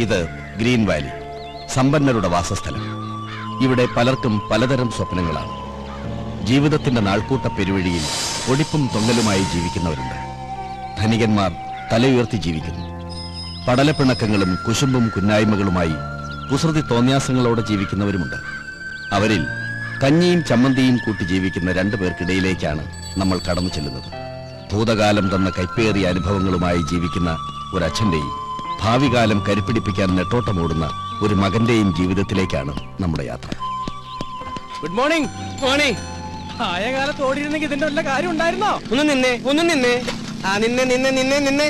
ഇത് green Valley, സമ്പന്നരുടെ വാസസ്ഥലം. ഇവിടെ പലർക്കും പലതരം സ്വപ്നങ്ങളാണ്. ജീവിതത്തിന്റെ നാൾക്കൂട്ട പെരുവഴിയിൽ ഒടിപ്പും തൊങ്ങലുമായി ജീവിക്കുന്നവരുണ്ട്. ധനികന്മാർ തലയുയർത്തി ജീവിക്കുന്നു. പടലപ്പിണക്കങ്ങളും കുശുമ്പും കുന്നായ്മകളുമായി കുസൃതി തോന്യാസങ്ങളോടെ ജീവിക്കുന്നവരുമുണ്ട്. അവരിൽ കഞ്ഞിയും ചമ്മന്തിയും കൂട്ടി ജീവിക്കുന്ന 2 പേർക്കിടയിലേക്കാണ് നമ്മൾ കടന്നു ചെല്ലുന്നത്. ഭൂതകാലം തന്ന കൈപ്പേറിയ അനുഭവങ്ങളുമായി ജീവിക്കുന്ന ഒരച്ഛന്റെയും ഭാവി കാലം കരുപ്പിടിപ്പിക്കാൻ നെട്ടോട്ടമോടുന്ന ഒരു മകന്റെയും ജീവിതത്തിലേക്കാണ് നമ്മുടെ യാത്ര. Good morning. മോർണിംഗ്. ആയ കാലത്ത് ഓടിയിരുന്നെങ്കിൽ ഇതിന്റെ വല്ല കാര്യം ഉണ്ടായിരുന്നോ? ഒന്ന് നിന്നേ. നിന്നെ.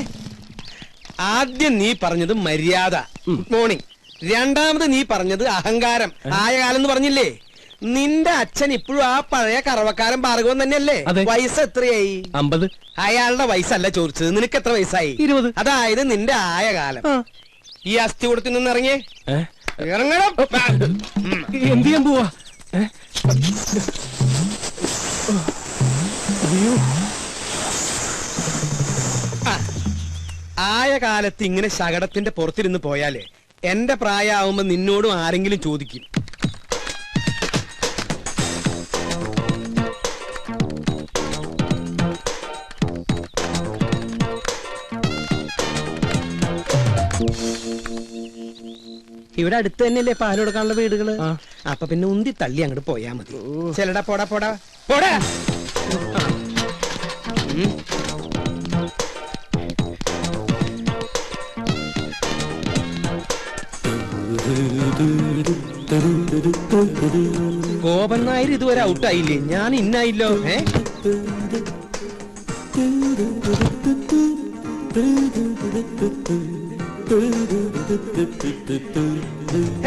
ആദ്യം നീ പറഞ്ഞത് മര്യാദ, ഗുഡ് മോർണിംഗ്. രണ്ടാമത് നീ പറഞ്ഞത് അഹങ്കാരം, ആയ കാലം എന്ന് പറഞ്ഞില്ലേ? നിന്റെ അച്ഛൻ ഇപ്പോഴും ആ പഴയ കറവക്കാരൻ ഭാർഗവൻ തന്നെയല്ലേ? വയസ്സ് എത്രയായി? 50. അയാളുടെ വയസ്സല്ല ചോദിച്ചത്, നിനക്ക് എത്ര വയസ്സായി? 20. അതായത് നിന്റെ ആയ കാലം. ഈ അസ്ഥി കൊടുത്ത് നിന്ന് ഇറങ്ങിയേ. ഇറങ്ങണം. എന്ത് ചെയ്യാൻ പോവാ? ആയ കാലത്ത് ഇങ്ങനെ ശകടത്തിന്റെ പുറത്തിരുന്ന് പോയാലേ എന്റെ പ്രായമാവുമ്പോ നിന്നോടും ആരെങ്കിലും ചോദിക്കും. ഇവിടെ അടുത്ത് തന്നെയല്ലേ പാല് കൊടുക്കാനുള്ള വീടുകള്? അപ്പൊ പിന്നെ ഉന്തി തള്ളി അങ്ങോട്ട് പോയാ മതി. ചെലടാ പോടാ പോടാ പോടാ. ഗോപൻ നായർ ഇതുവരെ ഔട്ടായില്ലേ? ഞാൻ ഇന്നായില്ലോ.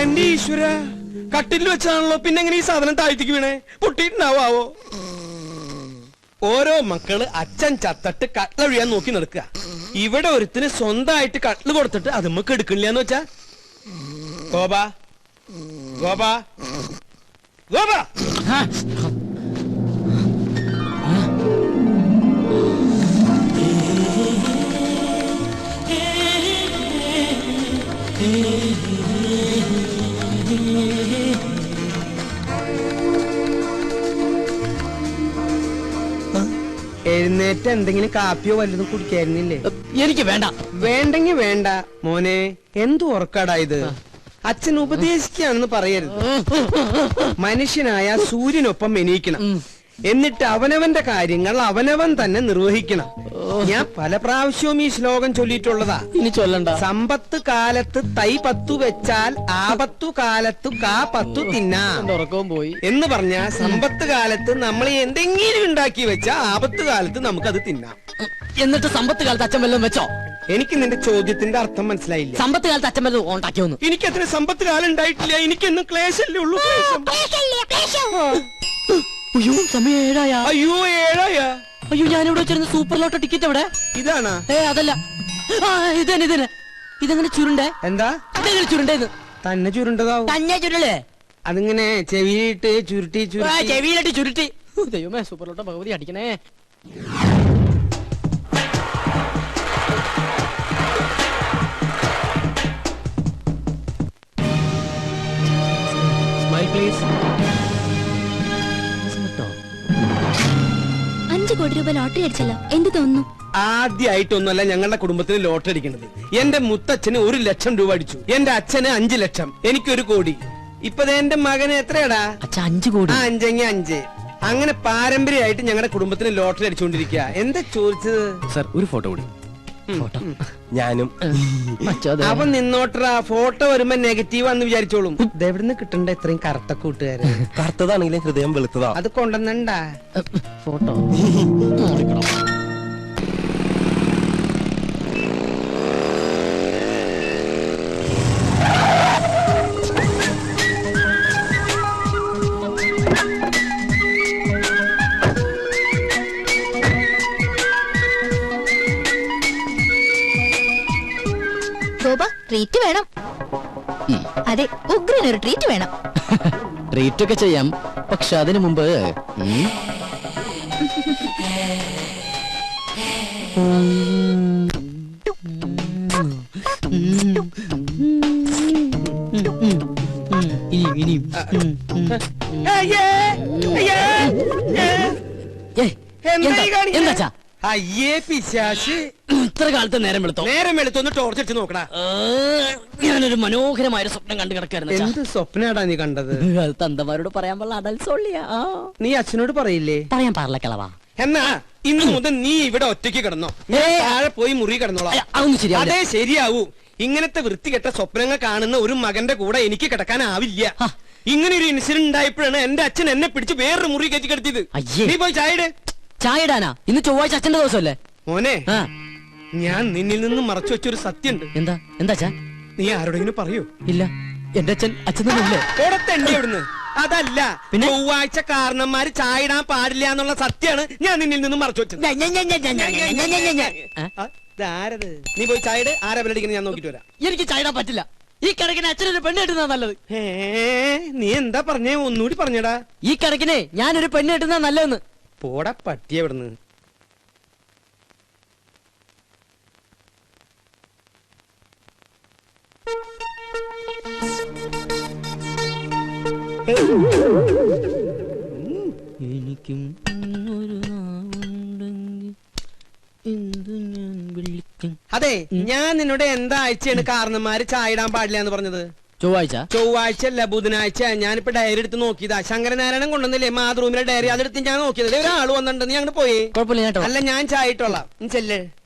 എന്റെ ഈശ്വര, കട്ടിൽ വെച്ചാണല്ലോ. പിന്നെ എങ്ങനെ ഈ സാധനം താഴ്ത്തിക്ക് വീണേ? പൊട്ടിയിട്ടുണ്ടാവോ? ഓരോ മക്കള് അച്ഛൻ ചത്തട്ട് കട്ടിലൊഴിയാൻ നോക്കി നടക്കുക. ഇവിടെ ഒരുത്തിന് സ്വന്തമായിട്ട് കട്ടില് കൊടുത്തിട്ട് അത് നമുക്ക് എടുക്കണില്ലാന്ന് വെച്ചാ. ഗോപാ ഗോപാ ഗോപാ, എഴുന്നേറ്റ് എന്തെങ്കിലും കാപ്പിയോ വല്ലതും കുടിക്കായിരുന്നില്ലേ? എനിക്ക് വേണ്ട. വേണ്ടെങ്കി വേണ്ട മോനെ. എന്തു ഉറക്കാടാ ഇത്? അച്ഛൻ ഉപദേശിക്കുകയാണെന്ന് പറയരുത്. മനുഷ്യനായ സൂര്യനൊപ്പം എണീക്കണം. എന്നിട്ട് അവനവന്റെ കാര്യങ്ങൾ അവനവൻ തന്നെ നിർവഹിക്കണം. ഞാൻ പല പ്രാവശ്യവും ഈ ശ്ലോകം ചൊല്ലിയിട്ടുള്ളതാ. ഇനി ചൊല്ലണ്ട. സമ്പത്ത് കാലത്ത് തൈ 10 വെച്ചാൽ ആപത്തു കാലത്തു കാ 10 തിന്നാം ഉറക്കവും പോയി എന്ന് പറഞ്ഞ സമ്പത്ത് കാലത്ത് നമ്മൾ എന്തെങ്കിലും ഉണ്ടാക്കി വെച്ചാൽ ആപത്ത് കാലത്ത് നമുക്കത് തിന്നാം. എന്നിട്ട് സമ്പത്ത് കാലത്ത് അച്ഛൻ വല്ലതും വെച്ചോ? എനിക്ക് നിന്റെ ചോദ്യത്തിന്റെ അർത്ഥം മനസ്സിലായില്ല. സമ്പത്ത് കാലത്ത് അച്ഛൻ വല്ലതും ഉണ്ടാക്കിയോന്ന്? എനിക്ക് അത്ര സമ്പത്ത് കാലം ഉണ്ടായിട്ടില്ല. എനിക്കൊന്നും ക്ലേശല്ലേ ഉള്ളൂ. അയ്യോ, സമയം 7 ആയ. അയ്യോ 7 ആയ. അയ്യോ, ഞാനിവിടെ വെച്ചിരുന്ന സൂപ്പർ ലോട്ടോ ടിക്കറ്റ് എവിടെ? ഇതാണാ? അതല്ല, ഇതന്നെ. ഇതെങ്ങനെ ചുരുണ്ടേ? എന്താ ഇതെങ്ങനെ ചുരുണ്ടേന്ന്? തന്നെ ചുരുണ്ടതാവും. തന്നെ ചുരുളേ? അതിങ്ങനെ ചെവിയിട്ട് ചുരുട്ടി ചെവിയിലിട്ട് ചുരുട്ടി. ദൈവമേ, സൂപ്പർ ലോട്ടോ ഭഗവതി അടിക്കണേ. Smile please. 5 കോടി രൂപ ലോട്ടറി അടിച്ചല്ലോ, എന്ത് തോന്നുന്നു? ആദ്യമായിട്ടൊന്നുമല്ല ഞങ്ങളുടെ കുടുംബത്തിന് ലോട്ടറി അടിക്കുന്നത്. എന്റെ മുത്തച്ഛന് 1 ലക്ഷം രൂപ അടിച്ചു. എന്റെ അച്ഛന് 5 ലക്ഷം, എനിക്ക് 1 കോടി. ഇപ്പൊ എന്റെ മകന് എത്രയാടാ? 5 കോടി. 5 അങ്ങനെ പാരമ്പര്യമായിട്ട് ഞങ്ങളുടെ കുടുംബത്തിന് ലോട്ടറി അടിച്ചുകൊണ്ടിരിക്കുക. എന്താ ചോദിച്ചത്? സർ, ഒരു ഫോട്ടോ കൂടി. ഫോട്ടോ ഞാനും. അപ്പൊ നിന്നോട്ടറാ. ഫോട്ടോ വരുമ്പോ നെഗറ്റീവാന്ന് വിചാരിച്ചോളും. ഇതെവിടുന്ന് കിട്ടണ്ട ഇത്രയും കറുത്ത കൂട്ടുകാര്? കറുത്തതാണെങ്കിലും ഹൃദയം വെളുത്തതാ. അത് കൊണ്ടുവന്നണ്ടാ ഫോട്ടോ. ട്രീറ്റ് വേണം. അതെ, ഉഗ്രനൊരു ട്രീറ്റ് വേണം. ട്രീറ്റ് ഒക്കെ ചെയ്യാം, പക്ഷെ അതിനു മുമ്പ് ഇനിയും അയ്യേ, അയ്യേ, ഏ. എന്തായി കാണിക്കണേ? എന്താ അയ്യേ പിശാശ്, ഇത്ര കാലത്ത് നേരം വെളുത്തോ? നേരം എടുത്തൊന്ന് ടോർച്ച് അടിച്ച് നോക്കടാ. ഞാനൊരു മനോഹരമായ സ്വപ്നം കണ്ടു കിടക്കായിരുന്നു എന്ത് സ്വപ്നാടാ നീ കണ്ടത്? അത് തന്തമാരോട് പറയാൻ പാടില്ല, അടൽസോളിയാ. നീ അച്ഛനോട് പറയില്ലേ? പറയാൻ പാടില്ല കളവാ. എന്നാ ഇന്ന് മുതൽ നീ ഇവിടെ ഒറ്റയ്ക്ക് കിടന്നോ, ഞാൻ താഴെ പോയി മുറി കിടന്നോളാം. അതൊന്നും ശരിയാവില്ല. അതേ ശരിയാവൂ. ഇങ്ങനത്തെ വൃത്തികെട്ട സ്വപ്നങ്ങൾ കാണുന്ന ഒരു മകന്റെ കൂടെ എനിക്ക് കിടക്കാനാവില്ല. ഇങ്ങനെ ഒരു ഇൻസിഡന്റ് ഉണ്ടായപ്പോഴാണ് എന്റെ അച്ഛൻ എന്നെ പിടിച്ച് വേറൊരു മുറി കയറ്റി കിടത്തിയത്. അയ്യേ. നീ പോയി ചായയുടെ. ചായ ഇടാനാ? ഇന്ന് ചൊവ്വാഴ്ച അച്ഛന്റെ ദിവസമല്ലേ? മോനെ, ആ. ഞാൻ നിന്നിൽ നിന്ന് മറച്ചു വെച്ചൊരു സത്യമുണ്ട്. എന്താ അച്ഛാ? നീ ആരോടെങ്കിലും പറയൂ? ഇല്ല, എന്റെ അച്ഛൻ തന്നെ. ഓടത്തണ്ടി അവിടുന്ന്. അതല്ല, പിന്നെ? ചൊവ്വാഴ്ച കാരണന്മാര് ചായ ഇടാൻ പാടില്ല എന്നുള്ള സത്യമാണ് ഞാൻ നിന്നിൽ നിന്നും മറച്ചു വെച്ചത്. ആരത്? നീ പോയി ചായയുടെ. ആരാ ബലടിക്കുന്നത് ഞാൻ നോക്കിട്ട് വരാം. എനിക്ക് ചായ ഇടാൻ പറ്റില്ല. ഈ കണക്കിന് അച്ഛനൊരു പെണ്ണ് കിട്ടുന്നതാ നല്ലത്. നീ എന്താ പറഞ്ഞേ? ഒന്നുകൂടി പറഞ്ഞടാ. ഈ കണക്കിനെ ഞാനൊരു പെണ്ണ് കിട്ടുന്നതാ നല്ലതെന്ന്. പോടാ പട്ടിയ ഇവിടുന്ന്. എനിക്കും ഒരു നാവുണ്ടെങ്കിൽ എന്തു ഞാൻ വിളിക്കും. അതെ, ഞാൻ നിന്നോട് എന്താ ആഴ്ചയാണ് കാരണന്മാര് ചായ ഇടാൻ പാടില്ല എന്ന് പറഞ്ഞത്? ചൊവ്വാഴ്ച. ചൊവ്വാഴ്ച അല്ല, ബുധനാഴ്ച. ഞാനിപ്പോ ഡയറി എടുത്ത് നോക്കിയതാ. ശങ്കരനാരായണൻ കൊണ്ടുവന്നില്ലേ മാതൃഭൂമിയിലെ ഡയറി, അതെടുത്ത് ഞാൻ നോക്കിയത്. ഒരാൾ വന്നിട്ടുണ്ട്, നീ അങ്ങോട്ട് പോയി. കുഴപ്പമില്ല കേട്ടോ. അല്ല, ഞാൻ ചായ ഇട്ടോളാം. നീ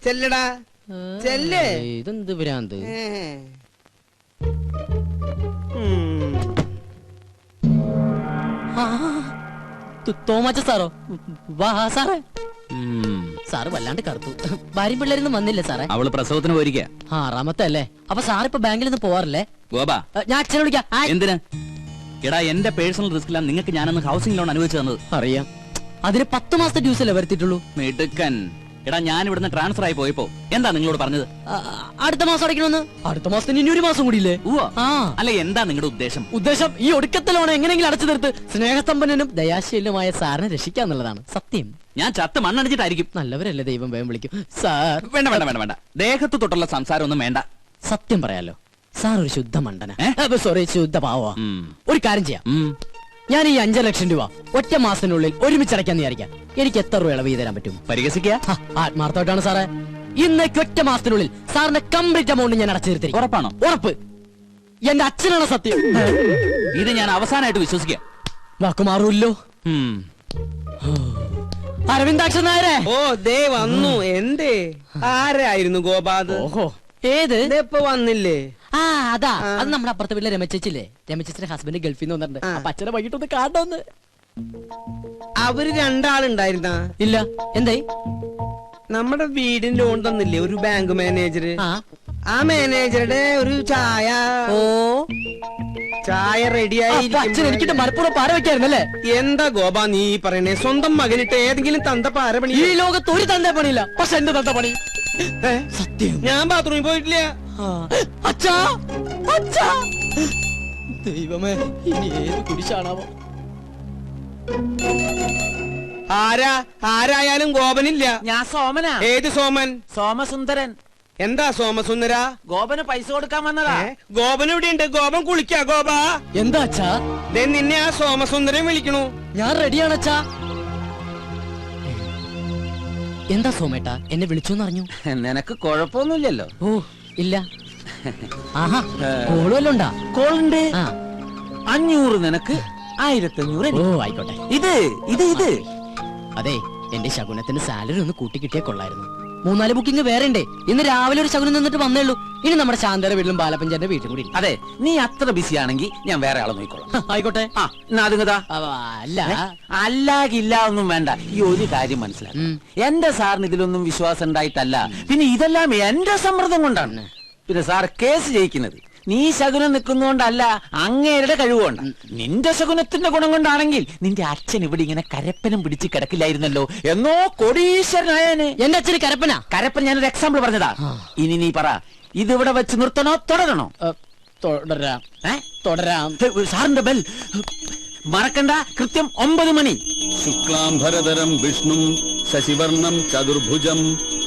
ചെല്ലടാ, ചെല്ല്. ഇതെന്ത് ഭ്രാന്ത്? തോമാച്ച സാറോ? വാ സാറേ. സാറ് വല്ലാണ്ട് കറുത്തു. ഭാര്യയും പിള്ളേരൊന്നും വന്നില്ലേ സാറേ? അവള് പ്രസവത്തിന് പോയിരിക്കുക. 6ാമത്തെ അല്ലേ? അപ്പൊ സാറിപ്പോ ബാങ്കിൽ നിന്ന് പോവാറില്ലേ? ഗോപാ, ഞാൻ അച്ഛനെ വിളിക്കാം. എന്തിനാ? എടാ, എന്റെ പേഴ്സണൽ റിസ്കിലാണ് നിങ്ങൾക്ക് ഞാനന്ന് ഹൗസിംഗ് ലോൺ അനുവദിച്ചു തന്നത്. അറിയാം. അതിന് 10 മാസത്തെ ഡ്യൂസ് അല്ലേ വരുത്തിയിട്ടുള്ളൂ? മിടുക്കൻ. എടാ, ഞാൻ ഇവിടുന്ന് ട്രാൻസ്ഫർ ആയി പോയപ്പോ എന്താ നിങ്ങളോട് പറഞ്ഞത്? അടുത്ത മാസം അടയ്ക്കണമെന്ന്. അടുത്ത മാസത്തിന് ഇനി ഒരു മാസം കൂടിയില്ലേ? അല്ല, എന്താ നിങ്ങളുടെ ഉദ്ദേശം ഈ ഒടുക്കത്തെ ലോൺ എങ്ങനെയെങ്കിലും അടച്ചു തീർത്ത് സ്നേഹസമ്പന്നനും ദയാശീലനുമായ സാറിനെ രക്ഷിക്കാന്നുള്ളതാണ്. സത്യം. ഞാൻ ചത്ത് മണ്ണടിച്ചിട്ടായിരിക്കും. നല്ലവരല്ലേ, ദൈവം വേഗം വിളിക്കും. സാർ വേണ്ട വേണ്ട വേണ്ട വേണ്ട, ദേഹത്ത് തൊട്ടുള്ള സംസാരം ഒന്നും വേണ്ട. സത്യം പറയാലോ, സാർ ഒരു ശുദ്ധ മണ്ടന. സോറി, ശുദ്ധ പാവ. ഒരു കാര്യം ചെയ്യാം. ഞാൻ ഈ 5 ലക്ഷം രൂപ ഒറ്റ മാസത്തിനുള്ളിൽ ഒരുമിച്ച് അടയ്ക്കാന്ന് വിചാരിക്കാം. എനിക്ക് എത്ര രൂപ ഇളവ് തരാൻ പറ്റും? പരിഹസിക്കുക? ആത്മാർത്ഥമായിട്ടാണ് സാറേ. ഇന്നേക്ക് ഒറ്റ മാസത്തിനുള്ളിൽ സാറിന്റെ കംപ്ലീറ്റ് എമൗണ്ട് ഞാൻ അടച്ചു തീർത്തിരിക്കും. ഉറപ്പാണോ? ഉറപ്പ്. എന്റെ അച്ഛനാണ് സത്യം. ഇത് ഞാൻ അവസാനമായിട്ട് വിശ്വസിക്കാം. വാക്ക് മാറൂല്ലോ. അരവിന്ദാക്ഷൻ നായരെ. ഓ, ദേ വന്നു. എന്തേ? ആരായിരുന്നു ഗോപാത്? ഓഹോ, ഏത്? ഇപ്പൊ വന്നില്ലേ? അതാ, അത് നമ്മുടെ അപ്പുറത്തെ വീട്ടിലെ രമചേച്ചില്ലേ? രമചേച്ചിയുടെ ഹസ്ബൻഡ് ഗൾഫിൽ നിന്ന് വന്നിട്ടുണ്ട്. അപ്പൊ അച്ഛനെ വൈകിട്ടൊന്ന് കാണണമെന്ന്. അവര് 2 ആളുണ്ടായിരുന്ന? ഇല്ല. എന്തായി? നമ്മുടെ വീടിന് ലോൺ തന്നില്ലേ ഒരു ബാങ്ക് മാനേജർ? ആ മാനേജറുടെ ഒരു ചായ റെഡിയായി. അച്ഛൻ എനിക്കിട്ട് മലപ്പുറം പാര വെക്കായിരുന്നല്ലേ? എന്താ ഗോപാ നീ പറയണേ? സ്വന്തം മകനിട്ട് ഏതെങ്കിലും തന്ത പാര പണി? ഈ ലോകത്ത് ഒരു തന്ത പണിയില്ല, പക്ഷെ എന്റെ തന്ത പണി. സത്യം. ഞാൻ ബാത്റൂമിൽ പോയിട്ടില്ല. അച്ഛാ, അച്ഛാ, ദൈവമേ, ഇനി ഏത് കുരിശാണാവോ? ആരായാലും ഗോപനില്ല. ഞാൻ സോമനാ. ഏത് സോമൻ? സോമസുന്ദരൻ. എന്താ സോമസുന്ദര? ഗോപന് പൈസ കൊടുക്കാൻ വന്നതാ. ഗോപൻ ഇവിടെയുണ്ട്. ഗോപൻ കുളിക്കാ. ഗോപാ, എന്താ അച്ഛാ? നിന്നെ ആ സോമസുന്ദരൻ വിളിക്കണു. ഞാൻ റെഡിയാണ് അച്ഛാ. എന്താ സോമേട്ടാ, എന്നെ വിളിച്ചോന്ന് അറിഞ്ഞു? നിനക്ക് കുഴപ്പമൊന്നുമില്ലല്ലോ? ഓ ഇല്ല. ആഹാ, കോള് വല്ലതും ഉണ്ടാ? കോളുണ്ട്. 500 നിനക്ക്, 1500. ഓ ആയിക്കോട്ടെ. ഇത് അതെ, എന്റെ ശകുനത്തിന് സാലറി ഒന്ന് കൂട്ടി കിട്ടിയാ കൊള്ളായിരുന്നു. 3-4 ബുക്കിംഗ് വേറെ ഉണ്ട്. ഇന്ന് രാവിലെ ഒരു ശകുനം നിന്നിട്ട് വന്നേള്ളൂ. ഇനി നമ്മുടെ ശാന്തര വീട്ടിലും ബാലപ്പഞ്ചാന്റെ വീട്ടിലും കൂടി. അതെ, നീ അത്ര ബിസി ആണെങ്കിൽ ഞാൻ വേറെ ആളെ നോക്കിക്കോളാം. ആയിക്കോട്ടെ. അല്ലാകില്ല ഒന്നും വേണ്ട. ഈ ഒരു കാര്യം മനസ്സിലാക്കും, എന്റെ സാറിന് ഇതിലൊന്നും വിശ്വാസം ഉണ്ടായിട്ടല്ല, പിന്നെ ഇതെല്ലാം എന്റെ സമ്മർദ്ദം കൊണ്ടാണ്. പിന്നെ സാർ കേസ് ജയിക്കുന്നത് നീ ശകുനം നിൽക്കുന്നോണ്ടല്ല, അങ്ങേരുടെ കഴിവുകൊണ്ട്. നിന്റെ ശകുനത്തിന്റെ ഗുണം കൊണ്ടാണെങ്കിൽ നിന്റെ അച്ഛൻ ഇവിടെ ഇങ്ങനെ കരപ്പനം പിടിച്ച് കിടക്കില്ലായിരുന്നല്ലോ, എന്നോ കോടീശ്വരനായനെ. എന്റെ അച്ഛന് കരപ്പന? കരപ്പൻ ഞാനൊരു എക്സാമ്പിൾ പറഞ്ഞതാ. ഇനി നീ പറ, ഇതിവിടെ വെച്ച് നിർത്തണോ തുടരണോ? തുടരാം. തുടരാം. സാറിന്റെ ബെൽ മറക്കണ്ട, കൃത്യം 9 മണി. ശുക്ലാംബരധരം വിഷ്ണു ശശിവർണം ചതുർഭുജം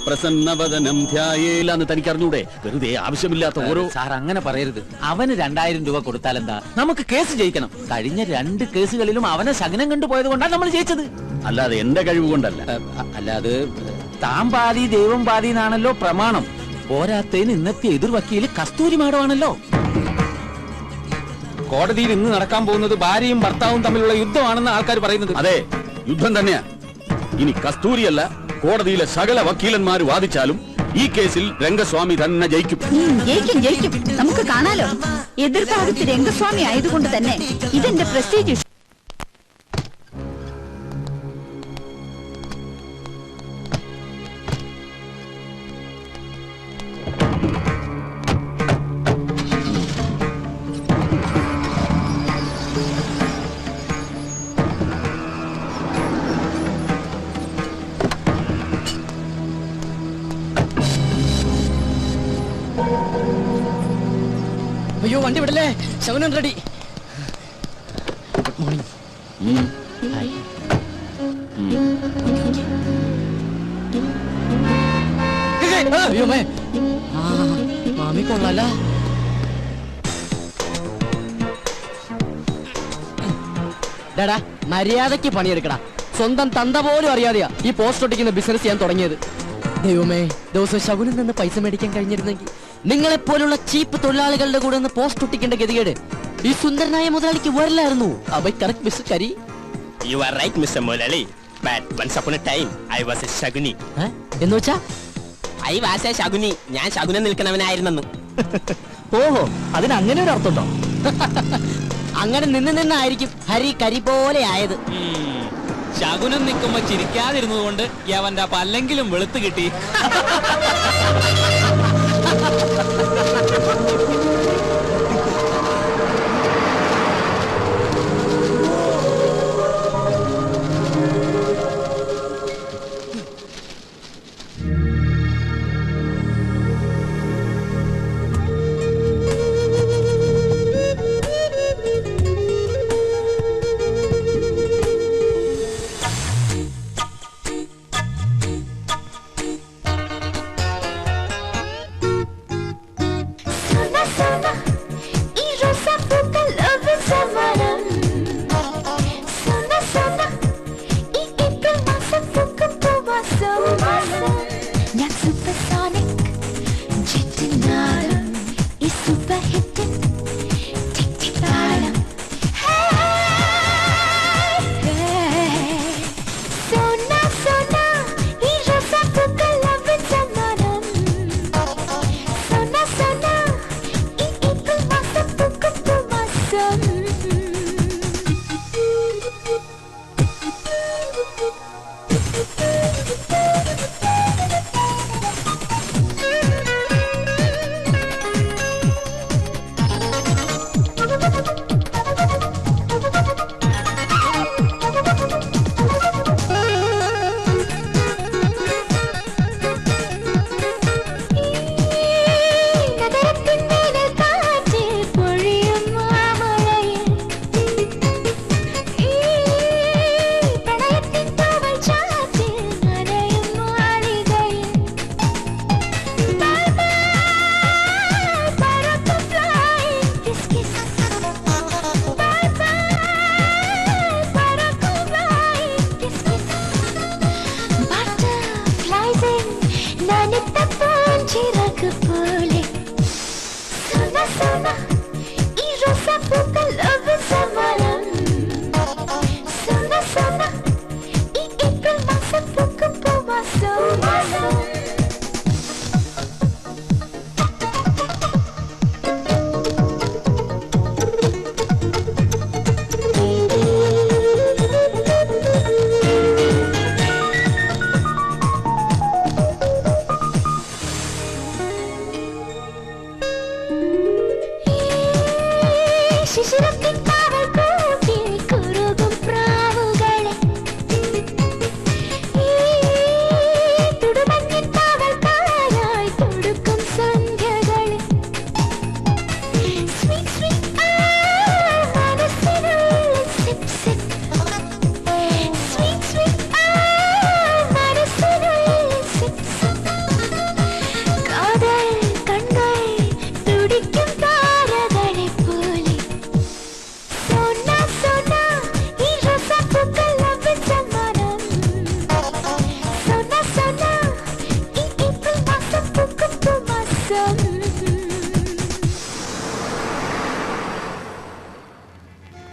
പ്രസന്നവദനം ധ്യായേലാന്ന് തനിക്ക് അറിഞ്ഞൂടെ? വെറുതെ ആവശ്യമില്ലാത്ത ഓരോ... സാർ അങ്ങനെ പറയരുത്. അവന് 2000 രൂപ കൊടുത്താലെന്താ? നമുക്ക് കേസ് ജയിക്കണം. കഴിഞ്ഞ 2 കേസുകളിലും അവനെ ശകനം കണ്ടുപോയത് കൊണ്ടാണ് നമ്മൾ ജയിച്ചത്. അല്ലാതെ എന്റെ കഴിവ് കൊണ്ടല്ല. അല്ലാതെ താൻ പാതി ദൈവം പാതി എന്നാണല്ലോ പ്രമാണം. പോരാത്തതിന് ഇന്നത്തെ എതിർ വക്കീല് കസ്തൂരി മാഡമാണല്ലോ. കോടതിയിൽ ഇന്ന് നടക്കാൻ പോകുന്നത് ഭാര്യയും ഭർത്താവും തമ്മിലുള്ള യുദ്ധമാണെന്ന് ആൾക്കാർ പറയുന്നത്. അതെ, യുദ്ധം തന്നെയാ. ഇനി കസ്തൂരിയല്ല, കോടതിയിലെ സകല വക്കീലന്മാർ വാദിച്ചാലും ഈ കേസിൽ രംഗസ്വാമി തന്നെ ജയിക്കും. ജയിക്കും. നമുക്ക് കാണാലോ. എതിർഭാഗത്ത് രംഗസ്വാമി ആയതുകൊണ്ട് തന്നെ ഇതെന്റെ പ്രസ്റ്റീജ്. അയ്യോ, വണ്ടി വിടല്ലേ. ശകുനൻ റെഡി. Good morning. അയ്യോ മാമി കൊള്ളാല. ഡാടാ, മര്യാദയ്ക്ക് പണിയെടുക്കടാ. സ്വന്തം തന്ത പോലും അറിയാതെയാ ഈ പോസ്റ്റ് ഒട്ടിക്കുന്ന ബിസിനസ് ചെയ്യാൻ തുടങ്ങിയത്. ദൈവമേ, ദിവസം ശകുനിൽ നിന്ന് പൈസ മേടിക്കാൻ കഴിഞ്ഞിരുന്നെങ്കിൽ നിങ്ങളെപ്പോലുള്ള ചീപ്പ് തൊഴിലാളികളുടെ കൂടെ ഒന്ന് പോസ്റ്റ് ഒട്ടിക്കേണ്ട ഗതികേട് ഈ സുന്ദരനായ മുതലാളിക്ക് വരില്ലായിരുന്നു. എന്നുവെച്ചാ ഞാൻ ശകുനം നിൽക്കണവനായിരുന്നെന്ന്. ഓഹോ, അതിന് അങ്ങനെ ഒരു അർത്ഥമുണ്ടോ? അങ്ങനെ നിന്നായിരിക്കും ഹരി കരി പോലെ ആയത്. ശകുനം നിൽക്കുമ്പോ ചിരിക്കാതിരുന്നത് കൊണ്ട് യവന്റെ പല്ലെങ്കിലും വെളുത്ത് കിട്ടി.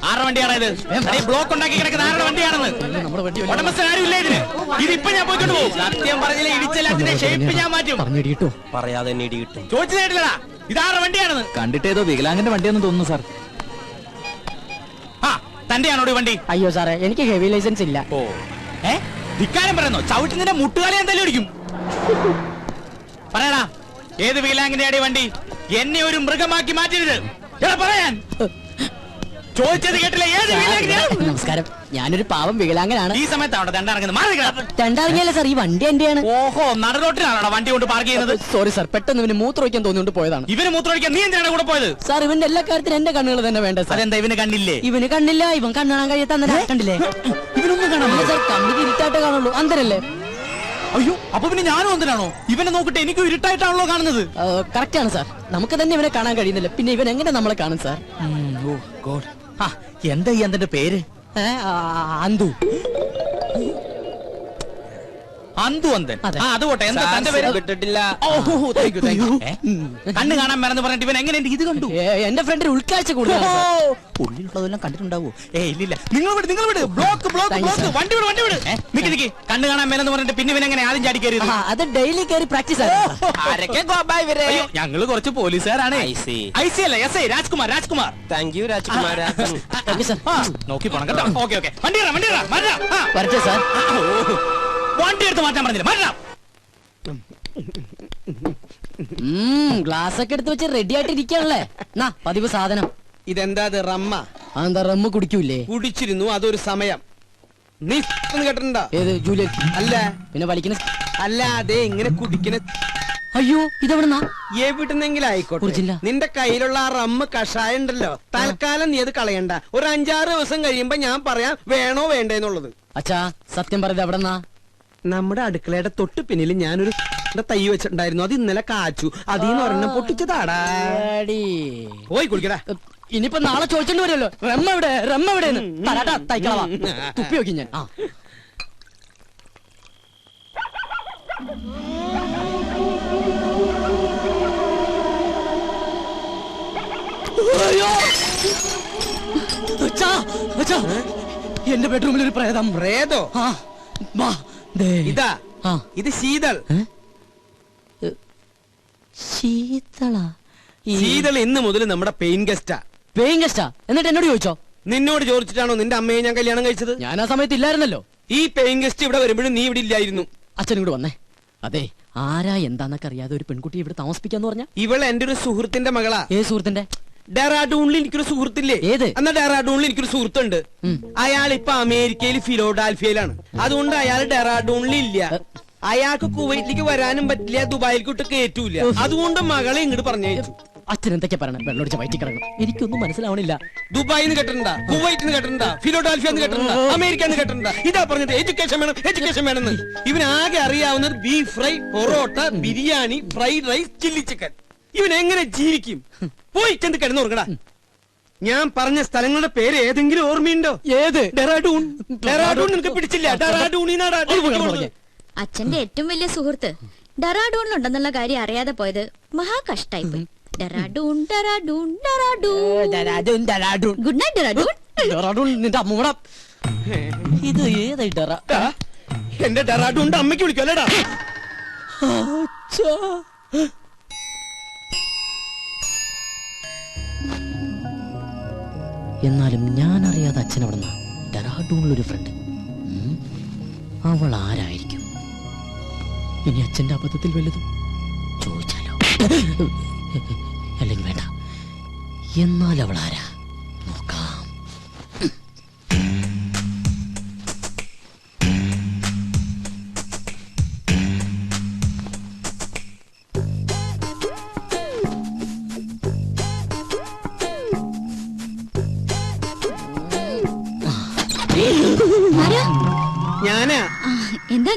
ആരുടെ വണ്ടിയാണ് ഇത്? ബ്ലോക്ക് ഉണ്ടാക്കി കിടക്കുന്ന ആരുടെ വണ്ടിയാണെന്ന്? നമ്മുടെ വണ്ടി ഉടമസ്ഥൻ ആരും ഇല്ല ഇതിന്. ഇതിപ്പോ ഞാൻ പോയിക്കൊണ്ട് പോകും. സത്യം പറഞ്ഞില്ല, ഇടിച്ചെല്ലാത്തിന്റെ ഷേപ്പ് ഞാൻ മാറ്റും. പറഞ്ഞിട്ടോ പറയാതെ തന്നെ ഇടി കിട്ടും. ചോദിച്ചു കേട്ടില്ലടാ, ഇതാരുടെ വണ്ടിയാണെന്ന്? കണ്ടിട്ടേതോ വികലാംഗന്റെ വണ്ടിയാണെന്ന് തോന്നുന്നു സാർ. ആ, തന്റെയാണോ ഈ വണ്ടി? അയ്യോ സാറേ, എനിക്ക് ഹെവി ലൈസൻസ് ഇല്ല. ഓ, ധിക്കാരം പറയുന്നോ? ചവിട്ടുന്നതിന്റെ മുട്ടുകാലി എന്തായാലും ഇടിക്കും. പറയടാ, ഏത് വികലാംഗന്റെ വണ്ടി? എന്നെ ഒരു മൃഗമാക്കി മാറ്റരുത്. എടാ പറയാൻ ചോദിച്ചത് കേട്ടില്ല. ഏത് വികലാംഗനെയാ? നമസ്കാരം, ഞാനൊരു പാവം വികലാംഗനാണ്. ഈ സമയത്താണ് തണ്ടിറങ്ങുന്നത്. മാറി നിൽക്കണം. രണ്ടാറിയല്ലേ സാർ, ഈ വണ്ടി എന്റെയാണ്. ഓഹോ, നടുറോട്ടിലാണോ വണ്ടി കൊണ്ട് പാർക്ക് ചെയ്യുന്നത്? സോറി സാർ, പെട്ടെന്ന് ഇവന് മൂത്രമൊഴിക്കാൻ തോന്നിയോണ്ട് പോയതാണ്. ഇവന് മൂത്രമൊഴിക്കാൻ നീ എന്തിനാണ് കൂടെ പോയത്? സാർ, ഇവന്റെ എല്ലാ കാര്യത്തിനും എന്റെ കണ്ണുകൾ തന്നെ വേണ്ട സാർ. അതെന്താ ഇവന് കണ്ണില്ലേ? ഇവന് കണ്ണില്ല, ഇവൻ കണ്ണാൻ കഴിയാത്ത കണ്ടില്ലേ? ഇവനൊന്നും കാണാൻ സാർ, കണ്ണിക്ക് ഇരുട്ടായിട്ടേ കാണുള്ളൂ. അന്തരല്ലേ? അയ്യോ, അപ്പൊ പിന്നെ ഞാനും എന്തിനാണോ? ഇവനെ നോക്കിട്ട് എനിക്കും ഇരുട്ടായിട്ടാണല്ലോ കാണുന്നത്. കറക്റ്റ് ആണ് സാർ, നമുക്ക് തന്നെ ഇവനെ കാണാൻ കഴിയുന്നില്ല, പിന്നെ ഇവൻ എങ്ങനെ നമ്മളെ കാണും സാർ? ഓ ഗോഡ്. എന്താ ഈ അന്തന്റെ പേര്? അന്തു. അന്തു അന്തൻ. അതെ. അത് പോട്ടെ. എന്താ തന്റെ പേര്? വിട്ടിട്ടില്ല. കണ്ണ് കാണാൻ മറന്ന് പറഞ്ഞിട്ട് ഇവൻ എങ്ങനെ ഇത് കണ്ടു? എന്റെ ഫ്രണ്ടിന് ഉൾക്കാഴ്ച കൂടുതലാണ് സാർ. ഉള്ളിലുള്ളതെല്ലാം കണ്ടിട്ടുണ്ടാവോ? ഇല്ലില്ല. നിങ്ങൾ വിട്. Block Thank you, sir. വണ്ടി വിട്. നിക്ക്. കണ്ണ് കാണാൻ മേലെന്ന് പറഞ്ഞിട്ട് പിന്നെ ഇവൻ എങ്ങനെ ആദ്യം ചാടി കയറിയത്? അത് ഡെയിലി കയറി പ്രാക്ടീസ് ആണ്. അയ്യോ, ഞങ്ങള് കുറച്ച് പോലീസുകാരാണ്. ഐ സി അല്ല, S I Rajkumar. Thank you Rajkumar. നോക്കി പോണം കേട്ടോ. ഓക്കെ. വണ്ടി വരട്ടെ സാർ. വണ്ടി എടുത്ത് മാറ്റാൻ പറഞ്ഞില്ല. മാറ്റാം. ഗ്ലാസ് ഒക്കെ എടുത്ത് വെച്ച് റെഡി ആയിട്ട് ഇരിക്കാണല്ലേ? പതിവ് സാധനം. ഇതെന്താ റമ്മ? അതെന്താ റമ്മ് കുടിക്കൂലേ? കുടിച്ചിരുന്നു, അതൊരു സമയം. നീ കേട്ടിട്ടുണ്ടോ? ഏത് ജൂലിയൻ? അല്ല. പിന്നെ വലിക്കുന്ന? അല്ല, അതെ ഇങ്ങനെ കുടിക്കുന്ന. അയ്യോ, ഇതെവിടുന്നാ? എവിടുന്നെങ്കിലും ആയിക്കോട്ടെ. കുടിച്ചില്ല. നിന്റെ കയ്യിലുള്ള ആ റമ്മ് കഷായം ഉണ്ടല്ലോ, തൽക്കാലം നീ അത് കളയണ്ട. ഒരു 5-6 ദിവസം കഴിയുമ്പോ ഞാൻ പറയാം വേണോ വേണ്ടേന്നുള്ളത്. അച്ഛാ, സത്യം പറയുന്നത് എവിടെന്നാ? നമ്മുടെ അടുക്കളയുടെ തൊട്ട് പിന്നിൽ ഞാനൊരു തൈ വെച്ചിട്ടുണ്ടായിരുന്നു. അത് ഇന്നലെ കാച്ചു. അതീന്ന് ഒരെണ്ണം പൊട്ടിച്ചതാടാ. പോയി കുടിക്കടാ. ഇനിയിപ്പോ നാളെ ചോദിച്ചോണ്ട് വരുമല്ലോ, റമ്മ എവിടെ തരാട്ടാ തൈക്കളവാ. തുപ്പി നോക്കി ഞാൻ. എന്റെ ബെഡ്റൂമിൽ ഒരു പ്രേതം. പ്രേതോ? ഇതാ, ഇത് ശീതൾ. ശീതൾ ഇന്ന് മുതൽ നമ്മുടെ പെയിൻ ഗസ്റ്റാ. പെയിൻ ഗസ്റ്റാ? എന്നിട്ട് എന്നോട് ചോദിച്ചോ? നിന്നോട് ചോദിച്ചിട്ടാണോ നിന്റെ അമ്മയെ ഞാൻ കല്യാണം കഴിച്ചത്? ഞാൻ ആ സമയത്ത് ഇല്ലായിരുന്നല്ലോ. ഈ പെയിൻ ഗസ്റ്റ് ഇവിടെ വരുമ്പോഴും നീ ഇവിടെ ഇല്ലായിരുന്നു. അച്ഛൻ ഇങ്ങോട്ട് വന്നേ. അതെ, ആരാ എന്താന്നൊക്കെ അറിയാതെ ഒരു പെൺകുട്ടി ഇവിടെ താമസിപ്പിക്കാന്ന് പറഞ്ഞ? ഇവൾ എന്റെ ഒരു സുഹൃത്തിന്റെ മകളാ. ഏത് സുഹൃത്തിന്റെ? ഡെറാഡൂണിൽ എനിക്കൊരു സുഹൃത്തില്ലേ? ഏത്? എന്നാ ഡെറാഡൂണിൽ എനിക്കൊരു സുഹൃത്തുണ്ട്. അയാൾ ഇപ്പൊ അമേരിക്കയിൽ ഫിലോഡാൽഫിയയിലാണ്. അതുകൊണ്ട് അയാൾ ഡെറാഡൂണിൽ ഇല്ല. അയാൾക്ക് കുവൈറ്റിലേക്ക് വരാനും പറ്റില്ല, ദുബായിലേക്ക് കയറ്റൂല. അതുകൊണ്ട് മകളെ ഇങ്ങോട്ട് പറഞ്ഞയച്ചു. അച്ഛൻ എന്തൊക്കെ പറയണം? വെള്ളമൊടിച്ച വയറ്റി കിടക്കണം. എനിക്കൊന്നും മനസ്സിലാവണില്ല. ദുബായിന്ന് കേട്ടിട്ടുണ്ടാ, കുവൈറ്റിന്ന് കേട്ടിട്ടുണ്ടാ, ഫിലോഡാൽഫിയെന്ന് കേട്ടിട്ടുണ്ടാ, അമേരിക്കന്ന് കേട്ടിട്ടുണ്ടാ. ഇതാ പറഞ്ഞത് എഡ്യൂക്കേഷൻ വേണമെന്ന്. ഇവനാകെ അറിയാവുന്നത് beef fry, parotta, biryani, fried rice, chilli chicken. ഇവൻ എങ്ങനെ ജീവിക്കും? പോയി ചെന്ന് കിടന്നുറങ്ങടാ. ഞാൻ പറഞ്ഞ സ്ഥലങ്ങളുടെ പേര് ഏതെങ്കിലും ഓർമ്മയുണ്ടോ? ഏത്? ഡെറാഡൂൺ. നിനക്ക് പിടിച്ചില്ല? ഡെറാഡൂണിനാടാ. അച്ഛന്റെ ഏറ്റവും വലിയ സുഹൃത്ത് ഡെറാഡൂണിലുണ്ടെന്നുള്ള കാര്യം അറിയാതെ പോയത് മഹാ കഷ്ടായിപ്പോയി. ഡെറാഡൂൺ. Good night Dehradun. നിന്റെ അമ്മൂട. ഇത് ഏതായി ഡെറ? എന്റെ ഡെറാഡൂണിന്റെ അമ്മയ്ക്ക് വിളിക്കല്ലേടാ. എന്നാലും ഞാൻ അറിയാതെ അച്ഛൻ അവിടുന്ന് ഡെറാഡൂണിലൊരു ഫ്രണ്ട്. അവൾ ആരായിരിക്കും? ഇനി അച്ഛന്റെ അബദ്ധത്തിൽ വലുതും ചോദിച്ചാലോ? അല്ലെങ്കിൽ വേണ്ട. എന്നാൽ അവൾ ആരാ നോക്കാം. ഞാനാ. എന്താ?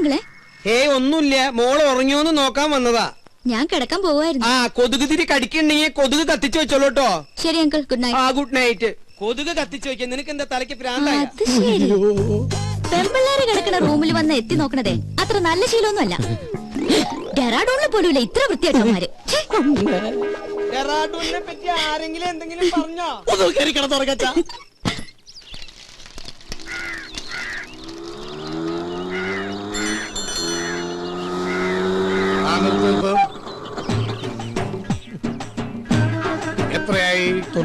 ഒന്നുമില്ല, മോള് ഉറങ്ങിയോന്ന് നോക്കാൻ വന്നതാ. ഞാൻ കിടക്കാൻ പോവായിരുന്നു. കൊതുക് തിരി കടിക്കണ്ടെങ്കിൽ കൊതുക് കത്തിച്ചു വെച്ചോളൂട്ടോ. ശരി uncle, good night. Good night. കൊതുക് കത്തിച്ചു വെക്കാൻ നിനക്ക് എന്താ തലയ്ക്ക് പ്രാന്തായ? പെൺപിള്ളേര് കിടക്കുന്ന റൂമിൽ വന്ന് എത്തി നോക്കണതേ അത്ര നല്ല ശീലമൊന്നുമല്ല. ഡെറാഡൂണിൽ പോലുമില്ല ഇത്ര വൃത്തിയായിട്ടവന്മാര്. ഡെറാഡൂണിനെ പറ്റി ആരെങ്കിലും എന്തെങ്കിലും പറഞ്ഞോ?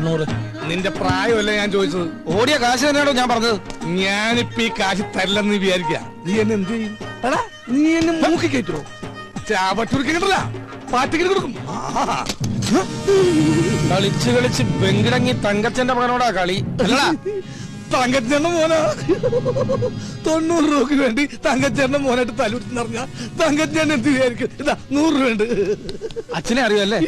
90. നിന്റെ പ്രായമല്ലേ ഞാൻ ചോദിച്ചത്? ഓടിയ കാശ് തന്നെയാണോ ഞാൻ പറഞ്ഞത്? ഞാനിപ്പോ ഈ കാശ് തരില്ലെന്ന് നീ വിചാരിക്കുക. നീ എന്നെ എന്ത് ചെയ്യും? എടാ നീ എന്നെ മൂക്കി കയറ്റുമോ? ചാവട്ടൂർക്ക് കിട്ടില്ല, പാറ്റിക്കിട്ട് കൊടുക്കും. കളിച്ച് കളിച്ച് വെങ്കിടങ്ങി തങ്കച്ചന്റെ മകനോടാ കളി. അല്ലടാ തങ്കച്ചേട്ടന്റെ മോനാ. 90 രൂപക്ക് വേണ്ടി തങ്കച്ചേട്ടന്റെ മോനായിട്ട് തലൂർത്തി പറഞ്ഞ തങ്കച്ചേട്ടൻ എന്ത് വിചാരിക്കും? ഇതാ 100 രൂപ ഉണ്ട്. അച്ഛനെ അറിയുമല്ലേ?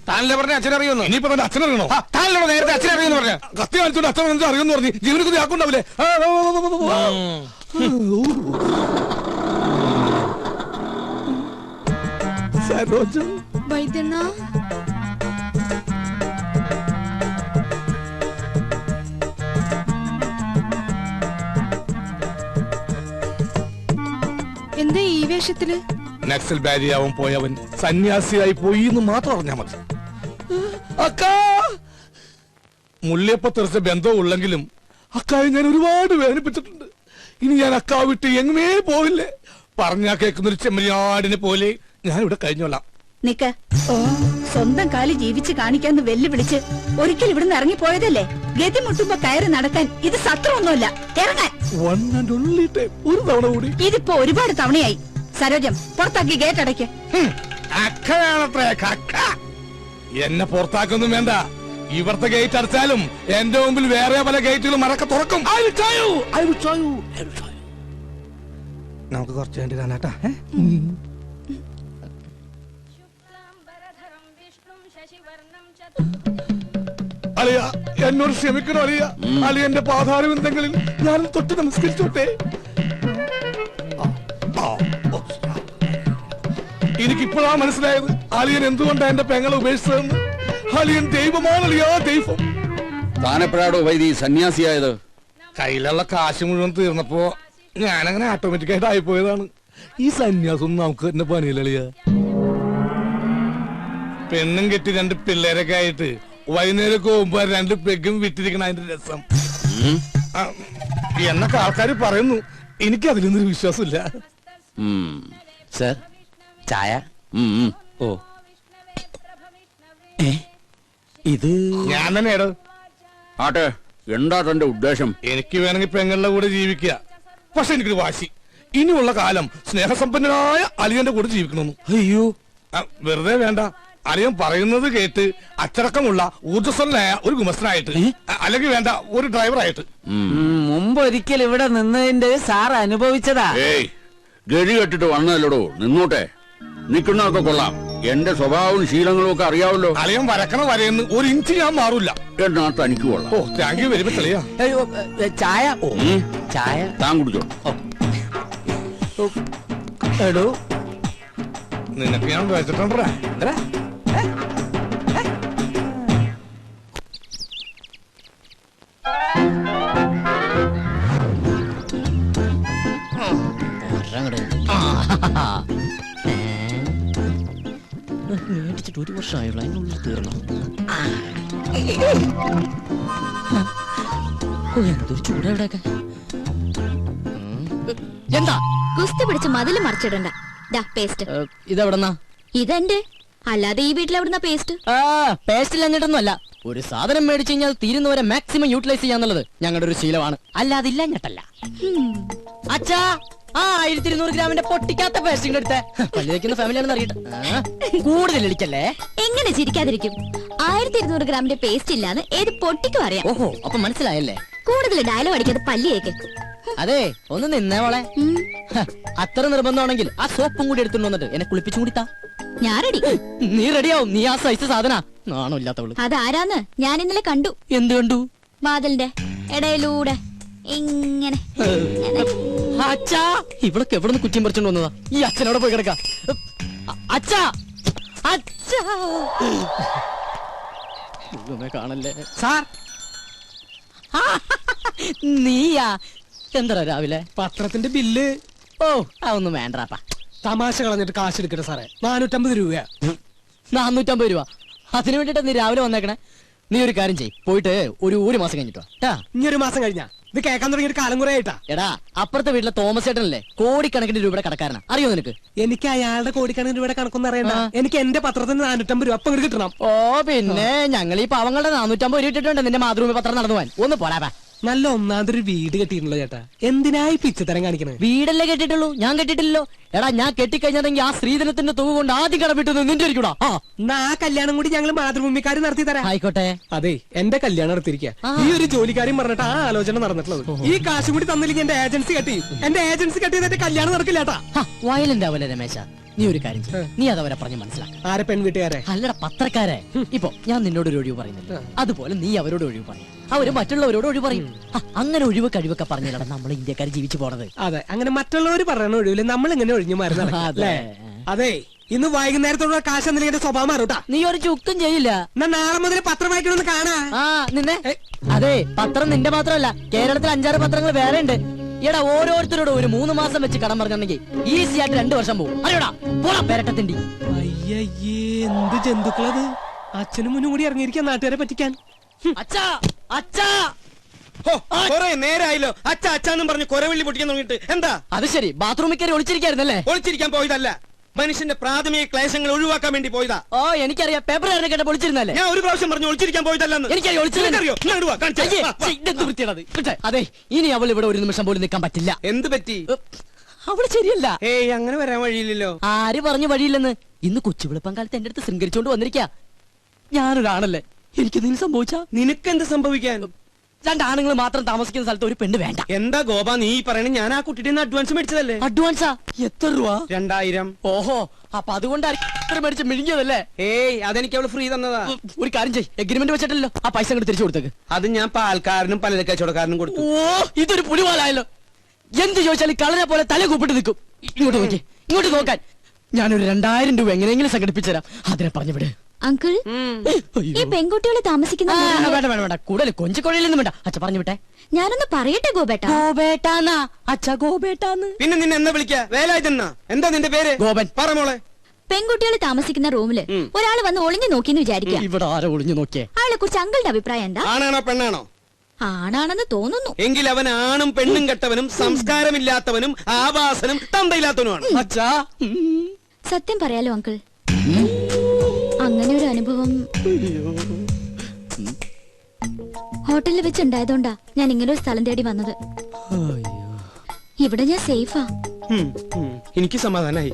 താനല്ലേ പറഞ്ഞ അച്ഛനെ അറിയുന്നു? ഇനിയിപ്പോ തന്നെ അച്ഛനറിയണോ? താനല്ലോ നേരത്തെ അച്ഛനെ അറിയുമെന്ന് പറഞ്ഞ. കത്തി കാണിച്ചോണ്ട് അച്ഛൻ എന്താ അറിയുമെന്ന് പറഞ്ഞു. ജീവനൊക്കെ ആക്കുണ്ടാവില്ലേ? സരോജ വൈദ്യണ്ണ, എന്താ ഈ വേഷത്തില്? നക്സൽ ബാരിയാവൻ പോയവൻ സന്യാസിയായി പോയി എന്ന് മാത്രം അറിഞ്ഞാ മതി. അക്കാ മുള്ളിയപ്പ തെറിച്ച ബന്ധവും ഉള്ളെങ്കിലും അക്കായെ ഞാൻ ഒരുപാട് വേദനിപ്പിച്ചിട്ടുണ്ട്. ഇനി ഞാൻ അക്കാ വിട്ട് എങ്ങുമേ പോവില്ലേ. പറഞ്ഞാ കേൾക്കുന്നൊരു ചെമ്മരിയാടിനെ പോലെ ഞാൻ ഇവിടെ കഴിഞ്ഞോളാം. നിക്ക്, സ്വന്തം കാലി ജീവിച്ച് കാണിക്കാന്ന് വെല്ലുവിളിച്ച് ഒരിക്കൽ ഇവിടുന്ന് ഇറങ്ങിപ്പോയതല്ലേ? ഗതി മുട്ടുമ്പോ കയറി നടക്കാൻ ഇത് സത്രമൊന്നുമല്ല. ഇറങ്ങാൻ ഒരു തവണ കൂടി. ഇതിപ്പോ ഒരുപാട് തവണയായി. സരോജം, പുറത്താക്കി ഗേറ്റ് അടയ്ക്ക്. അക്കയാണത്രേ കക്ക. എന്നെ പുറത്താക്കൊന്നും വേണ്ട. ഇവിടുത്തെ ഗേറ്റ് അടച്ചാലും എന്റെ മുമ്പിൽ വേറെ പല ഗേറ്റുകളും മറക്ക തുറക്കും. നമുക്ക് കുറച്ച് വേണ്ടി കാണാട്ടാ. അളിയ എന്നോട് ക്ഷമിക്കണോ അളിയ? അളിയന്റെ പാതാരവിന്ദങ്ങളിൽ ഞാൻ തൊട്ട് നമസ്കരിച്ചോട്ടെ. എനിക്കിപ്പോഴാ മനസ്സിലായത് അളിയൻ എന്തുകൊണ്ടാ എന്റെ പെങ്ങളെ ഉപേക്ഷിച്ചതെന്ന്. അളിയൻ ദൈവമാണ് അളിയാ, ദൈവം. താനെപ്പോഴാടോ വൈദി സന്യാസിയായത്? കയ്യിലുള്ള കാശ് മുഴുവൻ തീർന്നപ്പോ ഞാനങ്ങനെ ഓട്ടോമാറ്റിക്കായിട്ട് ആയിപ്പോയതാണ്. ഈ സന്യാസം നമുക്ക് തന്നെ പണിയില്ല അളിയ. പെണ്ണും കെട്ടി 2 പിള്ളേരൊക്കെ ആയിട്ട് വൈകുന്നേരം പോകുമ്പോ 2 പെഗും വിറ്റിരിക്കണ അതിന്റെ രസം എന്നൊക്കെ ആൾക്കാർ പറയുന്നു. എനിക്ക് അതിലൊന്നൊരു വിശ്വാസമില്ല. സർ, ചായ. ഓ, ഇത് ഞാൻ തന്നെയാണ്. ആട്ടെ, എന്താ തന്റെ ഉദ്ദേശം? എനിക്ക് വേണമെങ്കിൽ പെങ്ങളുടെ കൂടെ ജീവിക്കുക. പക്ഷെ എനിക്കൊരു വാശി, ഇനിയുള്ള കാലം സ്നേഹസമ്പന്നനായ അലിയന്റെ കൂടെ ജീവിക്കണമെന്ന്. അയ്യോ, വെറുതെ വേണ്ട. അലിയൻ പറയുന്നത് കേട്ട് അച്ചടക്കമുള്ള ഊർജ്ജസ്വലനായ ഒരു ഗുമസ്തനായിട്ട്, അല്ലെങ്കിൽ വേണ്ട ഒരു ഡ്രൈവറായിട്ട്. മുമ്പ് ഒരിക്കൽ ഇവിടെ നിന്നതിന്റെ സാർ അനുഭവിച്ചതാ. ഗതി കെട്ടിട്ട് വന്നതല്ലടോ, നിന്നോട്ടെ. നിൽക്കുന്നതൊക്കെ കൊള്ളാം. എന്റെ സ്വഭാവവും ശീലങ്ങളും ഒക്കെ അറിയാവല്ലോ. അളിയൻ വരക്കണ വരയെന്ന് 1 ഇഞ്ച് ഞാൻ മാറൂല. എന്നാ തനിക്ക് കൊള്ളാം. ഓ, താങ്ക് യു വെരി മച്ച് അളിയാ. ചായ. ഓ, ചായ താൻ കുടിച്ചോ. എടോ, നിനക്ക് ഞാൻ വെച്ചിട്ടുണ്ടാ. മേടിച്ചിട്ട് 1 വർഷമായുള്ളൂ, അതിനുള്ളിൽ തീർന്നു. എന്തൊരു ചൂടാ ഇവിടെയൊക്കെ. എന്താ കുസ്തി പിടിച്ച് മതില് മറിച്ചിടണ്ട. പേസ്റ്റ് ഇതെവിടെന്നാ? ഇതെന്റെ, അല്ലാതെ ഈ വീട്ടിലെവിടുന്ന പേസ്റ്റ്? പേസ്റ്റിൽ എന്നിട്ടൊന്നും അല്ല. ഒരു സാധനം മേടിച്ചു കഴിഞ്ഞാൽ തീരുന്നവരെ മാക്സിമം യൂട്ടിലൈസ് ചെയ്യാന്നുള്ളത് ഞങ്ങളുടെ ഒരു ശീലമാണ്. അല്ലാതെ ഇല്ല ഞെട്ടല്ല. അച്ഛാ, 1200 ഗ്രാമിന്റെ പൊട്ടിക്കാത്ത പേസ്റ്റിംഗ് എടുത്തേ. പള്ളി വെക്കുന്ന ഫാമിലിയാണെന്ന് അറിയട്ടെ. കൂടുതൽ ഇടിക്കല്ലേ. എങ്ങനെ ചിരിക്കാതിരിക്കും? 1200 ഗ്രാമിന്റെ പേസ്റ്റ് ഇല്ലാന്ന് ഏത് പൊട്ടിക്കും അറിയാം. ഓഹോ, അപ്പൊ മനസ്സിലായല്ലേ. കൂടുതൽ ഡയലോഗ് അടിക്കാതെ പല്ലിയേക്ക്. അതെ, ഒന്ന് നിന്നേ മോളെ. അത്ര നിർബന്ധമാണെങ്കിൽ ആ സോപ്പും കൂടി എടുത്തുകൊണ്ട് വന്നിട്ട് എന്നെ കുളിപ്പിച്ചും കൂടി താ. ഞാൻ റെഡി. നീ റെഡിയാവും. നീ ആ സൈസ് സാധന. നാണോ ഇല്ലാത്തവള്. അതാരാന്ന് ഞാൻ ഇന്നലെ കണ്ടു. എന്ത് കണ്ടു? വാതിലിന്റെ ഇടയിലൂടെ ഇങ്ങനെ. അച്ഛാ, ഇവളൊക്കെ എവിടെ നിന്ന് കുറ്റിയും പറിച്ചോണ്ട് വന്നതാ? ഈ അച്ഛനോടെ പോയി കിടക്ക. അച്ഛാ, അച്ഛാ, കാണല്ലേ സാർ. നീയാ? എന്താ രാവിലെ പത്രത്തിന്റെ ബില്ല്? ഓ, അതൊന്നും വേണ്ടാപ്പാ. തമാശ കളഞ്ഞിട്ട് കാശ് എടുക്കട്ടെ സാറേ. 450 രൂപ. 450 രൂപ? അതിനു വേണ്ടിട്ടാ നീ രാവിലെ വന്നേക്കണേ? നീ ഒരു കാര്യം ചെയ്യ്, പോയിട്ട് ഒരു മാസം കഴിഞ്ഞിട്ടോ. ഇനി 1 മാസം കഴിഞ്ഞാ ഇത് കേൾക്കാൻ തുടങ്ങിയ ഒരു കാലം കുറെ ആയിട്ടാ. എടാ അപ്പുറത്തെ വീട്ടിലെ തോമസ് ചേട്ടനല്ലേ കോടിക്കണക്കിന് രൂപയുടെ കടക്കാരനാ, അറിയോ നിനക്ക്? എനിക്ക് അയാളുടെ കോടിക്കണക്കിന് രൂപയുടെ കണക്കൊന്നും അറിയണ്ട. എനിക്ക് എന്റെ പത്രത്തിന് 450 രൂപ അപ്പം ഇങ്ങോട്ട് കിട്ടണം. ഓ പിന്നെ ഞങ്ങൾ ഈ പാവങ്ങളുടെ 450 രൂപ ഇട്ടിട്ടുണ്ട് നിന്റെ മാതൃഭൂമി പത്രം നടന്നു പോവാൻ. ഒന്ന് പോടാ. നല്ല ഒന്നാമതൊരു വീട് കെട്ടിയിട്ടുണ്ടോ ചേട്ടാ? എന്തിനായി പിച്ചത്തരം കാണിക്കണേ? വീടല്ലേ കെട്ടിട്ടുള്ളൂ, ഞാൻ കെട്ടിട്ടില്ലല്ലോ. എടാ ഞാൻ കെട്ടിക്കഴിഞ്ഞാണെങ്കിൽ ആ സ്ത്രീധനത്തിന്റെ തുക കൊണ്ട് ആദ്യം കടമിട്ടത് നിന്റെ ഇരിക്കൂടാ. എന്നാ ആ കല്യാണം കൂടി ഞങ്ങൾ മാതൃഭൂമിക്കാർ നടത്തി തരാം. ആയിക്കോട്ടെ. അതെ, എന്റെ കല്യാണം നടത്തിയിരിക്കുക. ഈ ഒരു ജോലിക്കാരും പറഞ്ഞിട്ട് ആ ആലോചന നടന്നിട്ടുള്ളത്. ഈ കാശ് കൂടി തന്നില്ലെങ്കിൽ എന്റെ ഏജൻസി കെട്ടി എന്റെ കല്യാണം നടക്കില്ലാട്ടാ. വയലന്റ് ആവല്ലേ രമേശ, നീ ഒരു കാര്യം ചെയ്യ്. നീ അതവരെ പറഞ്ഞ് മനസ്സിലാക്കാം. ആരെ പെൺവീട്ടുകാരെ? അല്ലട പത്രക്കാരെ. ഇപ്പൊ ഞാൻ നിന്നോട് ഒരു ഒഴിവ് പറയുന്നില്ല, അതുപോലെ നീ അവരോട് ഒഴിവ് പറയും, അവര് മറ്റുള്ളവരോട് ഒഴിവ് പറയും. അങ്ങനെ ഒഴിവ് കഴിവൊക്കെ പറഞ്ഞില്ല നമ്മൾ ഇന്ത്യക്കാർ ജീവിച്ചു പോണത്. അതെ, അങ്ങനെ മറ്റുള്ളവർ പറയണ ഒഴിവില്ല നമ്മൾ ഇങ്ങനെ ഒഴിഞ്ഞു മാറുന്നത്. അതെ, ഇന്ന് വൈകുന്നേരത്തോടുള്ള കാശ് എന്തെങ്കിലും എന്റെ സ്വഭാവം മാറൂട്ടാ. നീ ഒരു ചുക്കും ചെയ്യില്ല. എന്നാ നാളെ മുതൽ പത്രം വായിക്കണമെന്ന് കാണാ. നിന്നെ അതെ, പത്രം നിന്റെ മാത്രമല്ല, കേരളത്തിൽ 5-6 പത്രങ്ങൾ വേറെ ഉണ്ട്. എടാ ഓരോരുത്തരോട് ഒരു 3 മാസം വെച്ച് കടം പറഞ്ഞിട്ടുണ്ടെങ്കിൽ ഈസി ആയിട്ട് 2 വർഷം പോകും. അറിയോടാ, പോടാ പേരട്ടത്തിണ്ടി. അയ്യേ, എന്ത് ജന്തുക്കളത്! അച്ഛനും മുന്നും കൂടി ഇറങ്ങിയിരിക്കാൻ നാട്ടുകാരെ പറ്റിക്കാൻ. അച്ഛാ അച്ഛാ, നേരായല്ലോ അച്ഛാ അച്ഛാന്നും പറഞ്ഞ് കൊരവള്ളി പൊട്ടിക്കാൻ തുടങ്ങിട്ട്. എന്താ അത് ശരി, ബാത്റൂമിൽ കയറി ഒളിച്ചിരിക്കായിരുന്നല്ലേ? ഒളിച്ചിരിക്കാൻ പോയതല്ല, മനുഷ്യന്റെ പ്രാഥമിക ക്ലേശങ്ങൾ ഒഴിവാക്കാൻ വേണ്ടി പോയതാ. ഓ എനിക്കറിയാം, പേപ്പർ കേട്ട പൊളിച്ചിരുന്നല്ലേ? ഞാൻ ഒരു പ്രാവശ്യം പറഞ്ഞു ഒളിച്ചിരിക്കാൻ പോയതല്ലെന്ന്. എനിക്കറിയോ അതെ, ഇനി അവൾ ഇവിടെ ഒരു നിമിഷം പോലും നിൽക്കാൻ പറ്റില്ല. എന്ത് പറ്റി? അവള് ശരിയല്ല. ഏയ്, അങ്ങനെ വരാൻ വഴിയില്ലല്ലോ. ആര് പറഞ്ഞു വഴിയില്ലെന്ന്? ഇന്ന് കൊച്ചുവിളപ്പം കാലത്ത് എന്റെ അടുത്ത് ശൃംഗരിച്ചോണ്ട് വന്നിരിക്കാ. ഞാനൊരാണല്ലേ, എനിക്കെന്തെങ്കിലും സംഭവിച്ചാ? നിനക്കെന്ത് സംഭവിക്കാൻ? 2 ആണുങ്ങൾ മാത്രം താമസിക്കുന്ന സ്ഥലത്ത് ഒരു പെണ്ണ് വേണ്ട. എന്താ ഗോപ നീ പറയണേ? ഞാൻ ആ കുട്ടിയുടെ അഡ്വാൻസ് മേടിച്ചതല്ലേ. അഡ്വാൻസാ? എത്ര രൂപ? 2000. ഓഹോ, അപ്പൊ അതുകൊണ്ടാണ് മേടിച്ച് മിഴുങ്ങിയതല്ലേ? ഏയ്, അതെനിക്ക് അവള് ഫ്രീ തന്നതാ. ഒരു കാര്യം ചെയ്യ്, എഗ്രിമെന്റ് വെച്ചിട്ടല്ലോ ആ പൈസ അങ്ങോട്ട് തിരിച്ചു കൊടുത്തേക്ക്. അത് ഞാൻ പാൽക്കാരനും പലചരക്ക് കച്ചവടക്കാരനും കൊടുത്തു. ഓ, ഇതൊരു പുലിവാലായല്ലോ. എന്ത് ചോദിച്ചാലും കളനെ പോലെ തല കൂപ്പിട്ട് നിൽക്കും. ഇങ്ങോട്ട് നോക്കി, ഇങ്ങോട്ട് നോക്കാൻ. ഞാനൊരു 2000 രൂപ എങ്ങനെയെങ്കിലും സംഘടിപ്പിച്ചുതരാം. അതിനെ പറഞ്ഞു വിട്. അങ്കിൾ, ഈ പെൺകുട്ടികളെ താമസിക്കുന്ന വേണ്ട വേണ്ട വേണ്ട, കൂടുതൽ കൊഞ്ചിക്കൊഴയിലൊന്നും വേണ്ട. അച്ഛ പറഞ്ഞു വിട്ടെ. ഞാനൊന്ന് പറയട്ടെ ഗോപേട്ടാ. ഗോപേട്ടാന്നാ? അച്ഛ ഗോപേട്ടാന്ന്. പിന്നെ നിന്നെ എന്താ വിളിക്കാ? വേലായുധന്നാ? എന്താ നിന്റെ പേര്? ഗോപൻ. പറ മോളെ. പെൺകുട്ടികൾ താമസിക്കുന്ന റൂമില് ഒരാൾ വന്ന് ഒളിഞ്ഞു നോക്കിന്ന് വിചാരിക്കാം. ഇവിടെ ആരോ ഒളിഞ്ഞു നോക്കിയേ? അയാളെ കുറിച്ച് അങ്കിളിന്റെ അഭിപ്രായം എന്താ? ആണാണോ പെണ്ണാണോ? ആണാണെന്ന് തോന്നുന്നു. എങ്കിൽ അവൻ ആണും പെണ്ണും കെട്ടവനും സംസ്കാരമില്ലാത്തവനും ആവാസനും തന്തയില്ലാത്തവനുമാണ്. അച്ഛാ, സത്യം പറയാലോ അങ്കിൾ, അങ്ങനെ ഒരു അനുഭവം ഹോട്ടലിൽ വെച്ചുണ്ടായതുകൊണ്ടാ ഞാൻ ഇങ്ങനെ ഒരു സ്ഥലം തേടി വന്നത്. ഇവിടെ ഞാൻ സേഫാ. എനിക്ക് സമാധാനായി.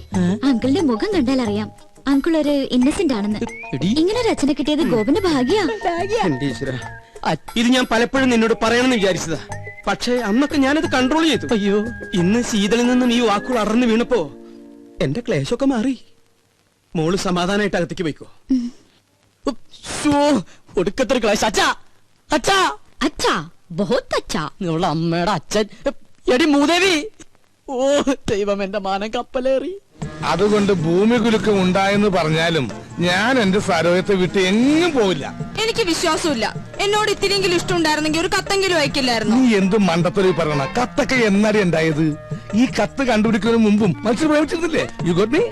അങ്കിളിന്റെ മുഖം കണ്ടാൽ അറിയാം അങ്കിൾ ഒരു ഇന്നസെന്റ് ആണെന്ന്. ഇങ്ങനെ ഒരു അച്ഛനെ കിട്ടിയത് ഗോപന്റെ ഭാഗ്യാ. ഇത് ഞാൻ പലപ്പോഴും നിന്നോട് പറയണമെന്ന് വിചാരിച്ചതാ, പക്ഷേ അന്നൊക്കെ ഞാനത് കൺട്രോൾ ചെയ്തു. അയ്യോ, ഇന്ന് ശീതളിൽ നിന്നും ഈ വാക്കുകൾ അടർന്നു വീണപ്പോ എന്റെ ക്ലേശമൊക്കെ മാറി. മോള് സമാധാനമായിട്ട് അകത്തേക്ക് പോയിക്കോ. ഒടുക്കത്തൊരു ക്ലാസ്. അച്ഛാ അച്ഛാ അച്ഛാ, ബഹുത്ത് അച്ഛാ. നിങ്ങളുടെ അമ്മയുടെ അച്ഛൻ. എടി മൂദേവി. ഓ ദൈവം, എന്റെ മാനം കപ്പലേറി. അതുകൊണ്ട് ഭൂമി കുലുക്കം ഉണ്ടായെന്ന് പറഞ്ഞാലും ഞാൻ എന്റെ സരോയത്തെ വിട്ട് എങ്ങും പോവില്ല. എനിക്ക് വിശ്വാസമില്ല. എന്നോട് ഇത്തിരിയെങ്കിലും ഇഷ്ടം ഉണ്ടായിരുന്നെങ്കിൽ ഒരു കത്തെങ്കിലും അയക്കില്ലായിരുന്നു. നീ എന്ത് മണ്ടത്തൊരു പറയണ? കത്തൊക്കെ എന്നാടി ഉണ്ടായത്? ഈ കത്ത് കണ്ടുപിടിക്കുന്നതിന് മുമ്പും മനുഷ്യർ പ്രേമിച്ചിരുന്നില്ലേ? You got me?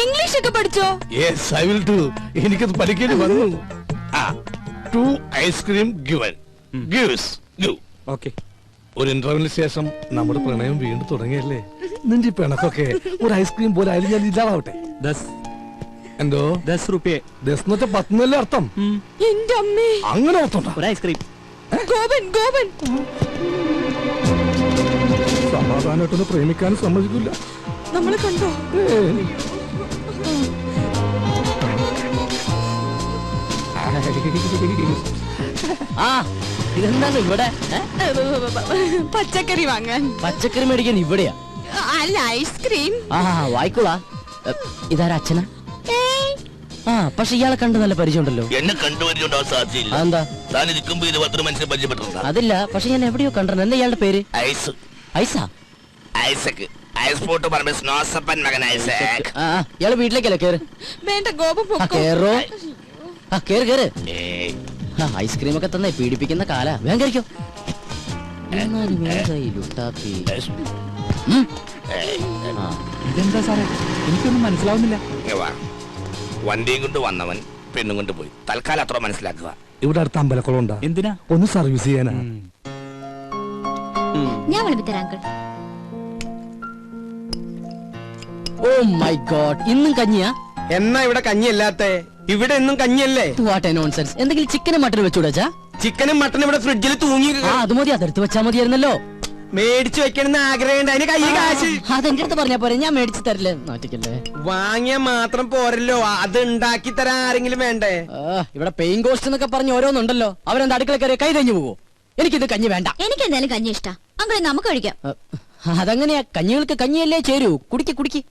ഇംഗ്ലീഷ് ഒക്കെ പഠിച്ചോ? Yes, I will do. എനിക്കത് പഠിക്കേണ്ടി വന്നു. 2 ice cream given. Gives give. Okay. ഒരു ഇന്റർവ്യൂവിന് ശേഷം നമ്മുടെ പ്രണയം വീണ്ടും തുടങ്ങിയല്ലേ? നിന്റെ പിണക്കൊക്കെ ഒരു ഐസ്ക്രീം പോലെ ആയാലും ഞാൻ ഇല്ലാതാവട്ടെ. എന്തോ 10 രൂപ? 10 എന്ന് വെച്ചാൽ 10 എന്നല്ലേ അർത്ഥം? എന്റെ അമ്മേ, അങ്ങനെ ഓർത്തോണ്ട. ഒരു ഐസ്ക്രീം. ഗോപൻ ഗോപൻ. സമാധാനമായിട്ടൊന്ന് പ്രേമിക്കാനും സമ്മതിക്കില്ല. നമ്മളെ കണ്ടോ? ആ ഇതെന്താണ് ഇവിടെ? പച്ചക്കറി വാങ്ങാൻ. പച്ചക്കറി മേടിക്കാൻ ഇവിടെയാ? അല്ല, ഐസ്ക്രീം. ആ വായിക്കോളാ. ഇതാരാ അച്ഛനാ? ആ, പക്ഷെ ഇയാളെ കണ്ട് നല്ല പരിചയമുണ്ടല്ലോ. എന്നെ കണ്ടുപരിചയം സാധ്യയില്ല. എന്താ? താൻ ഇരിക്കുമ്പോ 20 മനുഷ്യനെ പരിചയപ്പെട്ടിട്ടുണ്ടോ? അതില്ല, പക്ഷെ ഞാൻ എവിടെയോ കണ്ടിരുന്നു. എന്താ ഇയാളുടെ പേര്? ഐസ്. ഐസാ? ഐസക്. ഐസ് പോട്ട് പറഞ്ഞ സ്നോസപ്പൻ മകൻ ഐസക്. ആ, ഇയാള് വീട്ടിലേക്കല്ലേ? കേറ്. വേണ്ട ഗോപൻ, കേറോ. ആ കേറ് കേറ്. ഐസ്ക്രീം ഒക്കെ തന്നെ പീഡിപ്പിക്കുന്ന കാല. വേഗം കഴിക്കോ. ഇതെന്താ സാറേ, എനിക്കൊന്നും മനസ്സിലാവുന്നില്ല. വണ്ടിയും കൊണ്ട് വന്നവൻ പെണ്ണും കൊണ്ട് പോയി. തൽക്കാലം അത്ര മനസ്സിലാക്കുക. ഇവിടെ അടുത്ത അമ്പലക്കുളം ഉണ്ടാ? എന്തിനാ? ഒന്ന് സർവീസ് ചെയ്യാനാ. ഞാൻ വിളമ്പിത്തരാം അങ്കിൾ. ഓ മൈ ഗോഡ്, ഇന്നും കഞ്ഞിയാ? എന്നാ ഇവിടെ കഞ്ഞിയല്ലാത്ത? ഇവിടെ എന്നും കഞ്ഞിയല്ലേ? What A nonsense. എന്തെങ്കിലും ചിക്കനും മട്ടനും വെച്ചുകൂടാ? ചിക്കനും മട്ടനും ഇവിടെ ഫ്രിഡ്ജിൽ തൂങ്ങി. അത് മതി, അതെടുത്ത് വെച്ചാ മതിയായിരുന്നല്ലോ. മേടിച്ചു വെക്കണമെന്ന് ആഗ്രഹമുണ്ട്. അതിന് കയ്യിൽ കാശ്. അതെന്റെ അടുത്ത് പറഞ്ഞാ പോരെ, ഞാൻ മേടിച്ചു തരില്ലേ. നാട്ടിക്കല്ലേ. വാങ്ങിയാ മാത്രം പോരല്ലോ, അത് ഉണ്ടാക്കി തരാൻ ആരെങ്കിലും വേണ്ടേ? ഇവിടെ പെയിൻ കോസ്റ്റ് എന്നൊക്കെ പറഞ്ഞ് ഓരോന്നുണ്ടല്ലോ. അവരെന്താ അടുക്കള കയറി കൈ തഞ്ഞു പോവോ? എനിക്കിത് കഞ്ഞി വേണ്ട. എനിക്ക് എന്തായാലും കഞ്ഞി ഇഷ്ടാ അങ്കിൾ, നമുക്ക് കഴിക്കാം. അതങ്ങനെയാ, കഞ്ഞികൾക്ക് കഞ്ഞിയല്ലേ ചേരൂ. കുടിക്ക് കുടിക്ക്.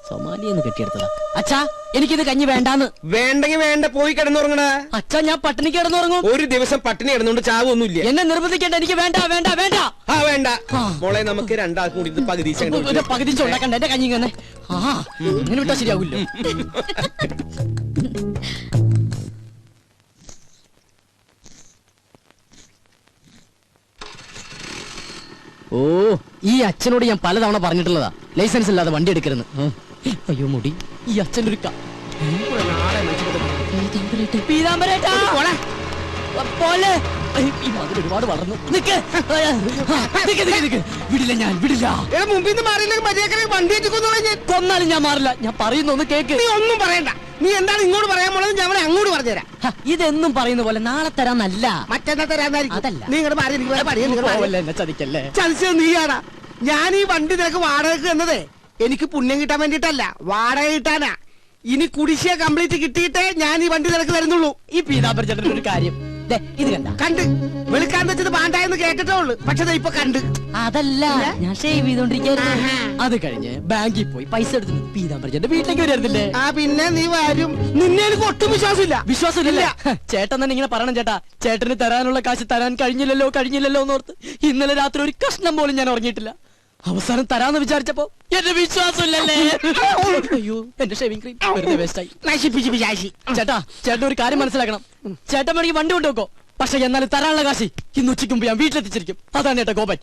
സൊമാലിയെന്ന് കെട്ടിയെടുത്തതാ. അച്ഛാ, എനിക്കിത് കഞ്ഞി വേണ്ടാന്ന്. വേണ്ടെങ്കിൽ വേണ്ട, പോയി കിടന്നുറങ്ങണ. അച്ഛാ, ഞാൻ പട്ടിണി കിടന്നുറങ്ങും. ഒരു ദിവസം പട്ടിണി കിടന്നുകൊണ്ട് ചാവൊന്നുമില്ല. എന്നെ നിർബന്ധിക്കേണ്ട. എനിക്ക് വേണ്ട വേണ്ട വേണ്ട. ആ വേണ്ട മോളെ, നമുക്ക് രണ്ടാൾക്കും കൂടി പകുതി ഉണ്ടാക്കണ്ട. എന്റെ കഞ്ഞി ഇങ്ങനെ ഇങ്ങനെ വിട്ടാ ശരിയാവില്ലോ. ഓ, ഈ അച്ഛനോട് ഞാൻ പലതവണ പറഞ്ഞിട്ടുള്ളതാ, ലൈസൻസ് ഇല്ലാതെ വണ്ടി എടുക്കരുന്ന്. അയ്യോ മുടി, ഈ അച്ഛനൊരു ഒരുപാട് വളർന്നു. വിടില്ല, ഞാൻ വിടില്ല. മുമ്പിൽ വണ്ടി കൊന്നാലും ഞാൻ മാറില്ല. ഞാൻ പറയുന്നൊന്ന് കേക്ക്. നീ ഒന്നും പറയണ്ട. നീ എന്താണ് ഇങ്ങോട്ട് പറയാൻ പോണത്? ഞാൻ അങ്ങോട്ട് പറഞ്ഞുതരാം. ഇതെന്നും പറയുന്ന പോലെ നാളെ തരാന്നല്ല, മറ്റന്നാ തരാന്നായിരിക്കും. അതല്ല. നീ ഇങ്ങോട്ട് മാറി. ചതിക്കല്ലേ. ചതിച്ചത് നീയാടാ. ഞാൻ ഈ വണ്ടി നിനക്ക് വാടകയ്ക്ക് എന്നതേ എനിക്ക് പുണ്യം കിട്ടാൻ വേണ്ടിട്ടല്ല, വാടക കിട്ടാനാ. ഇനി കുടിശ്ശിക കംപ്ലീറ്റ് കിട്ടിയിട്ടേ ഞാൻ ഈ വണ്ടി നിനക്ക് തരുന്നുള്ളൂ. ഈ പീതാംബരചേട്ടൻ ഒരു കാര്യം ഇത് കണ്ട് വെളുക്കാൻ വെച്ചത് പാണ്ടായെന്ന് കേട്ടിട്ടേ ഉള്ളു. പക്ഷെ ഇപ്പൊ കണ്ട്. അതല്ല, ഞാൻ ഷേവ് ചെയ്തോണ്ടിരിക്കുന്നു. അത് കഴിഞ്ഞ് ബാങ്കിൽ പോയി പൈസ എടുത്തു പീതാംബരചേട്ടന്റെ വീട്ടിലേക്ക് വരുന്നില്ലേ? ആ പിന്നെ നീ വരും. നിന്നെ എനിക്ക് ഒട്ടും വിശ്വാസമില്ല. വിശ്വാസമില്ല. ചേട്ടൻ തന്നെ ഇങ്ങനെ പറയണം ചേട്ടാ. ചേട്ടന് തരാനുള്ള കാശ് തരാൻ കഴിഞ്ഞില്ലല്ലോ എന്നോർത്ത് ഇന്നലെ രാത്രി ഒരു കഷ്ണം പോലും ഞാൻ ഉറങ്ങിയിട്ടില്ല. അവസാനം തരാന്ന് വിചാരിച്ചപ്പോ എന്റെ വിശ്വാസമില്ലല്ലേ. അയ്യോ, എന്റെ ഷേവിംഗ് ക്രീം വെറുതെ വേസ്റ്റായി. ചേട്ടാ, ചേട്ടൻ ഒരു കാര്യം മനസ്സിലാക്കണം. ചേട്ടൻ വേണമെങ്കിൽ വണ്ടി കൊണ്ടുവെക്കോ, പക്ഷെ എന്നാലും തരാനുള്ള കാശി ഇന്ന് ഉച്ചയ്ക്ക് മുമ്പ് ഞാൻ വീട്ടിലെത്തിച്ചിരിക്കും. അതാണ് ചേട്ടാ ഗോപൻ.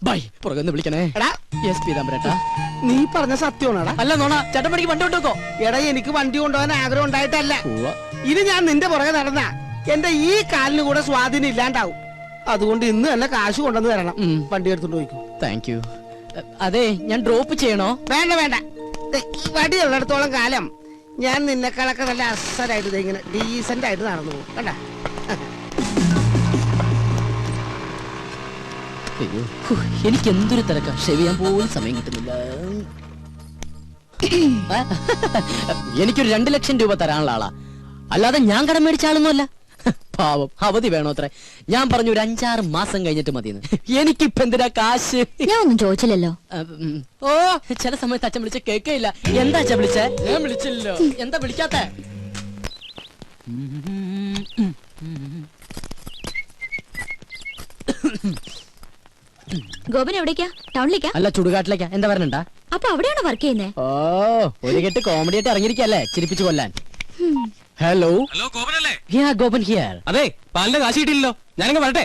ബൈ. പുറകെ വിളിക്കണേ. പീതാംബരേട്ടാ, നീ പറഞ്ഞ സത്യമാണോടാ? അല്ല നോണ. ചേട്ടൻ വേണമെങ്കിൽ വണ്ടി കൊണ്ടുവെക്കോ. എടാ, എനിക്ക് വണ്ടി കൊണ്ടുപോകാൻ ആഗ്രഹം ഉണ്ടായിട്ടല്ല. ഇത് ഞാൻ നിന്റെ പുറകെ നടന്ന എന്റെ ഈ കാലിന് കൂടെ സ്വാധീനം ഇല്ലാണ്ടാവും. അതുകൊണ്ട് ഇന്ന് തന്നെ കാശ് കൊണ്ടുവന്ന് തരണം. വണ്ടി എടുത്തോണ്ട് പോയിക്കോ. Thank you. അതെ, ഞാൻ ഡ്രോപ്പ് ചെയ്യണോ? വേണ്ട വേണ്ട. വടി ഉള്ളിടത്തോളം കാലം ഞാൻ നിന്നെക്കാളൊക്കെ നല്ല അസലായിട്ട് ഇങ്ങനെ ഡീസന്റ് ആയിട്ട് നടന്നു പോകും. കണ്ട. എനിക്ക് എന്തൊരു തിരക്കാ. ഷേവ് ചെയ്യാൻ പോലും സമയം കിട്ടുന്നില്ല. എനിക്കൊരു 2 ലക്ഷം രൂപ തരാനുള്ള ആളാ, അല്ലാതെ ഞാൻ കടം മേടിച്ച ആളൊന്നുമല്ല. പാവം, അവധി വേണോ അത്ര? ഞാൻ പറഞ്ഞു ഒരു 5-6 മാസം കഴിഞ്ഞിട്ട് മതിയെന്ന്. എനിക്കിപ്പ എന്തിനാ കാശ്? ഞാൻ ഒന്നും ചോദിച്ചില്ലല്ലോ. ഓ, ചില സമയത്ത് അച്ഛൻ വിളിച്ച കേൾക്കയില്ല. എന്താ അച്ഛൻ വിളിച്ചേ? ഞാൻ വിളിച്ചില്ലല്ലോ. എന്താ വിളിക്കാത്ത? ഗോപൻ എവിടേക്കാ? ടൗണിലേക്കാ? അല്ല, ചുടുകാട്ടിലേക്കാ. എന്താ പറഞ്ഞണ്ടാ? അപ്പൊ അവിടെയാണോ വർക്ക് ചെയ്യുന്നേ? ഓ, ഒരു കെട്ട് കോമഡി ആയിട്ട് ഇറങ്ങിയിരിക്കല്ലേ, ചിരിപ്പിച്ചു കൊല്ലാൻ. ഹലോ ഗോപനല്ലേ? ഗോപൻ ഹിയർ. അതെ, പാലിന്റെ കാശ് കിട്ടിയില്ലല്ലോ. ഞാനങ്ങ് വരട്ടെ.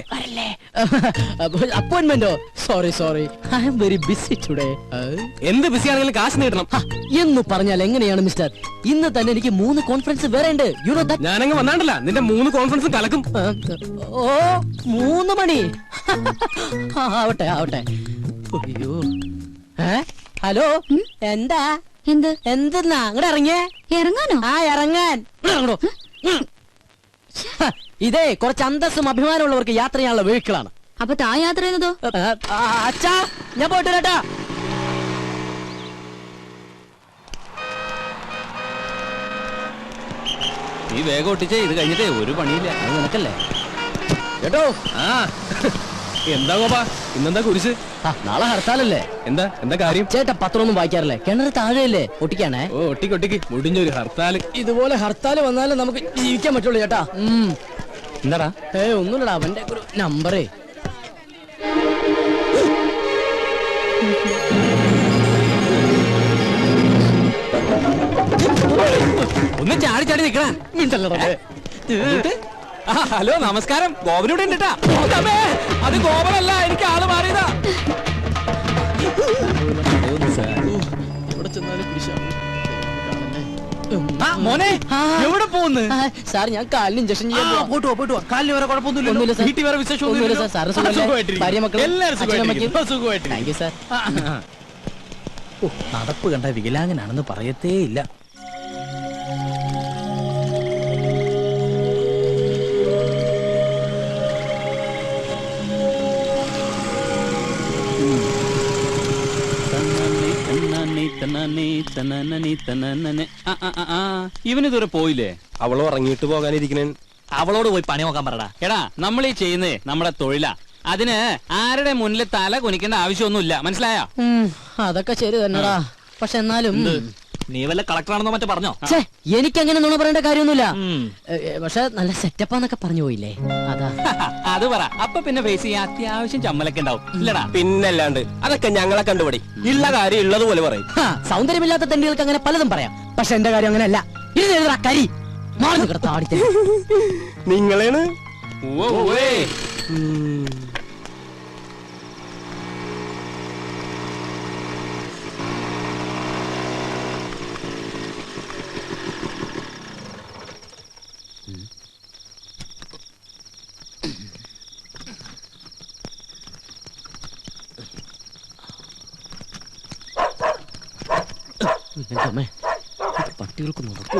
അപ്പോയിന്റ്മെന്റോ? Sorry, I am very busy today. എന്ത് ബിസി ആണെങ്കിലും കാശ് നേടണം എന്ന് പറഞ്ഞാൽ എങ്ങനെയാണ് മിസ്റ്റർ? ഇന്ന് തന്നെ എനിക്ക് 3 കോൺഫറൻസ് വേറെ ഉണ്ട്. You know that. ഞാനങ്ങ് വന്നാണ്ടല്ല, നിന്റെ 3 കോൺഫറൻസും കലക്കും. ഓ, 3 മണി. ആവട്ടെ. അയ്യോ, ഹലോ, എന്താ? എന്തെന്നാ അങ്ങോട്ട് ഇറങ്ങിയേ? ഇറങ്ങാനോ? ആ, ഇറങ്ങാൻ. ഇതേ കുറച്ച് അന്തസ്സും അഭിമാനമുള്ളവർക്ക് യാത്ര ചെയ്യാനുള്ള വെഹിക്കിളാണ്. അപ്പൊ താ യാത്ര ചെയ്യുന്നതോ? അച്ഛാ, ഞാൻ പോയിട്ട് വരാട്ടാ. നീ വേഗം ഒട്ടിച്ചേ, ഇത് കഴിഞ്ഞിട്ടേ ഒരു പണിയില്ല. അത് നിനക്കല്ലേ കേട്ടോ. എന്താ ഗോപാ, ഇന്നെന്താ കുരിശ്? നാളെ ഹർത്താലല്ലേ? എന്താ കാര്യം? ചേട്ടാ, പത്രമൊന്നും വായിക്കാറില്ലേ? കിണറ് താഴെയല്ലേ? ഒട്ടിക്കാണേ. ഓ, ഒട്ടിക്ക് മുടിഞ്ഞൊരു ഹർത്താല്. ഇതുപോലെ ഹർത്താല് വന്നാലും നമുക്ക് ജീവിക്കാൻ പറ്റുള്ളൂ ചേട്ടാ. എന്താടാ? ഒന്നുമില്ലടാ, അവന്റെ ഒരു നമ്പറേ. ഒന്ന് ചാടി നിക്കണ. ഹലോ, നമസ്കാരം. ഗോപനൂടെ ഉണ്ടട്ടാ. അത് ഗോപനല്ല, എനിക്ക് ആള് മാറിയതാ. എവിടെ ചെന്നാലും മോനെ എവിടെ പോകുന്നു? സാർ ഞാൻ കാലിന് ഇഞ്ചക്ഷൻ ചെയ്യാൻ പോവാ. പോട്ടു കാലിന് വേറെ കുഴപ്പമൊന്നുമില്ലല്ലോ. ഒന്നുമില്ല സാർ. വീട്ടിൽ വേറെ വിശേഷം ഒന്നുമില്ല സാർ. സാറ് സുഖമല്ലേ? ഭാര്യ മക്കളും എല്ലാവരും അച്ഛനമ്മയ്ക്കും? സുഖമായിട്ട്. Thank you sir. നടപ്പ് കണ്ട വികലാംഗനാണെന്ന് പറയത്തേ ഇല്ല. ഇവനിതുവരെ പോയില്ലേ? അവൾ ഉറങ്ങിയിട്ട് പോകാനിരിക്കണേ. അവളോട് പോയി പണി നോക്കാൻ പറടാ. എടാ, നമ്മൾ ഈ ചെയ്യുന്നേ നമ്മുടെ തൊഴിലാ. അതിന് ആരുടെ മുന്നിൽ തല കുനിക്കേണ്ട ആവശ്യമൊന്നുമില്ല, മനസ്സിലായോ? അതൊക്കെ ശരി തന്നെടാ. പക്ഷെ എന്നാലും നീ വല്ല കളക്ടറാണെന്നോ മറ്റോ പറഞ്ഞോ? എനിക്കങ്ങനെ നുണ പറയേണ്ട കാര്യമൊന്നുമില്ല. പക്ഷെ നല്ല സെറ്റപ്പാന്നൊക്കെ പറഞ്ഞു പോയില്ലേ, അതാ. അത് പറ. അപ്പൊ പിന്നെ ഫേസ് ചെയ്യാൻ അത്യാവശ്യം ചമ്മലൊക്കെ ഉണ്ടാവും, ഇല്ലടാ? പിന്നല്ലാണ്ട് അതൊക്കെ ഞങ്ങളെ കണ്ടുപിടി. ഉള്ള കാര്യം ഉള്ളതുപോലെ പറയും. സൗന്ദര്യമില്ലാത്ത തെണ്ടികൾക്ക് അങ്ങനെ പലതും പറയാം. പക്ഷെ എന്റെ കാര്യം അങ്ങനെയല്ല. ഇത് കരി നിങ്ങളാണ്. പട്ടികൾക്ക് നടക്കൂ.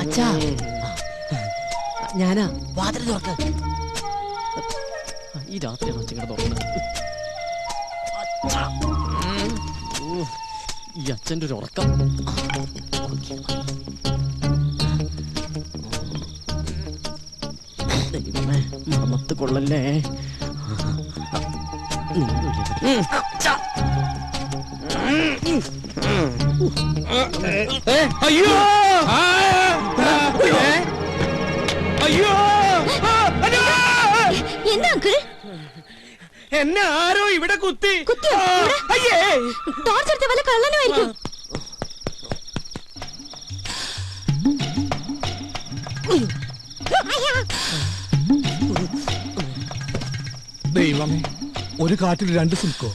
അച്ഛാ, ഞാനാ. വാതിൽ തുറക്ക്. ഈ രാത്രിയാണ് അച്ഛൻ തുറക്കുന്നത്. ഈ അച്ഛൻ്റെ ഒരു ഉറക്കം. മണത്ത് കൊള്ളല്ലേ. അയ്യോ അയ്യോ, എന്താ അങ്കിൾ? എന്നെ ആരോ ഇവിടെ കുത്തി. അയ്യേ, ടോർച്ചെടുത്ത വല്ല കള്ളനുമായിരിക്കും. ദൈവമേ, ഒരു കാറ്റിൽ രണ്ട് സിൽക്കോ?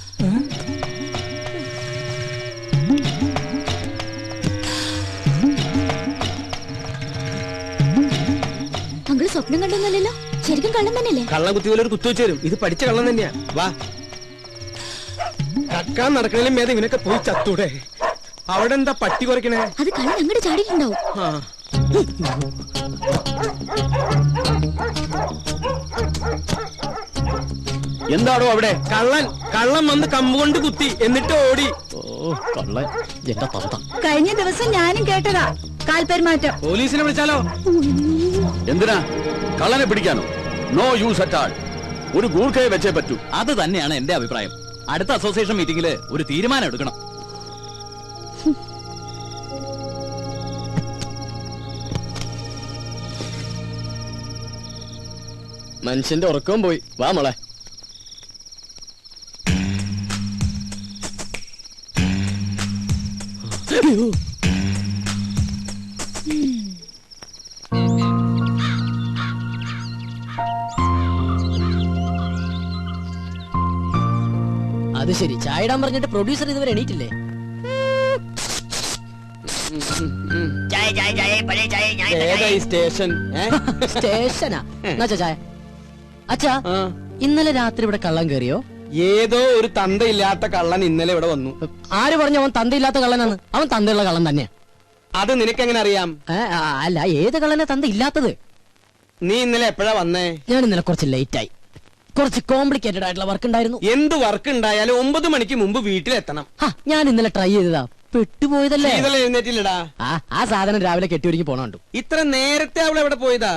അങ്കിൾ സ്വപ്നം കണ്ടൊന്നല്ലോ, ശരിക്കും കള്ളം തന്നെയല്ലേ? കള്ളം കുത്തി പോലെ ഒരു കുത്തു വെച്ച് തരും. ഇത് പഠിച്ച കള്ളം തന്നെയാ. വാ, കക്കാൻ നടക്കണേലും മേധം ഇവനൊക്കെ പോയി ചത്തൂടെ. അവിടെ എന്താ പട്ടി കുറയ്ക്കണേ? അത് കള്ളൻ അങ്ങോട്ട് ചാടിയിട്ടുണ്ടാവും. എന്താണോ അവിടെ? കള്ളൻ വന്ന് കമ്പുകൊണ്ട് കുത്തി, എന്നിട്ട് ഓടി. കള്ളൻ എന്റെ തന്ത. കഴിഞ്ഞ ദിവസം ഞാനും കേട്ടതാ കാൽപെരുമാറ്റം. പോലീസിനെ വിളിച്ചാലോ? എന്തിനാ? കള്ളനെ പിടിക്കാനോ? No use at all. ഒരു ഗൂർഖയെ വെച്ചേ പറ്റൂ. അത് തന്നെയാണ് എന്റെ അഭിപ്രായം. അടുത്ത അസോസിയേഷൻ മീറ്റിംഗില് ഒരു തീരുമാനം എടുക്കണം. മനുഷ്യന്റെ ഉറക്കവും പോയി. വാ മോളെ. അത് ശരി, ചായ ഇടാൻ പറഞ്ഞിട്ട് പ്രൊഡ്യൂസർ ഇതുവരെ എണീറ്റില്ലേ? സ്റ്റേഷനാ? എന്നാ ചായ. അച്ഛാ, ഇന്നലെ രാത്രി ഇവിടെ കള്ളം കയറിയോ? ഏതോ ഒരു തന്തയില്ലാത്ത കള്ളൻ ഇന്നലെ ഇവിടെ വന്നു. ആര് പറഞ്ഞു അവൻ തന്തയില്ലാത്ത കള്ളനാണ്? അവൻ തന്തയുള്ള കള്ളൻ തന്നെയാ. അത് നിനക്കെങ്ങനെ അറിയാം? അല്ല, ഏത് കള്ളനെ തന്ത ഇല്ലാത്തത്? നീ ഇന്നലെ എപ്പോഴാ വന്നേ? ഞാൻ ഇന്നലെ കുറച്ച് ലേറ്റ് ആയി. കുറച്ച് കോംപ്ലിക്കേറ്റഡ് ആയിട്ടുള്ള വർക്ക് ഉണ്ടായിരുന്നു. എന്ത് വർക്ക് ഉണ്ടായാലും 9 മണിക്ക് മുമ്പ് വീട്ടിലെത്തണം. ഞാൻ ഇന്നലെ ട്രൈ ചെയ്തതാ, പെട്ടുപോയതല്ലേ. എഴുന്നേറ്റില്ലടാ. ആ സാധനം രാവിലെ കെട്ടിയൊരുക്കി പോണുണ്ട്. ഇത്ര നേരത്തെ അവൾ എവിടെ പോയതാ?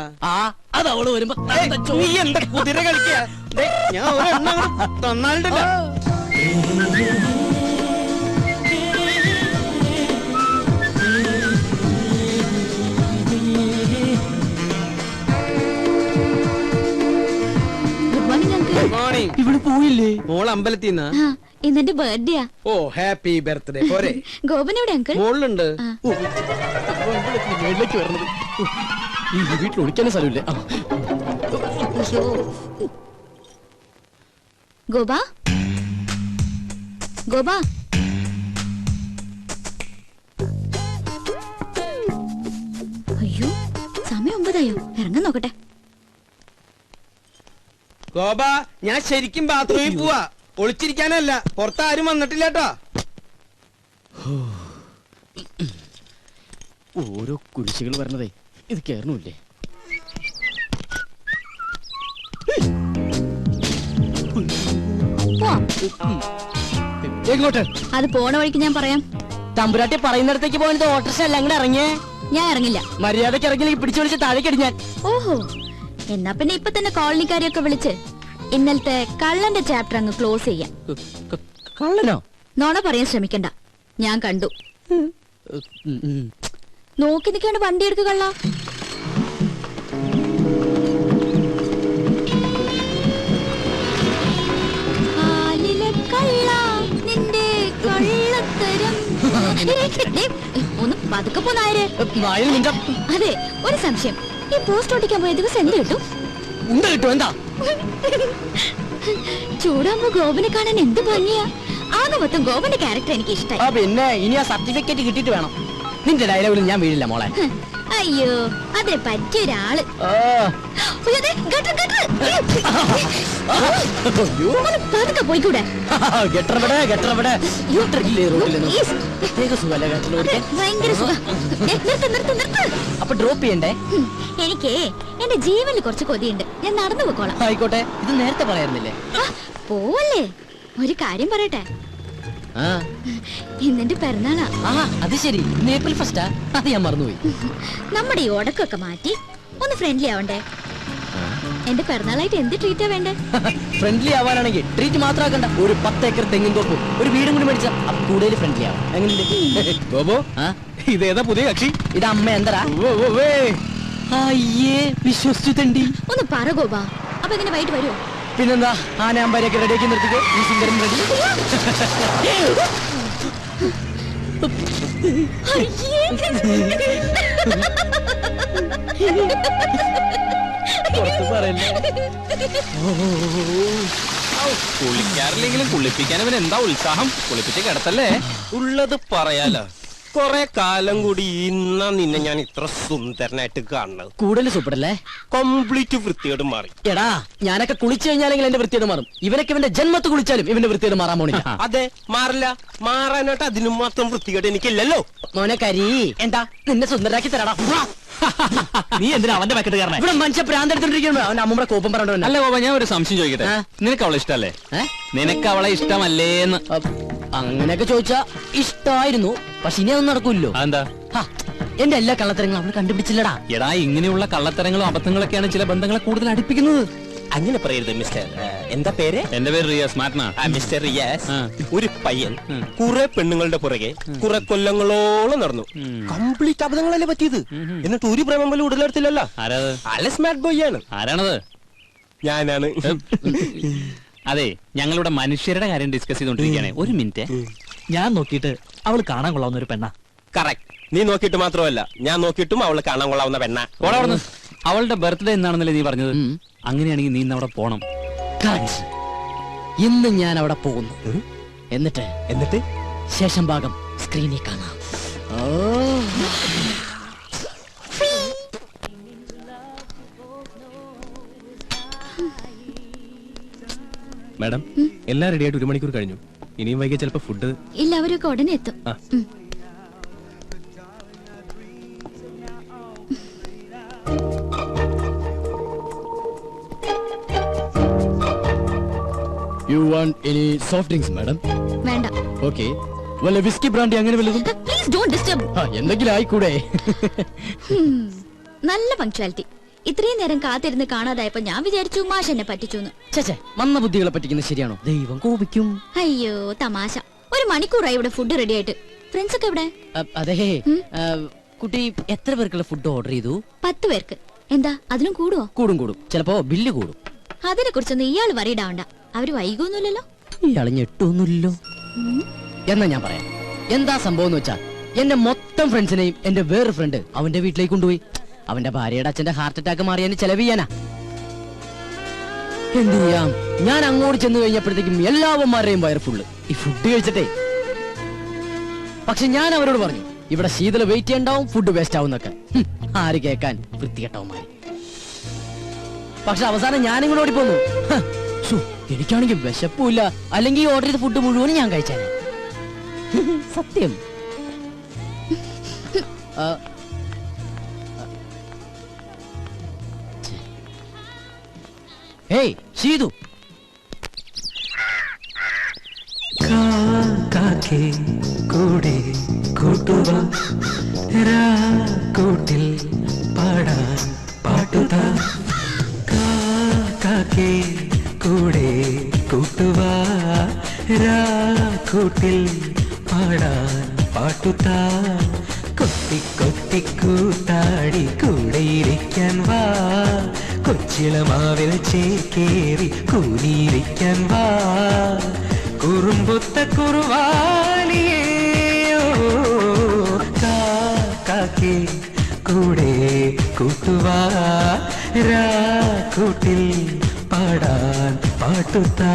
അത് അവള് വരുമ്പോ നീ എന്താ കുതിര കളിക്കാ? ഞാൻ ഒരെണ്ണം തന്നാലുണ്ടല്ലോ. Good morning uncle. മോർണിംഗ്. ഇവിടെ പോയില്ലേ? മോൾ അമ്പലത്തിന്നാ? ഇന്നെന്റെ ബർത്ത്ഡേയാ. ഓ ഹാപ്പി ബർത്ത്ഡേ. പോരെ ഗോപൻ എവിടെ അങ്കിൾ? മോളിലുണ്ട്. മേളിലേക്ക് വരണത് ഈ വീട്ടിൽ ഒളിക്കാനും സ്ഥലമില്ലേ? ഗോപ, ഗോപ, അയ്യോ സമയം 9 ഇറങ്ങാൻ നോക്കട്ടെ. ഗോപ, ഞാൻ ശരിക്കും ബാത്റൂമിൽ പോവാ. ഒളിച്ചിരിക്കാനല്ല. പുറത്താരും വന്നിട്ടില്ല കേട്ടോ. ഓരോ കുരിശുകൾ വരണതേ ഇത് കേറണില്ലേ? എങ്ങോട്ട്? അത് പോണ വഴിക്ക് ഞാൻ പറയാം. തമ്പുരാട്ടി പറയുന്നിടത്തേക്ക് പോയത് ഓട്ടർഷ അല്ല, അങ്ങനെ ഇറങ്ങിയേ. ഞാൻ ഇറങ്ങില്ല. മര്യാദക്ക് ഇറങ്ങിയില്ലെങ്കിൽ പിടിച്ചു വിളിച്ച് താഴേക്ക് ഇടിഞ്ഞാൻ. ഓഹോ, എന്നാ പിന്നെ ഇപ്പൊ തന്നെ കോളനിക്കാരെയൊക്കെ വിളിച്ച് ഇന്നലത്തെ കള്ളന്റെ ചാപ്റ്റർ അങ്ങ് ക്ലോസ് ചെയ്യാം. കള്ളനോ? നോണ പറയാൻ ശ്രമിക്കണ്ട, ഞാൻ കണ്ടു. നോക്കി നിൽക്കാണ്ട് വണ്ടി എടുക്കുക കള്ള. നിന്റെ കള്ളത്തരം. ഒന്ന് പതുക്കെ പോന്നായര്. അതെ, ഒരു സംശയം. ഈ പോസ്റ്റ് ഒട്ടിക്കാൻ പോയ ദിവസം എന്ത് കിട്ടും? എന്താ ചൂടാകുമ്പോ ഗോപനെ കാണാൻ എന്ത് ഭംഗിയാ. ആകെ മൊത്തം ഗോപന്റെ ക്യാരക്ടർ എനിക്ക് ഇഷ്ടമായി. പിന്നെ ഇനി ആ സർട്ടിഫിക്കറ്റ് കിട്ടിയിട്ട് വേണം. നിന്റെ ഡയലോഗിൽ ഞാൻ വീഴില്ല മോളെ. അയ്യോ, അതിനെ പറ്റിയൊരാള്. പോയിക്കൂടെ? ഭയങ്കര സുഖം. അപ്പൊ ഡ്രോപ്പ് ചെയ്യണ്ടേ? എനിക്ക് എന്റെ ജീവനിൽ കുറച്ച് കൊതിയുണ്ട്. ഞാൻ നടന്നു പോക്കോളാം. ആയിക്കോട്ടെ. ഇത് നേരത്തെ പറയാറുന്നില്ലേ? പോവല്ലേ, ഒരു കാര്യം പറയട്ടെ. ഇന്നെന്റെ പിറന്നാളാ. അത് ശരി, ഏപ്രിൽ ഫസ്റ്റാ? അത് ഞാൻ മറന്നുപോയി. നമ്മുടെ ഈ ഉടക്കൊക്കെ മാറ്റി ഒന്ന് ഫ്രണ്ട്ലി ആവണ്ടേ? എന്റെ പിറന്നാളായിട്ട് എന്ത് ട്രീറ്റാ വേണ്ടേ? ഫ്രണ്ട്ലി ആവാനാണെങ്കിൽ ട്രീറ്റ് മാത്രം ആക്കണ്ട. ഒരു 10 ഏക്കർ തെങ്ങിൻ തോപ്പും ഒരു വീടും കൂടി മേടിച്ചാൽ കൂടുതൽ ഫ്രണ്ട്ലി ആവും. എങ്ങനെയുണ്ട്? ഇതേതാ പുതിയ കക്ഷി? ഇത് അമ്മ എന്തരാ? അയ്യേ, വിശ്വസിച്ചു തണ്ടി. ഒന്ന് പറ ഗോപ, അപ്പൊ എങ്ങനെ വൈകിട്ട് വരുമോ? പിന്നെന്താ, ആനയാമ്പാരൊക്കെ റെഡിയാക്കി നിർത്തിക്കോ. ഈ സുന്ദരൻ റെഡി. കുളിക്കാറില്ലെങ്കിലും കുളിപ്പിക്കാൻ അവൻ എന്താ ഉത്സാഹം. കുളിപ്പിച്ച് കിടത്തല്ലേ? ഉള്ളത് പറയാലോ. കൊറേ കാലം കൂടി ഇന്നാ നിന്നെ ഞാൻ ഇത്ര സുന്ദരനായിട്ട് കാണുന്നത്. കൂടുതൽ സൂപ്പറല്ലേ? കംപ്ലീറ്റ് വൃത്തിയോട് മാറി. എടാ, ഞാനൊക്കെ കുളിച്ചു കഴിഞ്ഞാലെങ്കിൽ എന്റെ വൃത്തിയോട് മാറും. ഇവനൊക്കെ ഇവന്റെ ജന്മത്ത് കുളിച്ചാലും ഇവന്റെ വൃത്തിയോട് മാറാൻ പോണില്ല. അതെ, മാറില്ല. മാറാനായിട്ട് അതിനും മാത്രം വൃത്തികേട് എനിക്കില്ലല്ലോ. മോനെ കരി, എന്താ നിന്നെ സുന്ദരാക്കി തരാടാ. നീ എന്തിനാ അവന്റെ പാക്കറ്റ് കാരണം? ഇവിടെ മനുഷ്യ പ്രാന്തെടുത്തോണ്ടിരിക്കുന്നു. അവൻ അമ്മൂടെ കോപ്പം പറഞ്ഞോ. അല്ല ഗോപ, ഞാൻ ഒരു സംശയം ചോദിക്കട്ടെ. നിനക്ക് അവളെ ഇഷ്ടല്ലേ? നിനക്ക് അവളെ ഇഷ്ടമല്ലേന്ന്? അങ്ങനെയൊക്കെ ചോദിച്ചാ ഇഷ്ടമായിരുന്നു. പക്ഷെ ഇനി അതൊന്നും നടക്കൂല്ലോ. എന്താ? എന്റെ എല്ലാ കള്ളത്തരങ്ങളും അവള് കണ്ടുപിടിച്ചില്ലടാ. എടാ, ഇങ്ങനെയുള്ള കള്ളത്തരങ്ങളും അബദ്ധങ്ങളൊക്കെയാണ് ചില ബന്ധങ്ങളെ കൂടുതൽ അടുപ്പിക്കുന്നത്. അങ്ങനെ പറയരുത് മിസ്റ്റർ. എന്താ പേര്? എന്റെ പേര് റിയാസ്. മാറ്റണ മിസ്റ്റർ റിയാസ്. ഒരു പയ്യൻ കുറെ പെണ്ണുങ്ങളുടെ പുറകെ കുറെ കൊല്ലങ്ങളോളം നടന്നു. കംപ്ലീറ്റ് അബദ്ധങ്ങളല്ലേ പറ്റിയത്. എന്നിട്ട് ഒരു പ്രേമം പോലും ഉടലെടുത്തില്ലല്ലോ. ആരാത്? അല്ല, സ്മാർട്ട് ബോയ് ആണ്. ആരാണത്? ഞാനാണ്. അതെ, ഞങ്ങളിവിടെ മനുഷ്യരുടെ കാര്യം ഡിസ്കസ് ചെയ്തോണ്ടിരിക്കുകയാണ്. ഒരു മിനിറ്റ്. ഞാൻ നോക്കിയിട്ട് അവൾ കാണാൻ കൊള്ളാവുന്ന ഒരു പെണ്ണ. കറക്റ്റ്. നീ നോക്കിയിട്ട് മാത്രമല്ല, ഞാൻ നോക്കിയിട്ടും അവള് കാണാൻ കൊള്ളാവുന്ന പെണ്ണ. അവളുടെ ബർത്ത്ഡേ എന്നാണെന്നല്ലേ നീ പറഞ്ഞത്? അങ്ങനെയാണെങ്കിൽ നീ ഇന്ന് അവിടെ പോണം. ഇന്ന് ഞാൻ അവിടെ പോകുന്നു. എന്നിട്ട് ശേഷം ഭാഗം സ്ക്രീനിൽ കാണാം. മാഡം, എല്ലാം റെഡി ആയിട്ട് 1 മണിക്കൂർ കഴിഞ്ഞു. ഇനിയും വൈകിയ ചിലപ്പോ ഫുഡ് ഇല്ല, അവരൊക്കെ ഉടനെ എത്തും. You want any soft drinks, madam? വേണ്ട. Okay. വല്ല വിസ്കി ബ്രാൻഡി അങ്ങനെ വല്ലതും? Please don't disturb. എന്തെങ്കിലും ആയിക്കൂടെ? നല്ല പങ്ക്ച്വാലിറ്റി. ഇത്രയും നേരം കാത്തിരുന്ന് കാണാതായപ്പോ ഞാൻ വിചാരിച്ചു മാഷ് എന്നെ പറ്റിച്ചു. ചേച്ചേ, മന്ന ബുദ്ധികളെ പറ്റിക്കുന്നത് ശരിയാണോ? ദൈവം കോപിക്കും. അയ്യോ തമാശ. 1 മണിക്കൂറായി ഇവിടെ ഫുഡ് റെഡി ആയിട്ട്. ഫ്രണ്ട്സ് ഒക്കെ എവിടെ? അതെ, കുട്ടി എത്ര പേർക്കുള്ള ഫുഡ് ഓർഡർ ചെയ്തു? 10 പേർക്ക്. എന്താ, അതിലും കൂടുവോ? കൂടും. ചിലപ്പോ ബില്ല് കൂടും. അതിനെ കുറിച്ചൊന്നും ഇയാൾ വറീഡാവണ്ട. അവര് വൈകൊന്നുമില്ലല്ലോ. ഇയാള് ഞെട്ടൊന്നുമില്ലല്ലോ. എന്നാ ഞാൻ പറയാം എന്താ സംഭവം എന്ന് വെച്ചാ, എന്റെ മൊത്തം ഫ്രണ്ട്സിനെയും എന്റെ വേറൊരു ഫ്രണ്ട് അവന്റെ വീട്ടിലേക്ക് കൊണ്ടുപോയി. അവന്റെ ഭാര്യയുടെ അച്ഛന്റെ ഹാർട്ട് അറ്റാക്ക് മാറിയതിന് ചെലവ് ചെയ്യാനാ. എന്ത് ചെയ്യാം, ഞാൻ അങ്ങോട്ട് ചെന്ന് കഴിഞ്ഞപ്പോഴത്തേക്കും എല്ലാവന്മാരുടെയും വയർ ഫുള്ള് ഈ ഫുഡ് കഴിച്ചിട്ടേ. പക്ഷെ ഞാൻ അവരോട് പറഞ്ഞു ഇവിടെ ശീതള വെയിറ്റ് ചെയ്യണ്ടാവും, ഫുഡ് വേസ്റ്റ് ആവും എന്നൊക്കെ. ആര് കേൾക്കാൻ, വൃത്തികെട്ടവന്മാര്. പക്ഷെ അവസാനം ഞാനിങ്ങോട്ട് ഓടിപ്പോന്നു. എനിക്കാണെങ്കിൽ വിശപ്പില്ല, അല്ലെങ്കിൽ ഓർഡർ ചെയ്ത ഫുഡ് മുഴുവനും ഞാൻ കഴിച്ചാലേ. സത്യം. ഏയ് ശീതു, കാക്കേ കൂടെ കൂട്ടുക കൂട്ടിൽ പാടാൻ പാട്ടുതാ. കാക്കേ കൂടെ കൂട്ടുക കൂട്ടിൽ പാടാൻ പാട്ടുതാ. കൊത്തി കൊത്തി കൂത്താടി കൂടെയിരിക്കാൻ വാ, കൊച്ചിളമാവിൽ ചേക്കേറി കൂനിയിരിക്കാൻ വാ. കുറുമ്പുത്ത കുറുവാലിയോ കാക്കേ കൂടെ കൂട്ടുവാ കൂട്ടിൽ പാടാൻ പാട്ടുതാ.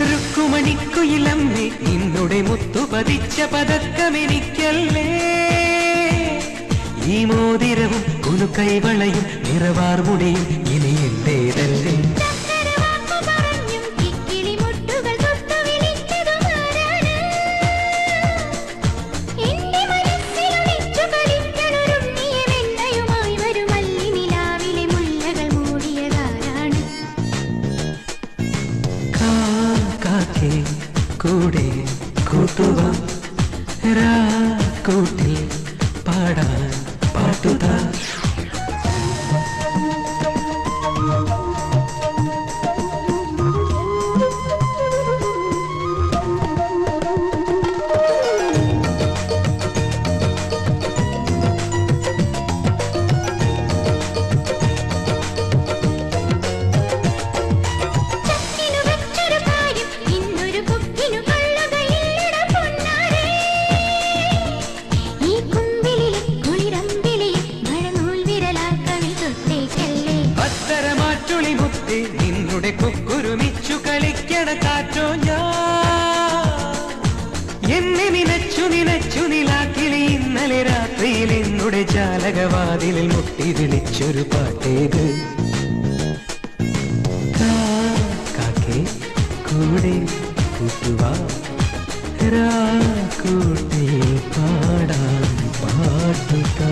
രുക്കുമണിക്കുയിലമ്മേ നിന്നുടെ മുത്തു പതിച്ച പതക്കമെനിക്കല്ലേ. ഈ മോതിരവും കുലുക്കൈവളയും നിറവാർമുടിയും ഇനി എന്റേതല്ലേ. കാക്കേ കൂടെ കൂട്ടുക കൂട്ടിൽ പാടാൻ പാട്ടുതാ. നിന്നുടെ കുക്കുരുമിച്ചു കളിക്കണ കാറ്റോ ഞാൻ. എന്നെ നിനച്ചു നിനച്ചു നിലാക്കിളി ഇന്നലെ രാത്രിയിൽ എന്നുടെ ജാലകവാതിലിൽ മുട്ടി വിളിച്ചൊരു പാട്ടേത്. കാക്കേ കൂടെ കൂട്ടുവാ കൂട്ടിൽ പാടാൻ പാട്ടുകാ.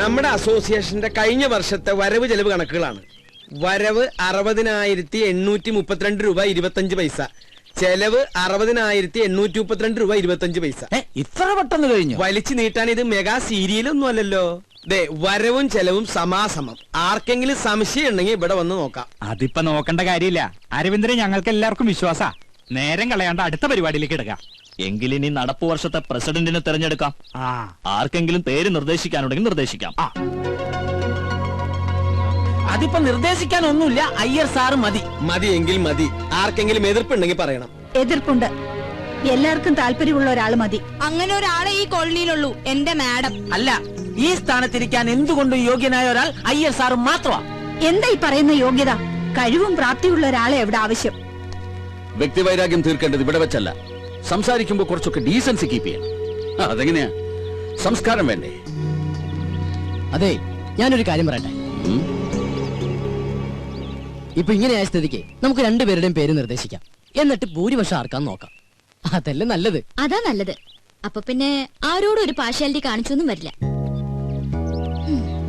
നമ്മുടെ അസോസിയേഷന്റെ കഴിഞ്ഞ വർഷത്തെ വരവ് ചെലവ് കണക്കുകളാണ്. വരവ് 60,832 രൂപ 25 പൈസ, ചെലവ് 60,832 രൂപ 25 പൈസ. ഇത്ര പെട്ടെന്ന് കഴിഞ്ഞു? വലിച്ചു നീട്ടാൻ ഇത് മെഗാ സീരിയലൊന്നും അല്ലല്ലോ. ദേ വരവും ചെലവും സമാസമം. ആർക്കെങ്കിലും സംശയം ഉണ്ടെങ്കിൽ ഇവിടെ വന്ന് നോക്കാം. അതിപ്പോ നോക്കേണ്ട കാര്യമില്ല. അരവിന്ദനെ ഞങ്ങൾക്ക് എല്ലാവർക്കും വിശ്വാസ. നേരം കളയാണ്ട് അടുത്ത പരിപാടിയിലേക്ക് എടുക്കാം. എങ്കിലിനി നടപ്പു വർഷത്തെ പ്രസിഡന്റിനെ തെരഞ്ഞെടുക്കാം. ആർക്കെങ്കിലും പേര് നിർദ്ദേശിക്കാനുണ്ടെങ്കിൽ നിർദ്ദേശിക്കാം. അതിപ്പോ നിർദ്ദേശിക്കാനൊന്നുമില്ല, അയ്യർ സാറ് മതി. മതി എങ്കിൽ മതി. ആർക്കെങ്കിലും എതിർപ്പുണ്ടെങ്കിൽ പറയണം. എതിർപ്പുണ്ട്. എല്ലാവർക്കും താല്പര്യമുള്ള ഒരാൾ മതി. അങ്ങനെ ഒരാളെ ഈ കോളനിയിലുള്ളൂ, എന്റെ മാഡം. അല്ല, ഈ സ്ഥാനത്തിരിക്കാൻ എന്തുകൊണ്ടും യോഗ്യനായ ഒരാൾ അയ്യർ സാറ് മാത്രമാണ്. എന്താ ഈ പറയുന്ന യോഗ്യത? കഴിവും പ്രാപ്തിയുള്ള ഒരാളെ എവിടെ ആവശ്യം. വ്യക്തിവൈരാഗ്യം തീർക്കേണ്ടത് ഇവിടെ വെച്ചല്ല. സംസാരിക്കുമ്പോ കുറച്ചൊക്കെ ഡീസൻസി കീപ്പ് ചെയ്യണം. അതെങ്ങനെയാ? സംസ്കാരം വേണ്ടേ? അതെ, ഞാനൊരു കാര്യം പറയട്ടെ. ഇപ്പൊ ഇങ്ങനെയായ സ്ഥിതിക്ക് നമുക്ക് രണ്ടുപേരുടെയും പേര് നിർദ്ദേശിക്കാം. എന്നിട്ട് ഭൂരിപക്ഷം ആർക്കാൻ നോക്കാം. അതല്ലേ നല്ലത്? അതാ നല്ലത്. അപ്പൊ പിന്നെ ആരോടും ഒരു പാർഷ്യാലിറ്റി കാണിച്ചൊന്നും വരില്ല.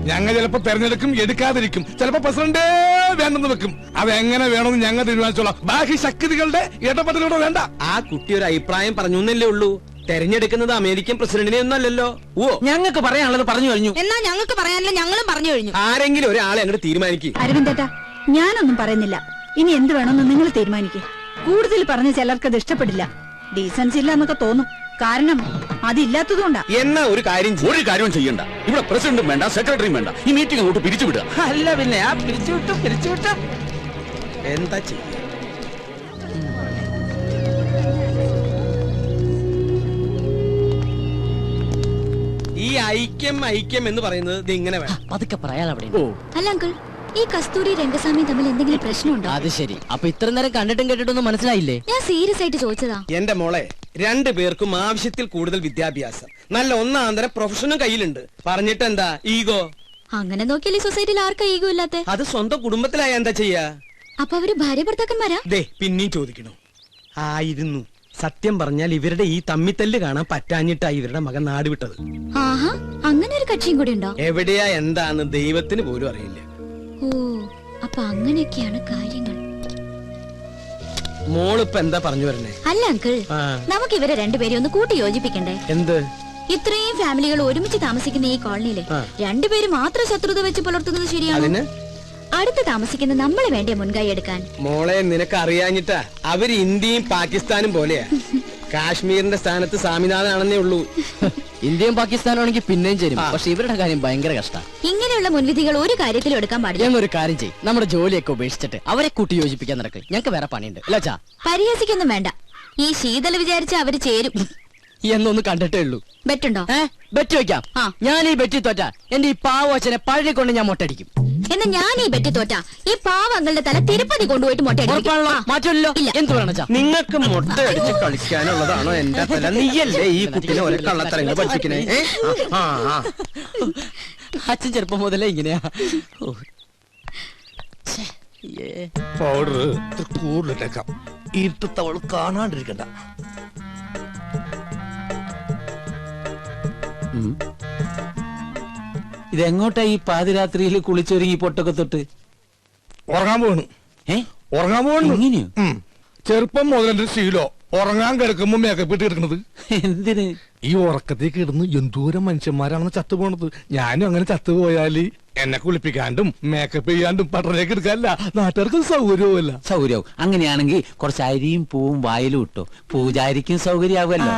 ഞങ്ങൾ ചിലപ്പോ തെരഞ്ഞെടുക്കും, എടുക്കാതിരിക്കും. ചിലപ്പോ പ്രസിഡന്റ് വേണ്ടെന്ന് വെക്കും. അതെങ്ങനെ വേണമെന്ന് ഞങ്ങൾ തീരുമാനിച്ചോളാം. ബാക്കി ശക്തികളുടെ ഇടപെടലോടെ വേണ്ട. ആ കുട്ടി ഒരു അഭിപ്രായം പറഞ്ഞു എന്നല്ലേ ഉള്ളൂ. തെരഞ്ഞെടുക്കുന്നത് അമേരിക്കൻ പ്രസിഡന്റിനെ ഒന്നല്ലല്ലോ. ഓ, ഞങ്ങൾക്ക് പറയാനുള്ളത് പറഞ്ഞു കഴിഞ്ഞു. എന്നാ ഞങ്ങൾക്ക് പറയാനില്ല, ഞങ്ങളും പറഞ്ഞു കഴിഞ്ഞു. ആരെങ്കിലും ഒരാളെ അങ്ങോട്ട് തീരുമാനിക്കും. അരവിന്ദേട്ടാ, ഞാനൊന്നും പറയുന്നില്ല. ഇനി എന്ത് വേണമെന്ന് നിങ്ങൾ തീരുമാനിക്കേ. കൂടുതൽ പറഞ്ഞ ചിലർക്ക് അത് ഇഷ്ടപ്പെടില്ല, ഡീസൻസി ഇല്ല എന്നൊക്കെ തോന്നും. കാരണം അതില്ലാത്തതുകൊണ്ടാ. എന്നാ ഒരു കാര്യം ചെയ്യണ്ട. ഇവിടെ പ്രസിഡന്റും വേണ്ട, സെക്രട്ടറിയും വേണ്ട. ഈ മീറ്റിംഗ് അങ്ങോട്ട് പിരിച്ചുവിടുക. അല്ല പിന്നെ ആ പിരിച്ചുവിട്ടു എന്താ ചെയ്യ? ഈ ഐക്യം എന്ന് പറയുന്നത് ഇത് ഇങ്ങനെ വേണം. പതുക്കെ പറയാൻ അവിടെ. അല്ല അങ്കിൾ, ഈ കസ്തൂരി രംഗസ്വാമി തമ്മിൽ എന്തെങ്കിലും പ്രശ്നമുണ്ടോ? അത് ശരി. അപ്പൊ ഇത്ര നേരം കണ്ടിട്ടും കേട്ടിട്ടൊന്നും മനസ്സിലായില്ലേ? ഞാൻ സീരിയസ് ആയിട്ട് ചോദിച്ചതാ. എന്റെ മോളെ, 2 പേർക്കും ആവശ്യത്തിൽ കൂടുതൽ വിദ്യാഭ്യാസം, നല്ല ഒന്നാന്തരം പ്രൊഫഷനും കയ്യിലുണ്ട്. പറഞ്ഞിട്ട് എന്താ ഈഗോ? അങ്ങനെ നോക്കിയാൽ ഈ സൊസൈറ്റിയിൽ ആർക്കാ ഈഗോ ഇല്ലാത്ത? അത് സ്വന്തം കുടുംബത്തിലായ എന്താ ചെയ്യാ? അപ്പൊ അവര് ഭാര്യ ഭർത്താക്കന്മാരാ? പിന്നെയും ചോദിക്കണോ? ആയിരുന്നു. സത്യം പറഞ്ഞാൽ ഇവരുടെ ഈ തമ്മിത്തല്ല് കാണാൻ പറ്റാഞ്ഞിട്ടാ ഇവരുടെ മകൻ നാട് വിട്ടത്. ആഹാ, അങ്ങനെ ഒരു കക്ഷിയും കൂടി ഉണ്ടോ? എവിടെയാ എന്താന്ന് ദൈവത്തിന് പോലും അറിയില്ല. ഓ, അപ്പൊ അങ്ങനെയൊക്കെയാണ് കാര്യങ്ങൾ. മോളിപ്പ എന്താ പറഞ്ഞു വരണേ? അല്ല അങ്കിൾ, നമുക്ക് ഇവരെ രണ്ടുപേരും ഒന്ന് കൂട്ടി യോജിപ്പിക്കണ്ടേ? എന്ത്? ഇത്രയും ഫാമിലികൾ ഒരുമിച്ച് താമസിക്കുന്ന ഈ കോളനിയില് രണ്ടുപേരും മാത്രം ശത്രുത വെച്ച് പുലർത്തുന്നത് ശരിയാണ്? അടുത്ത് താമസിക്കുന്ന നമ്മളെ വേണ്ടിയ മുൻകൈ എടുക്കാൻ. മോളെ, നിനക്ക് അറിയാഞ്ഞിട്ടാ. അവര് ഇന്ത്യയും പാകിസ്ഥാനും പോലെയാ. കാശ്മീരിന്റെ സ്ഥാനത്ത് സ്വാമിനാഥനാണെന്നേ ഉള്ളൂ. ഇന്ത്യയും പാകിസ്ഥാനും ആണെങ്കിൽ പിന്നെയും ചേരും. പക്ഷെ ഇവരുടെ കാര്യം ഭയങ്കര കഷ്ടമാണ്. ഇങ്ങനെയുള്ള മുൻവിധികൾ ഒരു കാര്യത്തിലും എടുക്കാൻ പാടില്ല. ഞങ്ങൾ ഒരു കാര്യം ചെയ്യും, നമ്മുടെ ജോലിയൊക്കെ ഉപേക്ഷിച്ചിട്ട് അവരെ കൂട്ടി യോജിപ്പിക്കാൻ നടക്കും. ഞങ്ങൾക്ക് വേറെ പണിയുണ്ട്. അല്ലാച്ചാ പരിഹസിക്കൊന്നും വേണ്ട. ഈ ശീതൽ വിചാരിച്ച അവര് ചേരും എന്നൊന്ന് കണ്ടിട്ടേ ഉള്ളൂ. ബെറ്റുണ്ടോ? ബെറ്റ് വെക്കാം. ഞാൻ ഈ ബെറ്റി തോറ്റ എന്റെ ഈ പാവ അച്ഛനെ പഴയ കൊണ്ട് ഞാൻ മൊട്ടടിക്കും. എന്നാ ഞാൻ ഈ ബെറ്റ് തോറ്റ ഈ പാവങ്ങളുടെ തല തിരുപ്പതി കൊണ്ടുപോയിട്ട് മാറ്റമല്ലോ. എന്ത് വേണം? നിങ്ങൾക്ക് മുട്ട അടിച്ച് കളിക്കാനുള്ളതാണോ എന്റെ തല? നീയല്ലേ ഈ കുട്ടിനെ ഒരു കള്ളത്തരങ്ങൾ പഠിപ്പിക്കണേ? അച്ഛൻ ചെറുപ്പം മുതലേ ഇങ്ങനെയാ. പൗഡർ കൂടുതലിട്ടേക്കാം. ഇരുട്ടത്തവൾ കാണാണ്ടിരിക്കണ്ട. ഇതെങ്ങോട്ടാ ഈ പാതിരാത്രിയിൽ കുളിച്ചൊരുങ്ങി പൊട്ടൊക്കെ തൊട്ട് ഉറങ്ങാൻ പോകണു? ഉറങ്ങാൻ പോകണു. ചെറുപ്പം മുതൽ എന്റെ ശീലോ ഉറങ്ങാൻ കിടക്കുമ്പോ മേക്കപ്പ് ഇട്ട് കിടക്കണത്. എന്തിന്? ഈ ഉറക്കത്തേക്ക് ഇടുന്ന് എന്തോരം മനുഷ്യന്മാരാണെന്ന് ചത്തുപോണത്. ഞാനും അങ്ങനെ ചത്തുപോയാല് എന്നെ കുളിപ്പിക്കാണ്ടും മേക്കപ്പ് ചെയ്യാണ്ടും പട്ടണേക്ക് എടുക്കാനല്ല, നാട്ടുകാർക്ക് സൗകര്യവുമല്ല. സൗകര്യവും അങ്ങനെയാണെങ്കിൽ കുറച്ച് അരിയും പൂവും വായിലും ഇട്ടോ, പൂജാരിക്കും സൗകര്യമാവുമല്ലോ.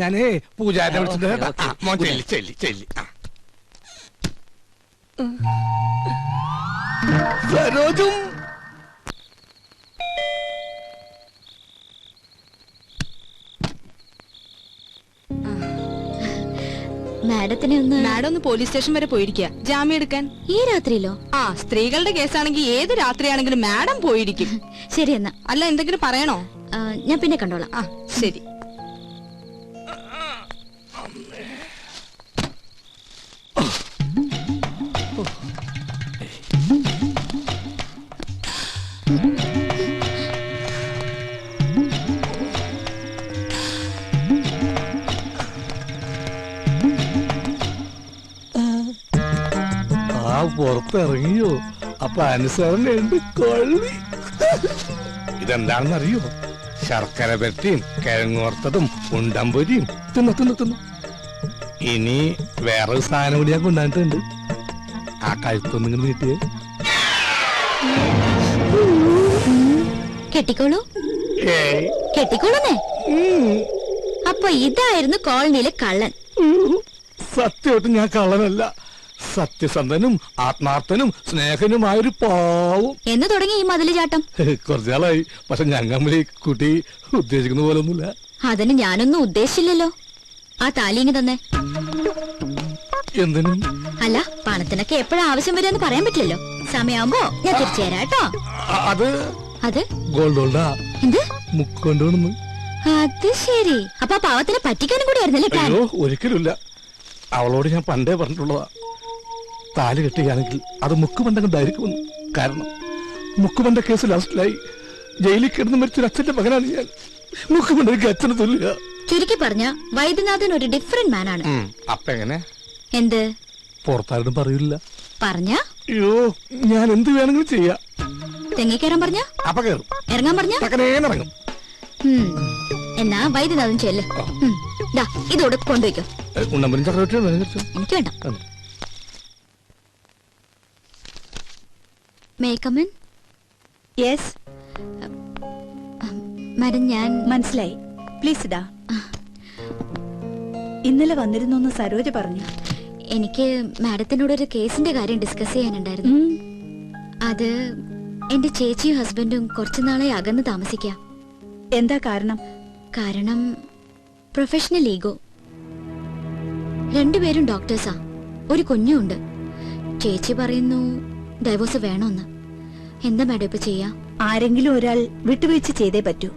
ഞാനേ പൂജാരിനെ വിളിച്ചിട്ട് സരോജും മാഡം ഒന്ന് പോലീസ് സ്റ്റേഷൻ വരെ പോയിരിക്കുക ജാമ്യം എടുക്കാൻ. ഈ രാത്രിയിലോ? സ്ത്രീകളുടെ കേസാണെങ്കിൽ ഏത് രാത്രിയാണെങ്കിലും മാഡം പോയിരിക്കും. ശരി എന്നാ. അല്ല, എന്തെങ്കിലും പറയണോ? ഞാൻ പിന്നെ കണ്ടോളാം. ശരി. പുറത്തിറങ്ങിയോ? അപ്പൊ അനുസരണയുണ്ട് കൊള്ളി. ഇതെന്താണെന്നറിയോ? ശർക്കര പെരട്ടിയും കിഴങ്ങോർത്തതും ഉണ്ടമ്പൊരിയും തിന്നു. ഇനി വേറൊരു സാധനം കൂടി ഞാൻ കൊണ്ടുവന്നിട്ടുണ്ട്. ആ കഴുത്തൊന്നിങ്ങനെ നീട്ടിയേ. കെട്ടിക്കോളൂ. കെട്ടിക്കോളൂന്നേ. അപ്പൊ ഇതായിരുന്നു കോളനിയിലെ കള്ളൻ. സത്യമായിട്ട് ഞാൻ കള്ളനല്ല, സത്യസന്ധനും ആത്മാർത്ഥനും സ്നേഹനുമായൊരു പാവം. എന്ന് തുടങ്ങി ഈ മതില് ചാട്ടം? കുറച്ചാളായി. പക്ഷെ ഞങ്ങൾ കുട്ടി ഉദ്ദേശിക്കുന്ന പോലെ ഒന്നുമില്ല. അതിന് ഞാനൊന്നും ഉദ്ദേശിച്ചില്ലല്ലോ. ആ താലിങ്ങി തന്നെ. എന്തിനും? അല്ല, പണത്തിനൊക്കെ എപ്പോഴും ആവശ്യം വരുമെന്ന് പറയാൻ പറ്റില്ലല്ലോ. സമയമാകുമ്പോ ഞാൻ തിരിച്ചു തരാം കേട്ടോ. അത് ഗോൾഡോൾഡാ. എന്ത് മുക്കൊണ്ടോണെന്ന്? അത് ശരി. അപ്പൊ ആ പാവത്തിനെ പറ്റിക്കാനും കൂടി ആയിരുന്നല്ലേ പ്ലാൻ? അയ്യോ, ഒരിക്കലുമില്ല. അവളോട് ഞാൻ പണ്ടേ പറഞ്ഞിട്ടുള്ളതാ, താലി കെട്ടുകയാണെങ്കിൽ അത് മുക്കുബന്ധം. കാരണം മുക്കുബന്ധ കേസ് ലാസ്റ്റിലായി ജയിലിൽ കിടന്ന് മരിച്ചൊരു അച്ഛന്റെ മകനാണ് ഞാൻ. മുക്കുബന്ധയ്ക്ക് അച്ഛന് തുല്യ. ചുരുക്കി പറഞ്ഞ വൈദ്യനാഥൻ ഒരു ഡിഫറെന്റ് മാൻ ആണ്. അപ്പൊ എങ്ങനെ? എന്ത്? പുറത്താരും പറയില്ല. പറഞ്ഞ? അയ്യോ, ഞാൻ എന്ത് വേണമെങ്കിലും ചെയ്യാം. തെങ്ങിക്കേറാൻ പറഞ്ഞ? അപ്പൊ കയറും. ഇറങ്ങാൻ പറഞ്ഞ? ഇറങ്ങും. എന്നാ വൈദ്യനാഥൻ ചെല്ല്. ഇതോടെ കൊണ്ടുവയ്ക്കോ. ഉണ്ണമ്പനും ചക്രവർത്തിയും എനിക്ക് വേണ്ട. May come in? Yes madam, ഞാൻ മനസ്സിലായി. പ്ലീസ് ഇടാ. ഇന്നലെ വന്നിരുന്നു സരോജ പറഞ്ഞു. എനിക്ക് മാഡത്തിനോട് ഒരു കേസിന്റെ കാര്യം ഡിസ്കസ് ചെയ്യാനുണ്ടായിരുന്നു. അത് എന്റെ ചേച്ചിയും ഹസ്ബൻഡും കുറച്ചുനാളെ അകന്ന് താമസിക്കാം. എന്താ കാരണം? കാരണം പ്രൊഫഷണൽ ഈഗോ. രണ്ടുപേരും ഡോക്ടേഴ്സാ, ഒരു കുഞ്ഞുണ്ട്. ചേച്ചി പറയുന്നു ഡൈവോഴ്സ് വേണമെന്ന്. എന്താ മാഡം ഇപ്പൊ ചെയ്യാ? ആരെങ്കിലും ഒരാൾ വിട്ടുവീഴ്ച ചെയ്തേ പറ്റൂ.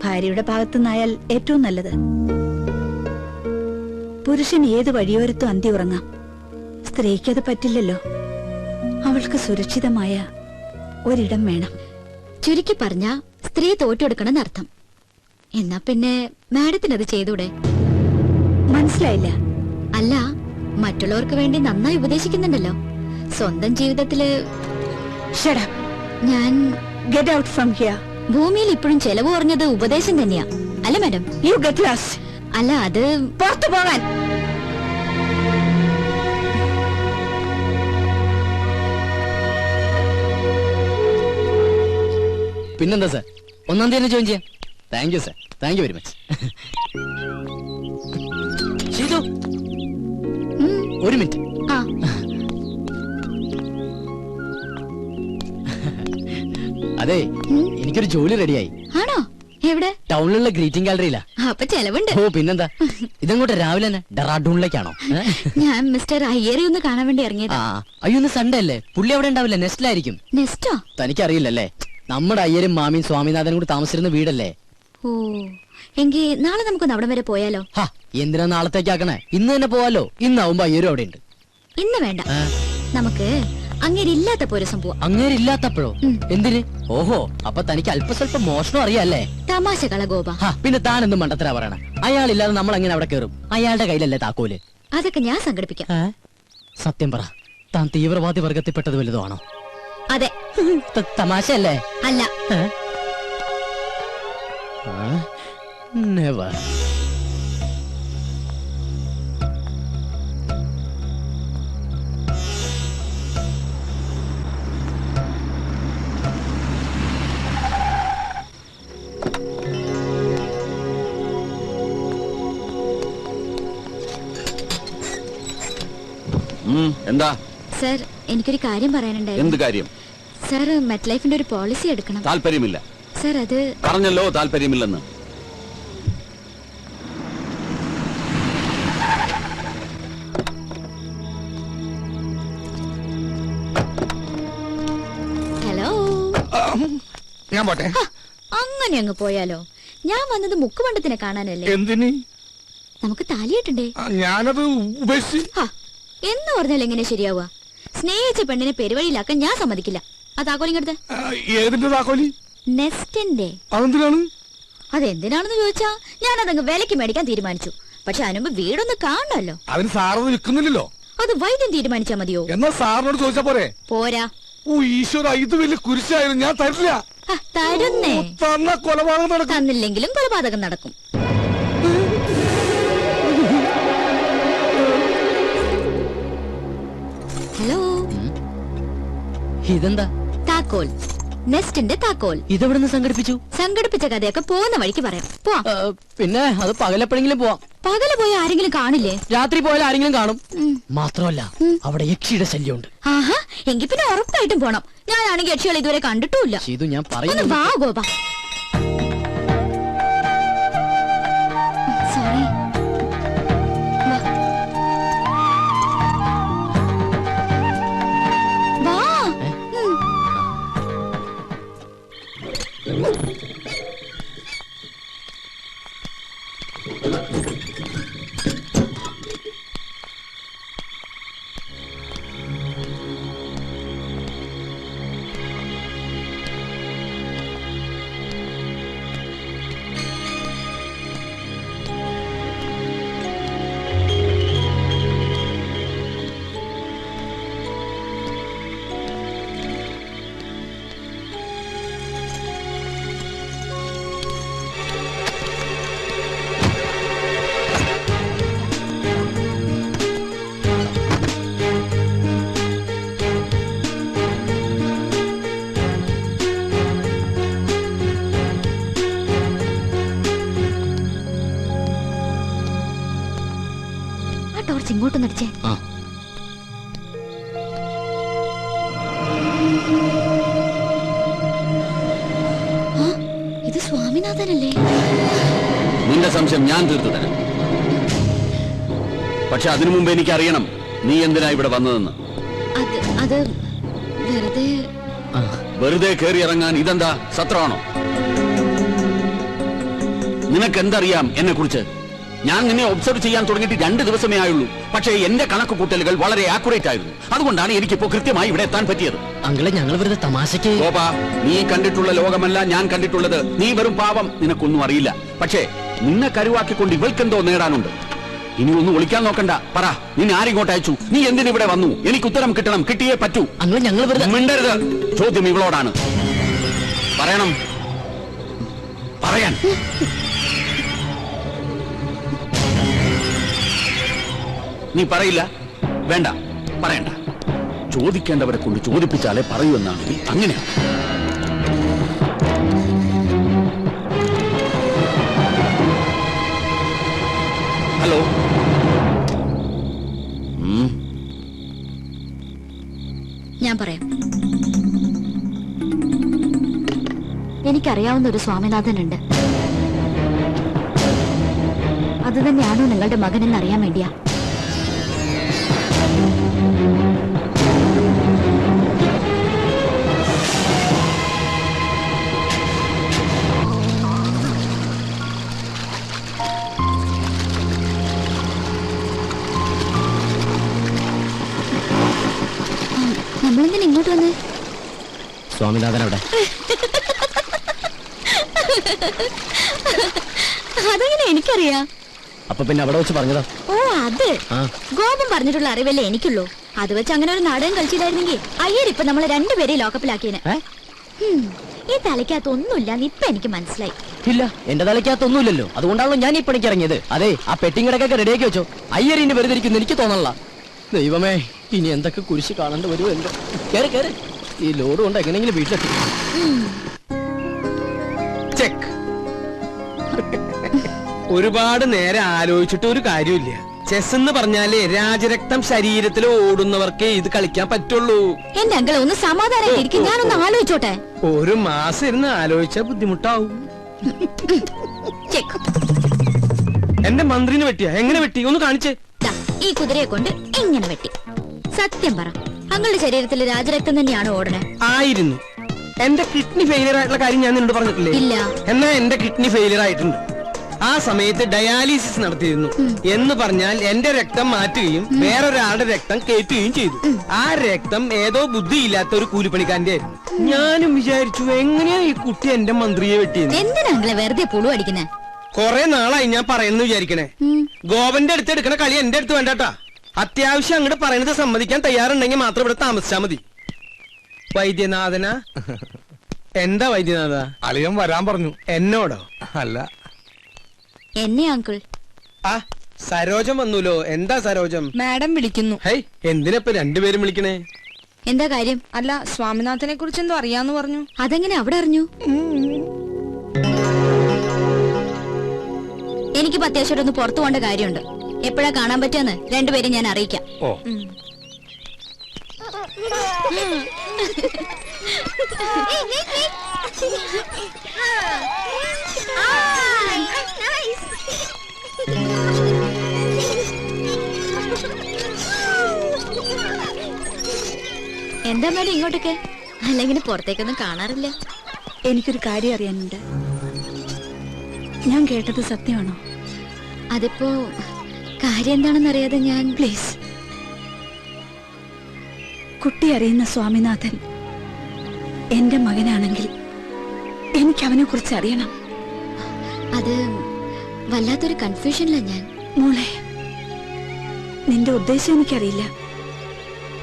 ഭാര്യയുടെ ഭാഗത്തുനിന്നായാൽ ഏറ്റവും നല്ലത്. പുരുഷൻ ഏത് വഴിയോരത്തും അന്തി ഉറങ്ങാം. സ്ത്രീക്കത് പറ്റില്ലല്ലോ. അവൾക്ക് സുരക്ഷിതമായ ഒരിടം വേണം. ചുരുക്കി പറഞ്ഞ സ്ത്രീ തോറ്റെടുക്കണം എന്നർത്ഥം. എന്നാ പിന്നെ മാഡത്തിനത് ചെയ്തൂടെ? മനസ്സിലായില്ല. അല്ല, മറ്റുള്ളവർക്ക് വേണ്ടി നന്നായി ഉപദേശിക്കുന്നുണ്ടല്ലോ. സ്വന്തം ജീവിതത്തില് ഞാൻ ഗെറ്റ് ഔട്ട് ഫ്രം ഹിയർ. ഭൂമിയിൽ ഇപ്പോഴും ചെലവ് കുറഞ്ഞത് ഉപദേശം തന്നെയാ, അല്ല മാഡം? You get lost. അല്ല, അത് പുറത്തു പോകാൻ. പിന്നെന്താ സാർ, 1-ാം തീയതി ജോയിൻ ചെയ്യാം. Thank you sir, thank you very much. Sheethu, ഒരു മിനിറ്റ്. അതെ, എനിക്കൊരു ജോലി റെഡിയായി. ആണോ? എവിടെ? ടൗണിലുള്ള ഗ്രീറ്റിംഗ് ഗാലറിയിലാ. അപ്പൊ ചെലവുണ്ട്. ഓ പിന്നെന്താ. ഇതങ്ങോട്ട് രാവിലെ തന്നെ ഡെറാഡൂണിലേക്കാണോ? ഞാൻ മിസ്റ്റർ അയ്യരെ ഒന്ന് കാണാൻ വേണ്ടി ഇറങ്ങിയതാ. അയ്യോ, ഇന്ന് സൺഡേ അല്ലേ? പുള്ളി അവിടെ ഉണ്ടാവില്ല, നെസ്റ്റിലായിരിക്കും. നെസ്റ്റോ? തനിക്കറിയില്ലല്ലേ, നമ്മുടെ അയ്യരും മാമിയും സ്വാമിനാഥനും കൂടി താമസിച്ചിരുന്ന വീടല്ലേ. ഓ, എങ്കിൽ നാളെ നമുക്കൊന്ന് അവിടം വരെ പോയാലോ? എന്തിനാ നാളത്തേക്കാക്കണേ? ഇന്ന് തന്നെ പോവാലോ. ഇന്നാവുമ്പോ അയ്യരും അവിടെ ഉണ്ട്. ഇന്ന് വേണ്ട, നമുക്ക് അങ്ങേരില്ലാത്തപ്പോ ഒരു സംഭവം. അങ്ങേരില്ലാത്തപ്പോഴോ? എന്തിന്? ഓഹോ, അപ്പൊ തനിക്ക് അല്പസ്വല്പം മോഷണം അറിയാല്ലേ? തമാശ കളഗോപ. പിന്നെ താൻ എന്ത് മണ്ടത്തരാ പറയണ? അയാളില്ലാതെ നമ്മൾ എങ്ങനെ അവിടെ കയറും? അയാളുടെ കയ്യിലല്ലേ താക്കോല്? അതൊക്കെ ഞാൻ സംഘടിപ്പിക്കാം. സത്യം പറ, താൻ തീവ്രവാദി വർഗത്തിൽപ്പെട്ടത് വലുതോ ആണോ? അതെ. തമാശയല്ലേ? അല്ല. നെവർ. എന്താ സർ, എനിക്കൊരു കാര്യം പറയാനുണ്ടായിരുന്നു. എന്ത് കാര്യം? സർ, മെറ്റ് ലൈഫിന്റെ ഒരു പോളിസി എടുക്കണം. താല്പര്യമില്ല. സർ, അത് പറഞ്ഞല്ലോ താല്പര്യമില്ലെന്ന്. ഹലോ, ഞാൻ പോട്ടെ. അങ്ങനെ അങ്ങ് പോയാലോ? ഞാൻ വന്നത് മുക്കുമണ്ടത്തിനെ കാണാനല്ലേ. എന്തിന്? നമുക്ക് താലിയിട്ടണ്ടേ? ഞാനത് ഉപേക്ഷിച്ച്. എന്ന് പറഞ്ഞാൽ എങ്ങനെ ശരിയാവുക? സ്നേഹിച്ച പെണ്ണിനെ പെരുവഴിയിലാക്കാൻ ഞാൻ സമ്മതിക്കില്ല. ആ താക്കോലിങ്ങടുത്ത്. ഏതിന്റെ താക്കോലി? നെസ്റ്റിന്റെ. അതെന്തിനാണ്? അതെന്തിനാണെന്ന് ചോദിച്ചാ ഞാൻ അതങ്ങ് വിലക്ക് മേടിക്കാൻ തീരുമാനിച്ചു. പക്ഷെ അതിനുമ്പ് വീടൊന്ന് കാണണല്ലോ. അതിന് സാറൊന്നും വിൽക്കുന്നില്ലല്ലോ. അത് വൈദ്യം തീരുമാനിച്ചാ മതിയോ? എന്നാ സാറിനോട് ചോദിച്ചാ പോരെ? പോരാ. ഓ ഈശ്വര, ഇത് വലിയ കുരിശായിരുന്നു. ഞാൻ തരില്ല. തരുന്നേ. കൊലപാതകം നടക്കും. തന്നില്ലെങ്കിലും കൊലപാതകം നടക്കും. ഹലോ, ഇതെന്താ? താക്കോൽ. നെസ്റ്റിന്റെ താക്കോൽ. ഇതെവിടുന്ന് സംഘടിപ്പിച്ചു? സംഘടിപ്പിച്ച കഥയൊക്കെ പോകുന്ന വഴിക്ക് പറയാം. പിന്നെ അത് പകലെപ്പോഴെങ്കിലും പോവാം. പകല് പോയി ആരെങ്കിലും കാണില്ലേ? രാത്രി പോയാൽ ആരെങ്കിലും കാണും. മാത്രമല്ല, അവിടെ യക്ഷിയുടെ ശല്യമുണ്ട്. ആഹാ, എങ്കിൽ പിന്നെ ഉറപ്പായിട്ടും പോണം. ഞാനാണെങ്കിൽ യക്ഷികൾ ഇതുവരെ കണ്ടിട്ടുമില്ല. ഇത് ഞാൻ പറയുന്നു. വാ ഗോപ. സോറി. വാ. ടോർച്ച് ഇങ്ങോട്ടൊന്ന് അടിച്ചേ. ഇത് സ്വാമിനാഥനല്ലേ? നിന്റെ സംശയം ഞാൻ തീർത്തു തരാം. പക്ഷെ അതിനു മുമ്പ് എനിക്കറിയണം നീ എന്തിനാ ഇവിടെ വന്നതെന്ന്. അത് വെറുതെ കയറി ഇറങ്ങാൻ ഇതെന്താ സത്രമാണോ? നിനക്കെന്തറിയാം എന്നെ കുറിച്ച്? ഞാൻ നിന്നെ ഒബ്സർവ് ചെയ്യാൻ തുടങ്ങിയിട്ട് 2 ദിവസമേ ആയുള്ളൂ. പക്ഷേ എന്റെ കണക്ക് കൂട്ടലുകൾ വളരെ ആക്യുറേറ്റ് ആയിരുന്നു. അതുകൊണ്ടാണ് എനിക്കിപ്പോ കൃത്യമായി ഇവിടെ എത്താൻ പറ്റിയത്. അങ്കിളെ, ഞങ്ങൾ വെറുതെ തമാശക്ക്. ഗോപാ, നീ കണ്ടിട്ടുള്ള ലോകമല്ല ഞാൻ കണ്ടിട്ടുള്ളത്. നീ വെറും പാവം, നിനക്കൊന്നും അറിയില്ല. പക്ഷേ നിന്നെ കരുവാക്കിക്കൊണ്ട് ഇവൾക്കെന്തോ നേടാനുണ്ട്. ഇനി ഒന്നും ഒളിക്കാൻ നോക്കണ്ട. പറ, നിന്നെ ആരിങ്ങോട്ട് അയച്ചു? നീ എന്തിനിവിടെ വന്നു? എനിക്ക് ഉത്തരം കിട്ടണം. കിട്ടിയേ പറ്റൂ. ഞങ്ങൾ വെറുതെ മിണ്ടരുത്. ചോദ്യം ഇവളോടാണ്. പറയണം. പറയാൻ. നീ പറയില്ല? വേണ്ട, പറയണ്ട. ചോദിക്കേണ്ടവരെ കൊണ്ട് ചോദിപ്പിച്ചാലേ പറയൂ എന്നാണെങ്കിൽ അങ്ങനെയാണ്. ഹലോ. ഞാൻ പറയാം. എനിക്കറിയാവുന്ന ഒരു സ്വാമിനാഥനുണ്ട്. അത് തന്നെയാണോ നിങ്ങളുടെ മകനെന്ന് അറിയാൻ വേണ്ടിയാ. നമ്മളെന്തിനാ ഇങ്ങോട്ട് വന്ന്? സ്വാമിനാഥൻ അവിടെ. അതെങ്ങനെ എനിക്കറിയാം? അപ്പൊ പിന്നെ അവിടെ വെച്ച് പറഞ്ഞതാ. ഓ, അത് ഗോപം പറഞ്ഞിട്ടുള്ള അറിവല്ലേ എനിക്കുള്ളൂ. അത് വെച്ച് അങ്ങനെ ഒരു നാടകം കളിച്ചില്ലായിരുന്നെങ്കിൽ അയ്യരിപ്പൊ നമ്മളെ 2 പേരെയും ലോക്കപ്പിലാക്കിയേനെ. ഈ തലയ്ക്കകത്ത് ഒന്നുമില്ലാന്ന് ഇപ്പൊ എനിക്ക് മനസ്സിലായി. ഇല്ല, എന്റെ തലയ്ക്കകത്തൊന്നുമില്ലല്ലോ. അതുകൊണ്ടാണല്ലോ ഞാൻ ഈ പണിക്ക് ഇറങ്ങിയത്. അതെ, ആ പെട്ടിങ്ങടക്കൊക്കെ റെഡിയാക്കി വെച്ചോ. അയ്യരിന്റെ വെറുതെ ഇരിക്കുന്നു എനിക്ക് തോന്നണല്ല. ദൈവമേ, ഇനി എന്തൊക്കെ കുരിശ് കാണേണ്ടി വരുമോ എന്തോ. കേറി കേറി. ഈ ലോഡ് കൊണ്ട് എങ്ങനെയെങ്കിലും വീട്ടിലെത്തി. ചെക്ക്. ഒരുപാട് നേരം ആലോചിച്ചിട്ട് ഒരു കാര്യമില്ല. ചെസ് എന്ന് പറഞ്ഞാലേ രാജരക്തം ശരീരത്തിൽ ഓടുന്നവർക്കേ ഇത് കളിക്കാൻ പറ്റുള്ളൂ. എന്റെ അങ്കിളെ ഒന്ന് സമാധാനം, ഞാനൊന്ന് ആലോചിച്ചോട്ടെ. ഒരു മാസം ഇരുന്ന് ആലോചിച്ചാ ബുദ്ധിമുട്ടാവും. എന്റെ മന്ത്രിനെ വെട്ടിയാ? എങ്ങനെ വെട്ടി? ഒന്ന് കാണിച്ചേ. ഈ കുതിരയെ കൊണ്ട് എങ്ങനെ വെട്ടി? സത്യം പറ, അങ്ങളുടെ ശരീരത്തിൽ രാജരക്തം തന്നെയാണ് ഓടണേ? ആയിരുന്നു. എന്റെ കിഡ്നി ഫെയിലിയർ ആയിട്ടുള്ള കാര്യം ഞാൻ നിന്നോട് പറഞ്ഞിട്ടില്ലേ? ഇല്ല. എന്നാ എന്റെ കിഡ്നി ഫെയിലിയർ ആയിട്ടുണ്ട്. ആ സമയത്ത് ഡയാലിസിസ് നടത്തിയിരുന്നു. എന്ന് പറഞ്ഞാൽ എന്റെ രക്തം മാറ്റുകയും വേറൊരാളുടെ രക്തം കയറ്റുകയും ചെയ്തു. ആ രക്തം ഏതോ ബുദ്ധിയില്ലാത്ത ഒരു കൂലിപ്പണിക്കാരന്റെ ആയിരുന്നു. ഞാനും വിചാരിച്ചു, എങ്ങനെയാ ഈ കുട്ടി എന്റെ മന്ത്രിയെ വെട്ടിയത്? എന്തിനാ വെറുതെ പുളു അടിക്കുന്നേ? കൊറേ നാളായി ഞാൻ പറയുന്നു വിചാരിക്കണേ. ഗോപന്റെ അടുത്ത് എടുക്കണ കളി എന്റെ അടുത്ത് വേണ്ടാട്ടാ. അത്യാവശ്യം അങ്ങോട്ട് പറയുന്നത് സമ്മതിക്കാൻ തയ്യാറുണ്ടെങ്കിൽ മാത്രം ഇവിടെ താമസിച്ചാ മതി. വൈദ്യനാഥന. എന്താ വൈദ്യനാഥ? അളിയൻ വരാൻ പറഞ്ഞു. എന്നോടോ? അല്ല, എന്നെ അങ്കിൾ. ആ, സരോജം വന്നൂലോ. എന്താ സരോജം? മാഡം വിളിക്കുന്നു. ഹൈ, എന്തിനപ്പൊ 2 പേരും വിളിക്കണേ? എന്താ കാര്യം? അല്ല, സ്വാമിനാഥനെ കുറിച്ച് എന്തോ അറിയാന്ന് പറഞ്ഞു. അതെങ്ങനെ അവിടെ അറിഞ്ഞു? എനിക്കിപ്പോ അത്യാവശ്യം ഒന്ന് പുറത്തു പോകേണ്ട കാര്യമുണ്ട്. എപ്പോഴാ കാണാൻ പറ്റുമെന്ന് 2 പേരും ഞാൻ അറിയിക്കാം. എന്താ മേഡം ഇങ്ങോട്ടൊക്കെ? അല്ലെങ്കിൽ പുറത്തേക്കൊന്നും കാണാറില്ല. എനിക്കൊരു കാര്യം അറിയാനുണ്ട്. ഞാൻ കേട്ടത് സത്യമാണോ? അതിപ്പോ കാര്യം എന്താണെന്ന് അറിയാതെ ഞാൻ... പ്ലീസ്, കുട്ടി അറിയുന്ന സ്വാമിനാഥൻ എന്റെ മകനാണെങ്കിൽ എനിക്ക് അവനെ കുറിച്ച് അറിയണം. അത് വല്ലാത്തൊരു കൺഫ്യൂഷനില്ല ഞാൻ. മോളെ, നിന്റെ ഉദ്ദേശം എനിക്കറിയില്ല.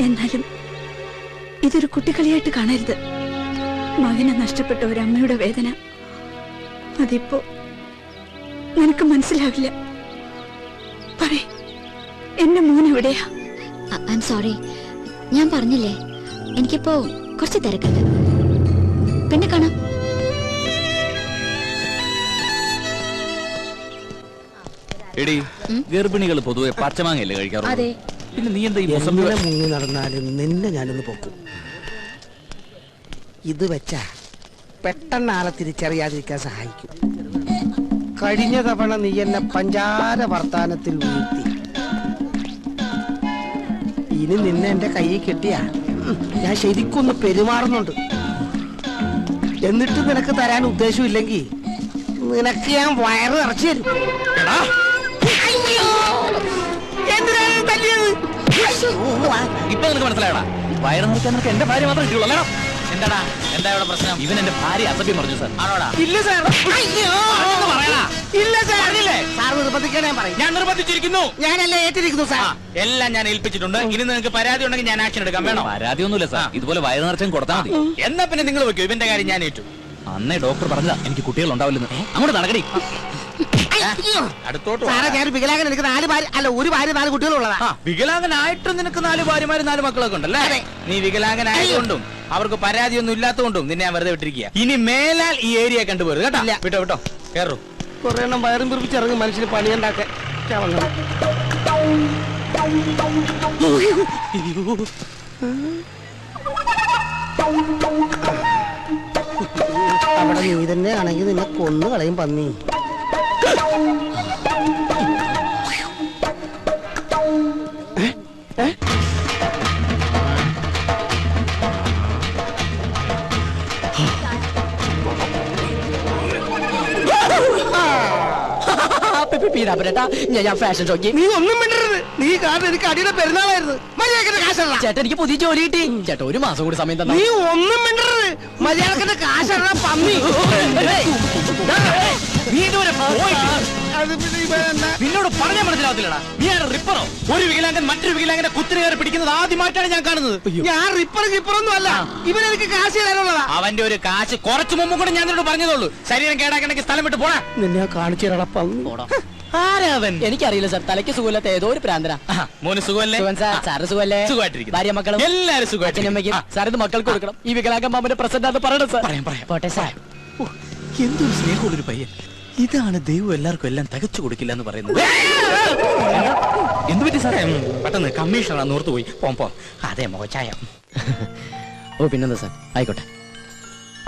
എന്നാലും ഇതൊരു കുട്ടിക്കളിയായിട്ട് കാണരുത്. മകനെ നഷ്ടപ്പെട്ട ഒരു അമ്മയുടെ വേദന അതിപ്പോ നിനക്ക് മനസ്സിലാവില്ല. പറയ്, എന്റെ മോൻ എവിടെയാ? I am sorry. ഞാൻ പറഞ്ഞില്ലേ, എനിക്കിപ്പോ കുറച്ച് തിരക്കുണ്ട്. പിന്നെ കാണാം. എടി ഗർഭിണികൾ പൊതുവെ പച്ചമാങ്ങയല്ലേ കഴിക്കാറുള്ളൂ? അതെ. പിന്നെ നീ എന്താ ഈ മുസംബി എങ്ങനെ മുങ്ങി നടന്നാലും നിന്നെ ഞാനൊന്ന് പൊക്കും. ഇത് വെച്ചാ പെട്ടെന്ന് ആളെ തിരിച്ചറിയാതിരിക്കാൻ സഹായിക്കും. കഴിഞ്ഞ തവണ നീ എന്നെ പഞ്ചാര വർത്താനത്തിൽ വീഴ്ത്തി. ഇനി നിന്നെ എന്റെ കയ്യിൽ കെട്ടിയാ ഞാൻ ശരിക്കൊന്ന് പെരുമാറുന്നുണ്ട്. എന്നിട്ട് നിനക്ക് തരാൻ ഉദ്ദേശമില്ലെങ്കിൽ നിനക്ക് ഞാൻ വയറ് നിറച്ചു തരും. എന്തിനാണ് തല്ലിയത്? ഇപ്പൊ നിനക്ക് മനസ്സിലായടാ, വയറ് നിറയ്ക്കാൻ നിനക്ക് എന്റെ ഭാര്യ മാത്രമേ കിട്ടുള്ളൂ അല്ലേടാ? എന്താടാ, എന്താ ഇവിടെ പ്രശ്നം? ഇവൻ എന്റെ ഭാര്യ അസഭ്യം പറഞ്ഞു സാർ. ആണോടാ? ഇല്ല സാർ. പറയടാ. ഇല്ല സാർ. സാർ നിർബന്ധിക്കാൻ ഞാൻ പറയും. ഞാൻ നിർബന്ധിച്ചിരിക്കുന്നു. ഞാനല്ല ഏറ്റിരിക്കുന്നു സാർ. എല്ലാം ഞാൻ ഏൽപ്പിച്ചിട്ടുണ്ട്. ഇനി നിങ്ങൾക്ക് പരാതി ഉണ്ടെങ്കിൽ ഞാൻ ആക്ഷൻ എടുക്കാം. വേണോ? പരാതി ഒന്നുമില്ല സാർ, ഇതുപോലെ വയറ് നിറച്ചും കൊടുത്താൽ മതി. എന്നാ പിന്നെ നിങ്ങൾ വെക്കോ, ഇവന്റെ കാര്യം ഞാൻ ഏറ്റു. അന്നേ ഡോക്ടർ പറഞ്ഞതാ എനിക്ക് കുട്ടികൾ ഉണ്ടാവില്ലെന്ന്. അങ്ങോട്ട് നടക്കടി. അടുത്തോട്ട് സാറേ, ഞാൻ വികലാംഗൻ. എനിക്ക് 4 ഭാര്യ, അല്ല 1 ഭാര്യ 4 കുട്ടികളുള്ളതാ. വികലാംഗനായിട്ടും നിനക്ക് 4 ഭാര്യമാര് 4 മക്കളൊക്കെ ഉണ്ടല്ലേ? നീ വികലാംഗനായതുകൊണ്ടും അവർക്ക് പരാതിയൊന്നും ഇല്ലാത്തതുകൊണ്ടും നിന്നെ ഞാൻ വെറുതെ വിട്ടിരിക്കുക. ഇനി മേലാൽ ഈ ഏരിയ കണ്ടുപോരുത് കേട്ടോ. വിട്ടോ വിട്ടോ, കേറൂ. കുറെ എണ്ണം വയറും പിറപ്പിച്ചിറങ്ങി മനുഷ്യന് പണിയുണ്ടാക്കാൻ. അവിടെ നീ തന്നെ ആണെങ്കിൽ നിന്നെ കൊന്നു കളയും പന്നി. ഞാൻ ഫാഷൻ ഷോക്ക്. നീ ഒന്നും മിണ്ടരുത്. നീ കാരണം എനിക്ക് അടിയുടെ പെരുന്നാളായിരുന്നു. മര്യാദക്കിന്റെ കാശല്ല. ചേട്ടാ, എനിക്ക് പുതിയ ജോലി കിട്ടി. ചേട്ടാ, 1 മാസം കൂടി സമയം തന്നെ. നീ ഒന്നും മിണ്ടരുത്. മര്യാദക്കിന്റെ കാശല്ല പന്നി. നീ ഇതുവരെ നിന്നോട് പറഞ്ഞാൽ മനസ്സിലാവത്തില്ലടാ. നീയാണ് റിപ്പറോ? ഒരു വികലാംഗൻ മറ്റൊരു വികലാംഗന്റെ കുത്തിരി കയറി പിടിക്കുന്നത് ആദ്യമായിട്ടാണ് ഞാൻ കാണുന്നത്. ഞാൻ റിപ്പറൊന്നും അല്ല. ഇവനെനിക്ക് കാശ് തരാനുള്ളതാ. അവന്റെ ഒരു കാശ് കുറച്ചു മുമ്പ് കൂടെ ഞാൻ നിന്നോട് പറഞ്ഞതോളൂ. ശരീരം കേടാക്കണമെങ്കിൽ സ്ഥലം വിട്ട് പോടാ. നിന്നെ കാണിച്ചു തരാടാ പന്നി. ആരാവൻ? എനിക്കറിയില്ല സാർ, തലയ്ക്ക് സുഖമില്ലാത്ത ഏതോ ഒരു പ്രാന്തനാ. മോന് സുഖമല്ലേ? സാറ് സുഖമല്ലേ? സുഖമായിട്ടിരിക്കുന്നു. ഭാര്യ മക്കളും എല്ലാരും സുഖമായിട്ടിരിക്കും. സാർ ഇത് മക്കൾക്ക് കൊടുക്കണം. ഈ വികലാംഗം മാമന്റെ പ്രസന്റ് അത് പറയണം സാർ. പോട്ടെ സാർ. എന്തൊരു സ്നേഹമുള്ളൊരു പയ്യൻ. ഇതാണ് ദൈവം എല്ലാവർക്കും എല്ലാം തികച്ചു കൊടുക്കില്ല എന്ന് പറയുന്നത്. എന്ത് പറ്റി സാറേ? പെട്ടെന്ന് കമ്മീഷണറാണ് ഓർത്തു പോയി. പോ. അതെ മോച്ചായ. ഓ പിന്നെന്താ സാർ, ആയിക്കോട്ടെ.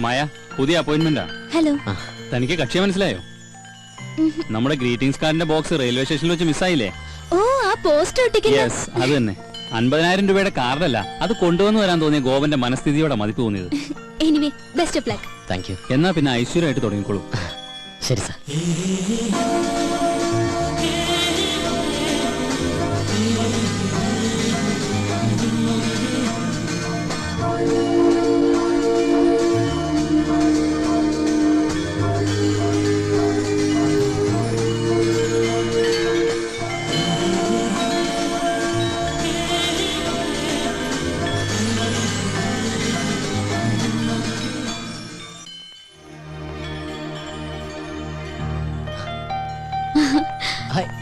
മായ, പുതിയ അപ്പോയിന്റ്മെന്റാ. ഹലോ. തനിക്ക് കക്ഷിയെ മനസ്സിലായോ? നമ്മുടെ ഗ്രീറ്റിംഗ്സ് കാർഡിന്റെ ബോക്സ് റെയിൽവേ സ്റ്റേഷനിൽ വെച്ച് മിസ്സായില്ലേ? ഓ, ആ പോസ്റ്റർ ഒട്ടിക്കുന്ന. യെസ്, അത് തന്നെ. 50,000 രൂപയുടെ കാർഡല്ല, അത് കൊണ്ടുവന്നു വരാൻ തോന്നിയ ഗോപന്റെ മനസ്ഥിതിയോടെ മതിപ്പ് തോന്നിയത്. Anyway, best of luck. Thank you. എന്നാ പിന്നെ ഐശ്വര്യമായിട്ട് തുടങ്ങിക്കോളൂ. ശരി സാർ.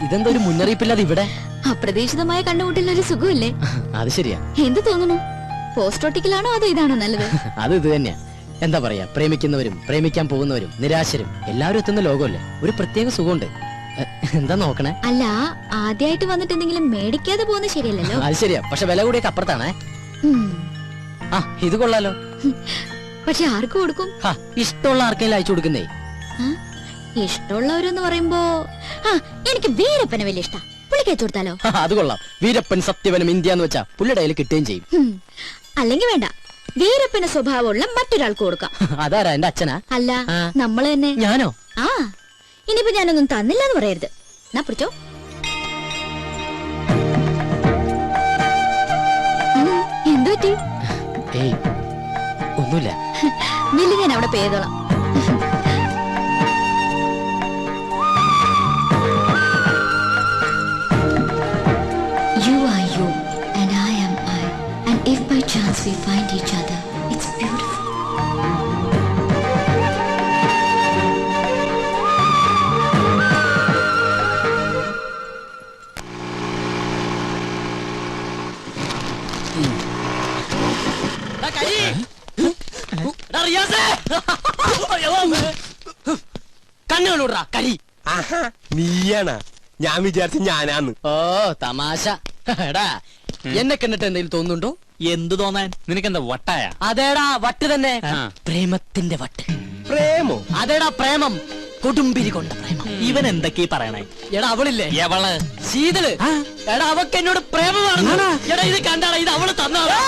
ഇതെന്താ ഒരു മുന്നറിയിപ്പില്ലാതെ ഇവിടെ? അപ്രതീക്ഷിതമായ കണ്ടുമുട്ടലിന് ഒരു സുഖമില്ലേ? അത് ശരിയാ. എന്ത് തോന്നുന്നു? പോസ്റ്റ് ഒട്ടിക്കലാണോ അതോ ഇതാണോ നല്ലത്? അത് ഇത് തന്നെയാ. എന്താ പറയാ, പ്രേമിക്കുന്നവരും പ്രേമിക്കാൻ പോകുന്നവരും നിരാശരും എല്ലാവരും എത്തുന്ന ലോകമല്ലേ. ഒരു പ്രത്യേക സുഖമുണ്ട്. എന്താ നോക്കണേ? അല്ല, ആദ്യമായിട്ട് വന്നിട്ട് എന്തെങ്കിലും മേടിക്കാതെ പോകുന്നത് ശരിയല്ലല്ലോ. അത് ശരിയാ, പക്ഷെ വില കൂടിയൊക്കെ അപ്പുറത്താണേ. ആ, ഇത് കൊള്ളാലോ. പക്ഷെ ആർക്ക് കൊടുക്കും? ഇഷ്ടമുള്ള ആർക്കെങ്കിലും അയച്ചു കൊടുക്കുന്നേ. ഇഷ്ടമുള്ളവരെന്ന് പറയുമ്പോ എനിക്ക് വീരപ്പനെ വലിയ ഇഷ്ടം. പുള്ളിക്ക് അയച്ചു കൊടുത്താലോ? അത് കൊള്ളാം. വീരപ്പൻ സത്യവനും ഇന്ത്യ എന്ന് വെച്ചാ പുള്ളിയുടെ കയ്യിൽ കിട്ടുകയും ചെയ്യും. അല്ലെങ്കിൽ വേണ്ട, വീരപ്പന് സ്വഭാവമുള്ള മറ്റൊരാൾക്ക് കൊടുക്കാം. അതാരാ? എന്റെ അച്ഛനാ? അല്ല, നമ്മള് തന്നെ. ഞാനോ? ആ, ഇനിയിപ്പോ ഞാനൊന്നും തന്നില്ല എന്ന് പറയരുത്. എന്നാ പിടിച്ചോ. എന്തു പറ്റി? ഏയ്, ഒന്നുമില്ല. ബില്ല് ഞാൻ അവിടെ പേ ചെയ്തോളാം. You are you and I am I, and if by chance we find each other, it's beautiful. കണ്ണുകളൂടാ കരി. നീയാണ ഞാൻ വിചാരിച്ചു ഞാനാന്ന്. ഓ തമാശ. എടാ എന്നെ കണ്ടിട്ട് എന്തെങ്കിലും തോന്നുന്നുണ്ടോ? എന്ത് തോന്നാൻ? നിനക്കെന്താ വട്ടായ? അതേടാ വട്ട് തന്നെ. പ്രേമത്തിന്റെ വട്ട്. പ്രേമോ? അതേടാ പ്രേമം. കൊടുമ്പിരി കൊണ്ട പ്രേമം. ഇവൻ എന്തൊക്കെയാ പറയണേ? എടാ അവളില്ലേ? എവള്? ശീതള്. എടാ അവക്ക് എന്നോട് പ്രേമമാണ്. എടാ ഇത് കണ്ടാടാ, ഇത് അവള് തന്നാടാ.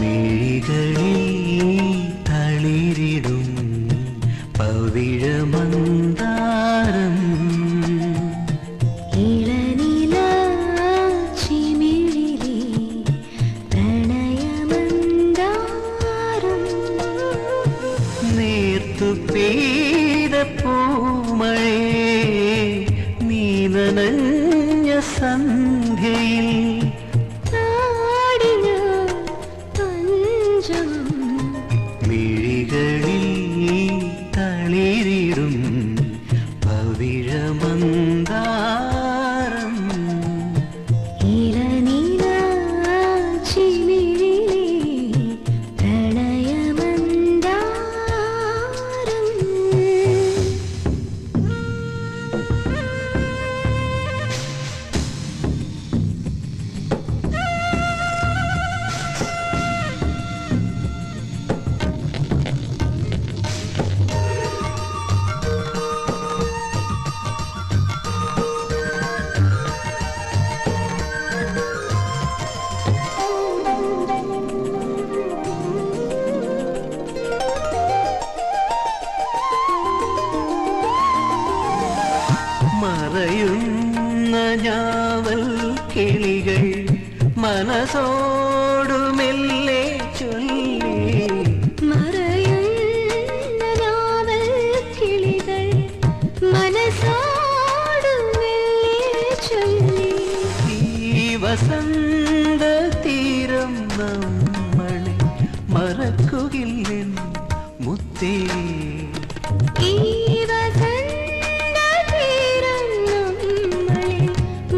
മിഴികളിൽ തളിരിടും പവിഴമന്ദാരം ഇളനില ചിമിഴിലേ പ്രണയമന്ദാരം നേർത്തു പെയ്ത പൂമഴേ നീ നനഞ്ഞ സന്ധ്യയിൽ മിഴികളിൽ തളിരിടും പവിഴമന്ദാരം ഇളനില ചിമിഴിലേ പ്രണയമന്ദാരം മറയുന്ന ഞാവൽ കിളികൾ മനസ്സോടു മെല്ലെ ചൊല്ലി മറയുന്ന നാവൽ കിളികൾ മനസ്സോടു മെല്ലെ ചൊല്ലി ഈ വസന്ത തീരം നമ്മളെ മറക്കുകില്ലെൻ മുത്തേ ഈ വസന്ത തീരം നമ്മളെ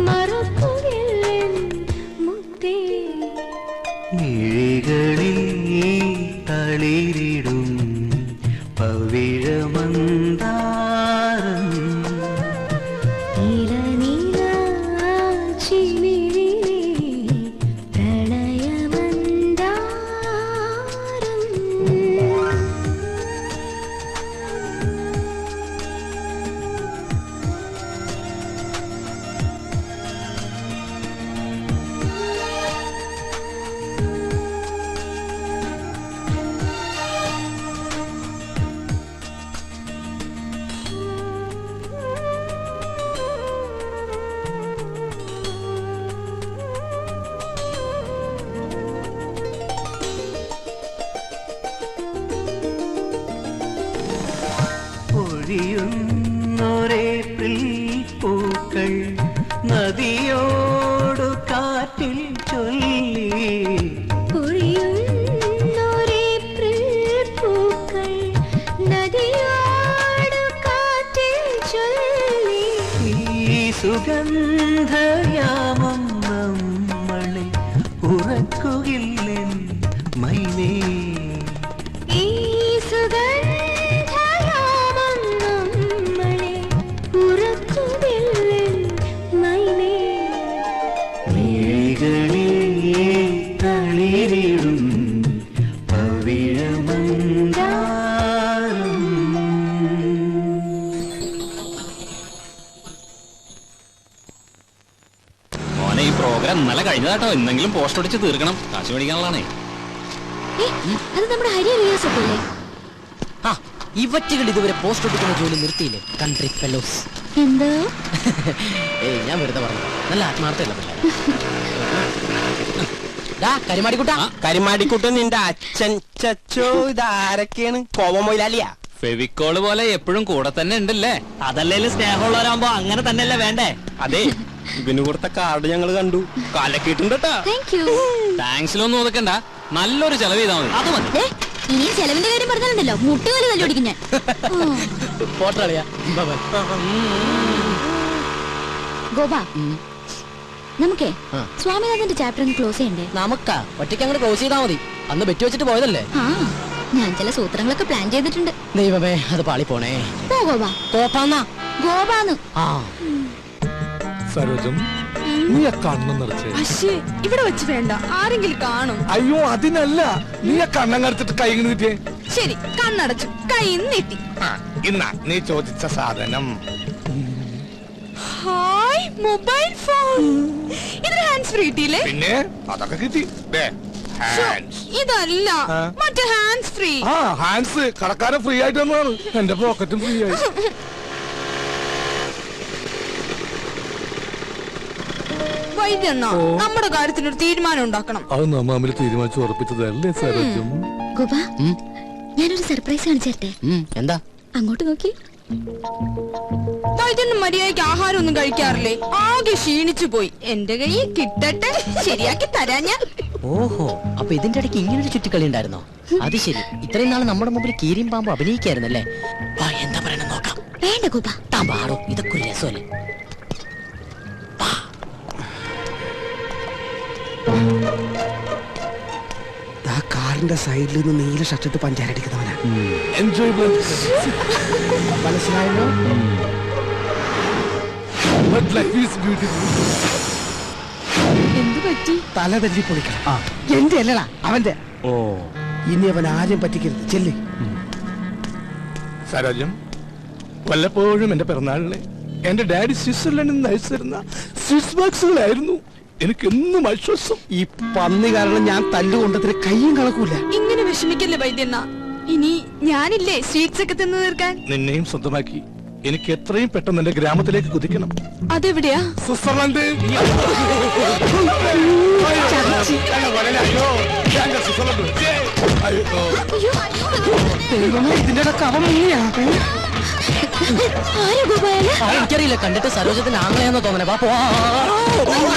മറക്കുകയില്ലെൻ മുത്തേ മിഴികളിൽ തളിരിടും പവിഴമന്ദാരം ഇളനില ചിമിഴിലേ പ്രണയമന്ദാരം പൊഴിയുന്നൊരേപ്രിൽ പൂക്കൾ നദിയോടു കാറ്റിൽ ചൊല്ലി പൊഴിയുന്നൊരേപ്രിൽ പൂക്കൾ നദിയോടു കാറ്റിൽ ചൊല്ലി ഈ സുഗന്ധയാമം നമ്മളെ ഉറക്കുകില്ലെൻ മൈനേ ഈ സുഗന്ധയാമം നമ്മളെ ഉറക്കുകില്ലെൻ മൈനേ മിഴികളിൽ തളിരിടും പവിഴമന്ദാരം മോനെ ഈ പ്രോഗ്രാം നല്ല കഴിഞ്ഞതാട്ടോ. ഇന്നെങ്കിലും പോസ്റ്റ് അടിച്ച് തീർക്കണം. കാശ് മേടിക്കാനുള്ളതാണേ. അത് നമ്മുടെ ഹരി റിയാസ് ഒക്കെ അല്ലേ? ആ ഇവറ്റുകൾ ഇതുവരെ പോസ്റ്റ് ഒട്ടിക്കുന്ന ജോലി നിർത്തിയില്ലേ? Country fellows. എന്തോ ഏയ് ഞാൻ വെറുതെ പറഞ്ഞു. നല്ല ആത്മാർത്ഥമുള്ള പിള്ളേർ. കരിമാടിക്കുട്ട. കരിമാടിക്കുട്ടൻ നിന്റെ അച്ഛൻ. ചച്ചോ ഇതാരൊക്കെയാണ്? കോവ മൊയിലാലിയാ? ഫെവിക്കോള് പോലെ എപ്പോഴും കൂടെ തന്നെ ഉണ്ടല്ലേ? അതല്ലേലും സ്നേഹമുള്ളവരാകുമ്പോ അങ്ങനെ തന്നെയല്ലേ വേണ്ടേ? അതെ ഇവന് കൊടുത്ത കാർഡ് ഞങ്ങൾ കണ്ടു. കാലക്കിട്ടുണ്ട്. താങ്ക്സിലൊന്നും ഒതുക്കണ്ട, നല്ലൊരു ചെലവ് ചെയ്താൽ മതി. അത് മതി. ഇനി ചെലവിന്റെ കാര്യം പറഞ്ഞാലുണ്ടല്ലോ മുട്ടുകാല് തല്ലോടിക്കും ഞാൻ. ഗോപ, നമുക്കേ സ്വാമിനാഥന്റെ ചാപ്റ്റർ ക്ലോസ് ചെയ്യണ്ടേ? നമുക്കാ ഒറ്റയ്ക്ക് അങ്ങോട്ട് ക്ലോസ് ചെയ്താൽ മതി. അന്ന് ബെറ്റ് വെച്ചിട്ട് പോയതല്ലേ. ഞാൻ ചില സൂത്രങ്ങളൊക്കെ പ്ലാൻ ചെയ്തിട്ടുണ്ട്. ദൈവമേ, അത് പാളി പോണേ. ഗോപാന്ന്. സരോജം, നീ ആ കണ്ണം നിറച്ചേ. ഇവിടെ വെച്ച് വേണ്ട, ആരെങ്കിലും കാണും. അയ്യോ, അതിനല്ല, നീ ആ കണ്ണം കടത്തിട്ട് കൈ നീട്ടിയേ. ശരി, കണ്ണടച്ചു, കൈ നീട്ടി. ഇന്നാ നീ ചോദിച്ച സാധനം. Hi, mobile phone. ഇതിന് ഹാൻഡ്സ് ഫ്രീ കിട്ടിയില്ലേ? പിന്നെ അതൊക്കെ കിട്ടി. ഇതല്ല, മറ്റേ ഹാൻഡ്സ് ഫ്രീ. ഹാൻഡ്സ് കടക്കാരൻ ഫ്രീ ആയിട്ട് തന്നതാണ്. എന്റെ പോക്കറ്റും ഫ്രീ ആയി. വൈദ്യണ്ണ, നമ്മുടെ കാര്യത്തിനൊരു തീരുമാനം ഉണ്ടാക്കണം. അത് നമ്മ തീരുമാനിച്ചു ഉറപ്പിച്ചതല്ലേ സരോജം? ഗോപ, ഞാനൊരു സർപ്രൈസ് കാണിച്ചേരട്ടെ. എന്താ? അങ്ങോട്ട് നോക്കി. വൈദ്യണ്ണ മര്യാദയ്ക്ക് ആഹാരം ഒന്നും കഴിക്കാറില്ലേ? ആകെ ക്ഷീണിച്ചു പോയി. എന്റെ കയ്യിൽ കിട്ടട്ടെ, ശരിയാക്കി തരാ ഞാൻ. ഓഹോ, അപ്പൊ ഇതിന്റെ ഇടയ്ക്ക് ഇങ്ങനൊരു ചുറ്റിക്കളി ഉണ്ടായിരുന്നോ? അത് ശരി. ഇത്രയും നാൾ നമ്മുടെ മുമ്പിൽ കീരിയും പാമ്പും അഭിനയിക്കായിരുന്നല്ലേ? എന്താ പറയണെന്ന് നോക്കാം. വേണ്ട ഗോപ, താൻ പാടോ, ഇതൊക്കെ ഒരു രസമല്ലേ. കാറിന്റെ സൈഡിൽ നിന്ന് നീല ഷർട്ടിട്ട് പഞ്ചാരടിക്കുന്നവനാ. മനസ്സിലായല്ലോ? എന്ത് പറ്റി? തല തല്ലി പൊളിക്കണം. എന്റെ അല്ലടാ, അവന്റെ. ഇനി അവൻ ആരും പറ്റിക്കരുത്. ചെല്ലി. സരോജം, വല്ലപ്പോഴും എന്റെ പിറന്നാളിന് എന്റെ ഡാഡി സ്വിറ്റ്സർലൻഡിൽ നിന്ന് അയച്ചു തരുന്ന സ്വിസ് ബോക്സുകളായിരുന്നു എനിക്കെന്നും ആശ്വാസം. ഈ പന്നി കാരണം ഞാൻ തല്ലുകൊണ്ടതിന് കയ്യും കണക്കൂല. ഇങ്ങനെ വിഷമിക്കല്ലേ വൈദ്യണ്ണ. ഇനി ഞാനില്ലേ സ്വീറ്റ്സ് ഒക്കെ തിന്നു തീർക്കാൻ. നിന്നെയും സ്വന്തമാക്കി എനിക്ക് എത്രയും പെട്ടെന്ന് എന്റെ ഗ്രാമത്തിലേക്ക് കുതിക്കണം. അതെവിടെയാ? സ്വിറ്റ്സർലൻഡ്. ഇതിന്റെ കവം എങ്ങനെയാ? എനിക്കറിയില്ല, കണ്ടിട്ട് സരോജത്തിന്റെ ആങ്ങളെയാണെന്ന് തോന്നണേ.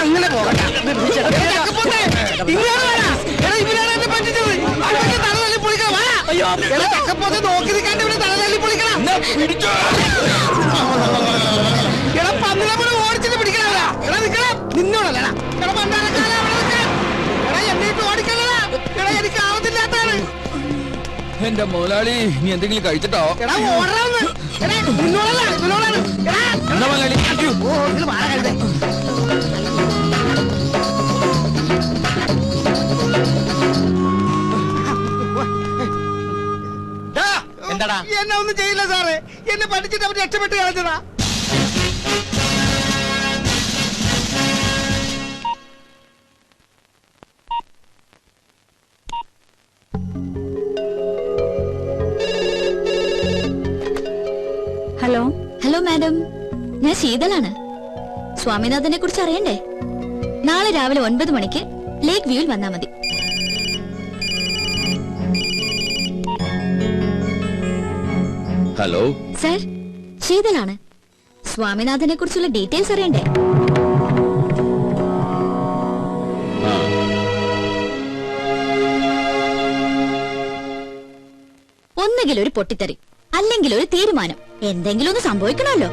അങ്ങനെ പോകട്ടെ. നോക്കി നിൽക്കാണ്ട് ഇവിടെ തല തല്ലി പൊളിക്കണം. ഓടിച്ചിട്ട് പിടിക്കണ നിന്നോടല്ലടാ. എന്നിട്ട് ഓടിക്കണടാ. എനിക്ക് ആവത്തില്ലാത്താണ്. എന്റെ മുതലാളി, നീ എന്തെങ്കിലും കഴിച്ചിട്ടോ? എന്താടാ? എന്നെ ഒന്നും ചെയ്യില്ല സാറേ. എന്നെ പഠിച്ചിട്ട് അവർ രക്ഷപ്പെട്ട് കളഞ്ഞതാ. ഹലോ. ഹലോ മാഡം, ഞാൻ ശീതളാണ്. സ്വാമിനാഥനെ കുറിച്ച് അറിയണ്ടേ? നാളെ രാവിലെ 9 മണിക്ക് ലേക്ക് വ്യൂവിൽ വന്നാ മതി. Hello sir, ശീതളാണ്. സ്വാമിനാഥനെ കുറിച്ചുള്ള ഡീറ്റെയിൽസ് അറിയണ്ടേ? ഒന്നുകിൽ ഒരു പൊട്ടിത്തെറി, അല്ലെങ്കിൽ ഒരു തീരുമാനം. എന്തെങ്കിലും ഒന്ന് സംഭവിക്കണമല്ലോ.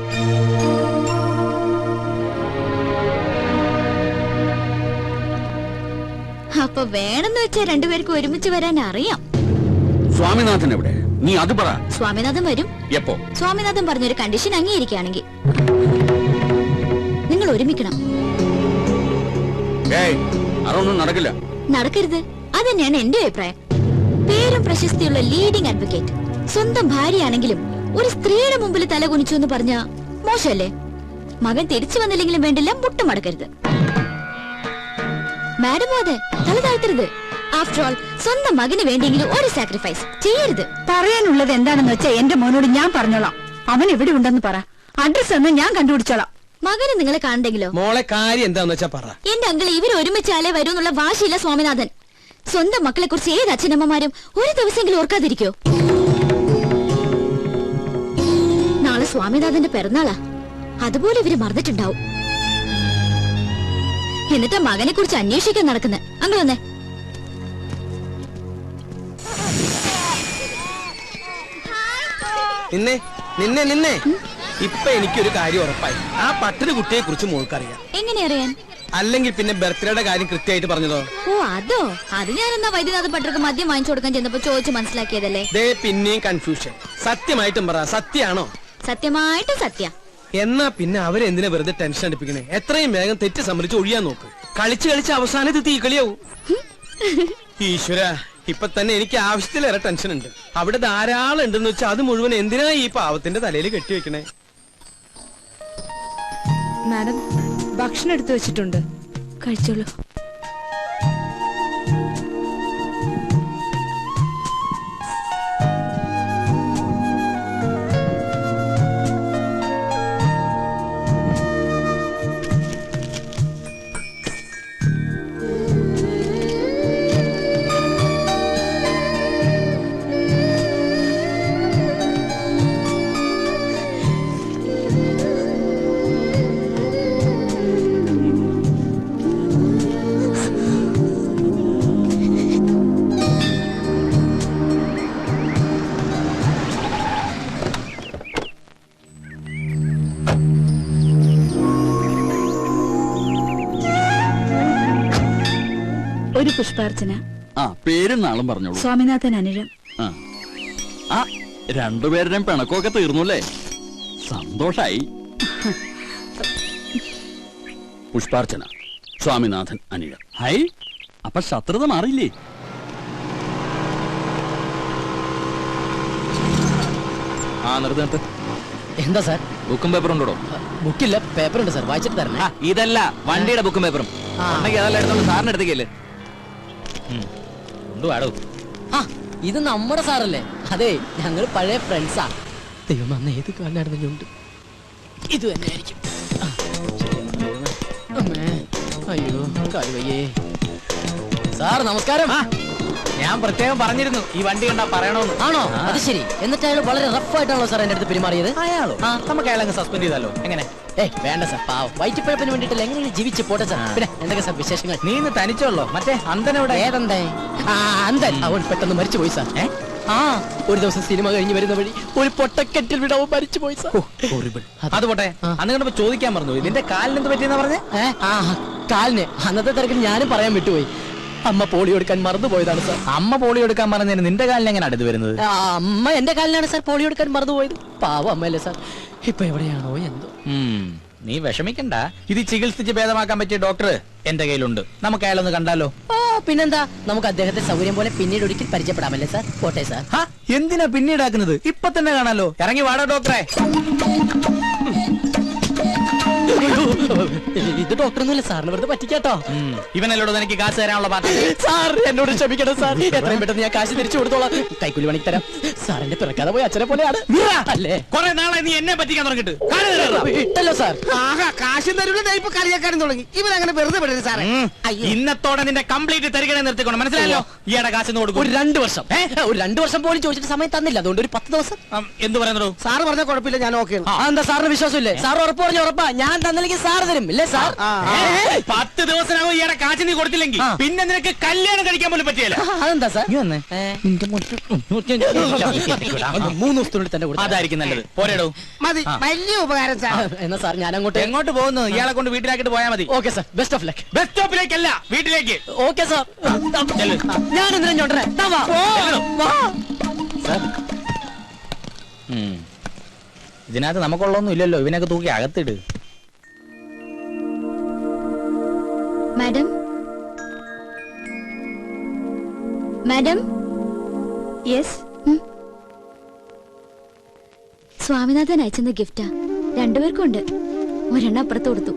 അപ്പൊ വേണമെന്ന് വെച്ചാൽ രണ്ടുപേർക്കും ഒരുമിച്ച് വരാൻ അറിയാം. സ്വാമിനാഥൻ എവിടെ? നീ അത് പറ. സ്വാമിനാഥൻ വരും. എപ്പോ? സ്വാമിനാഥൻ പറഞ്ഞൊരു കണ്ടീഷൻ അംഗീകരിക്കുകയാണെങ്കിൽ നിങ്ങൾ ഒരുമിക്കണം. അതൊന്നും നടക്കില്ല. നടക്കരുത്, അതന്നെയാണ് എന്റെ അഭിപ്രായം. പേരും പ്രശസ്തിയുള്ള ലീഡിംഗ് അഡ്വക്കേറ്റ്, സ്വന്തം ഭാര്യയാണെങ്കിലും ഒരു സ്ത്രീയുടെ മുമ്പിൽ തല കുനിച്ചു എന്ന് പറഞ്ഞ മോശമല്ലേ? മകൻ തിരിച്ചു വന്നില്ലെങ്കിലും വേണ്ടില്ല, മുട്ടുമടക്കരുത്. മാഡം അതെ, തല താഴ്ത്തരുത്. ആഫ്റ്റർ ഓൾ സ്വന്തം മകന് വേണ്ടിയെങ്കിലും ഒരു സാക്രിഫൈസ് ചെയ്യരുത്. പറയാനുള്ളത് എന്താണെന്ന് വെച്ചാൽ എന്റെ മോനോട് ഞാൻ പറഞ്ഞോളാം. അവൻ എവിടെ ഉണ്ടെന്ന് പറ. അഡ്രസ് എന്ന് ഞാൻ കണ്ടുപിടിച്ചോളാം. മകന് നിങ്ങളെ കാണണ്ടെങ്കിലോ? മോളെ കാര്യം എന്താന്ന് വെച്ചാ പറ. എന്റെ അങ്കിൾ ഇവർ ഒരുമിച്ചാലേ വരൂ എന്നുള്ള വാശിയില്ല സ്വാമിനാഥൻ. സ്വന്തം മക്കളെ കുറിച്ച് ഏത് അച്ഛനമ്മമാരും ഒരു ദിവസമെങ്കിലും ഓർക്കാതിരിക്കോ? നാളെ സ്വാമിനാഥന്റെ പിറന്നാളാ, അതുപോലെ ഇവര് മറന്നിട്ടുണ്ടാവും. എന്നിട്ട് മകനെ കുറിച്ച് അന്വേഷിക്കാൻ നടക്കുന്നത്. അങ്ങനെ വന്നേ. നിന്നെ ഇപ്പൊ എനിക്കൊരു കാര്യം ഉറപ്പായി. ആ പട്ടിണി കുട്ടിയെ കുറിച്ച് മോൾക്കറിയാം. എങ്ങനെ അറിയാൻ? അല്ലെങ്കിൽ പിന്നെ ബർത്ത്ഡേയുടെ കാര്യം കൃത്യമായിട്ട് പറഞ്ഞതോ? ഓ അതോ, അത് ഞാനെന്നാ വൈദ്യനാഥ പട്ടർക്ക് മദ്യം വാങ്ങിച്ചു കൊടുക്കാൻ ചെന്നപ്പോ ചോദിച്ചു മനസ്സിലാക്കിയതല്ലേ. പിന്നെയും കൺഫ്യൂഷൻ. സത്യമായിട്ടും പറ, സത്യാണോ? സത്യമായിട്ടും സത്യ. എന്നാ പിന്നെ അവരെന്തിനാ വെറുതെ ടെൻഷൻ അടിപ്പിക്കണേ? എത്രയും വേഗം തെറ്റ് സമ്മതിച്ച് ഒഴിയാൻ നോക്ക്. കളിച്ച് അവസാനത്ത് തീക്കളിയാവും. ഈശ്വര, ഇപ്പൊ തന്നെ എനിക്ക് ആവശ്യത്തിലേറെ ടെൻഷൻ ഉണ്ട്. അവിടെ ധാരാളം ഉണ്ടെന്ന് വെച്ചാൽ അത് മുഴുവൻ എന്തിനാ ഈ പാവത്തിന്റെ തലയിൽ കെട്ടിവെക്കണേ? മാഡം, ഭക്ഷണം എടുത്തു വെച്ചിട്ടുണ്ട്, കഴിച്ചോളൂ. ഒരു പുഷ്പാർച്ചന. പേരും നാളും പറഞ്ഞോളൂ. സ്വാമിനാഥൻ അനിഴം. രണ്ടുപേരുടെയും പിണക്കമൊക്കെ തീർന്നുല്ലേ? സന്തോഷായി. പുഷ്പാർച്ചന, സ്വാമിനാഥൻ അനിഴം. ഹൈ, അപ്പൊ ശത്രുത മാറിയില്ലേ? നിർത്ത്. എന്താ സാർ? ബുക്കും പേപ്പറും ഉണ്ടോ? ബുക്കില്ല, പേപ്പറുണ്ട് സാർ. വായിച്ചിട്ട് തരണേ. ഇതല്ല, വണ്ടിയുടെ ബുക്കും പേപ്പറും ഉണ്ടെങ്കിൽ അതെല്ലാം എടുത്തോണ്ട് സാറിന് എടുത്തേക്കല്ലേ? ഇത് നമ്മുടെ സാറല്ലേ? അതെ, ഞങ്ങൾ പഴയ ഫ്രണ്ട്സാ. ദൈവം അന്ന് ഏത് കാണായിരുന്നു ഞുണ്ട്. ഇത് തന്നെയായിരിക്കും. അയ്യോ കഴിവയ്യേ. സാർ നമസ്കാരം. ഞാൻ പ്രത്യേകം പറഞ്ഞിരുന്നു ഈ വണ്ടി കണ്ടാ പറയണോന്ന്. ആണോ? അത് ശരി. എന്നിട്ട് അയാൾ വളരെ റഫ് ആയിട്ടാണോ സാർ എന്റെ അടുത്ത് പെരുമാറിയത്? അയാളോ? നമുക്ക് അയാളങ്ങ് സസ്പെൻഡ് ചെയ്താലോ? എങ്ങനെ? വേണ്ട സാർ, പാവം വയറ്റിപ്പഴപ്പിന് വേണ്ടിയിട്ടില്ല, എങ്ങനെയാണ് ജീവിച്ച് പോട്ടെ സാർ. പിന്നെ എന്തൊക്കെ സാർ വിശേഷങ്ങൾ? നീ ഇന്ന് തനിച്ചുള്ളോ? മറ്റേ അന്തനവിടെ? ഏതെന്തേ? അന്തൻ അവൻ പെട്ടെന്ന് മരിച്ചു പോയി സാർ. ഒരു ദിവസം സിനിമ കഴിഞ്ഞ് വരുന്ന വഴി ഒരു പൊട്ടക്കെട്ടിൽ വിടവും മരിച്ചു പോയി സാർ. അത് പോട്ടെ, അന്ന് കണ്ടപ്പോ ചോദിക്കാൻ മറന്നു, നിന്റെ കാലിന് എന്ത് പറ്റിയെന്നാ പറഞ്ഞേ? കാലിന് അന്നത്തെ തിരക്കിൽ ഞാനും പറയാൻ വിട്ടുപോയി. അമ്മ പോളിയോ എടുക്കാൻ മറന്നുപോയതാണ് സാർ. അമ്മ പോളിയോ എടുക്കാൻ പറഞ്ഞതിന് നിന്റെ കാലിന് എങ്ങനെ അടുത്ത് വരുന്നത്? അമ്മ എന്റെ കാലിനാണ് സാർ പോളിയോ എടുക്കാൻ മറന്നുപോയത്. പാവം അമ്മയല്ലേ സാർ. ഇപ്പൊ എവിടെയാണോ എന്തോ. നീ വിഷമിക്കണ്ട, ഇത് ചികിത്സിച്ച് ഭേദമാക്കാൻ പറ്റിയ ഡോക്ടർ എന്റെ കയ്യിലുണ്ട്. നമുക്ക് അയാളൊന്ന് കണ്ടാലോ? പിന്നെന്താ, നമുക്ക് അദ്ദേഹത്തെ സൗകര്യം പോലെ പിന്നീട് ഒരിക്കൽ പരിചയപ്പെടാമല്ലേ സാർ? പോട്ടെ സാർ. എന്തിനാ പിന്നീടാക്കുന്നത്? ഇപ്പൊ തന്നെ കാണാലോ. ഇറങ്ങി വാടാ ഡോക്ടറെ. ഇത് ഡോക്ടറൊന്നുമില്ല സാറിന് വെറുതെ പറ്റിക്കാട്ടോ. ഇവനല്ലോടോ എനിക്ക് കാശ് തരാനുള്ള പാർട്ടി. സാർ എന്നോട് ക്ഷമിക്കണം സാർ, എത്രയും പെട്ടെന്ന് ഞാൻ കാശ് തിരിച്ചു കൊടുത്തോളാം. കൈക്കൂലി പണിക്ക് തരാം. സാർ എന്റെ പിറക്കാതെ പോയി അച്ഛനെ പോലെയാണ് അല്ലേ? കുറെ നാളെ നീ എന്നെ പറ്റിക്കാൻ തുടങ്ങിട്ട് ഇട്ടല്ലോ സാർ. കാശും തരൂല, ഇപ്പൊ കളിയാക്കാനും തുടങ്ങി. ഇവരങ്ങനെ വെറുതെ വിടരുത് സാറേ. ഇന്നത്തോടെ നിന്റെ കംപ്ലീറ്റ് തരികണെ നിർത്തിക്കൊണ്ട് മനസ്സിലായല്ലോ. ഈയുടെ കാശ് കൊടുക്കും. ഒരു 2 വർഷം ഒരു 2 വർഷം പോലും ചോദിച്ചിട്ട് സമയം തന്നില്ല. അതുകൊണ്ട് ഒരു 10 ദിവസം. എന്ത് പറയുന്നു? സാറ് പറഞ്ഞ കുഴപ്പമില്ല, ഞാൻ ഓക്കെ. എന്താ സാറിന് വിശ്വാസമില്ലേ? സാർ ഉറപ്പ് പറഞ്ഞ ഉറപ്പാ. ഞാൻ തന്നില്ലെങ്കിൽ സാർ തരും ഇല്ലേ സാർ? 10 ദിവസത്തിനകം ഈയുടെ കാശ് നീ കൊടുത്തില്ലെങ്കിൽ പിന്നെ നിനക്ക് കല്യാണം കഴിക്കാൻ പോലും പറ്റിയല്ല. അതെന്താ സാർ? 3 ദിവസത്തിനുള്ളിൽ തന്നെ കൊടുത്തു. അതായിരിക്കും നല്ലത്. പോരേടോ. മതി, വലിയ ഉപകാരം സാർ. എന്നാ സാർ ഞാൻ അങ്ങോട്ട്. എങ്ങോട്ട് പോകുന്നു? ഇയാളെ കൊണ്ട് വീട്ടിലാക്കിട്ട് പോയാൽ മതി. Okay sir, best of luck. Bus സ്റ്റോപ്പിലേക്കല്ല, വീട്ടിലേക്ക്. Okay sir. ഞാൻ എന്തിനാ ഞോട്ടനെ? ഇതിനകത്ത് നമുക്കുള്ളൊന്നും ഇല്ലല്ലോ. ഇവനൊക്കെ തൂക്കി അകത്തിട്. Madam, madam. യെസ്. സ്വാമിനാഥൻ അയച്ചെന്ന ഗിഫ്റ്റാ. 2 പേർക്കുണ്ട്. ഒരെണ്ണം അപ്പുറത്ത് കൊടുത്തു.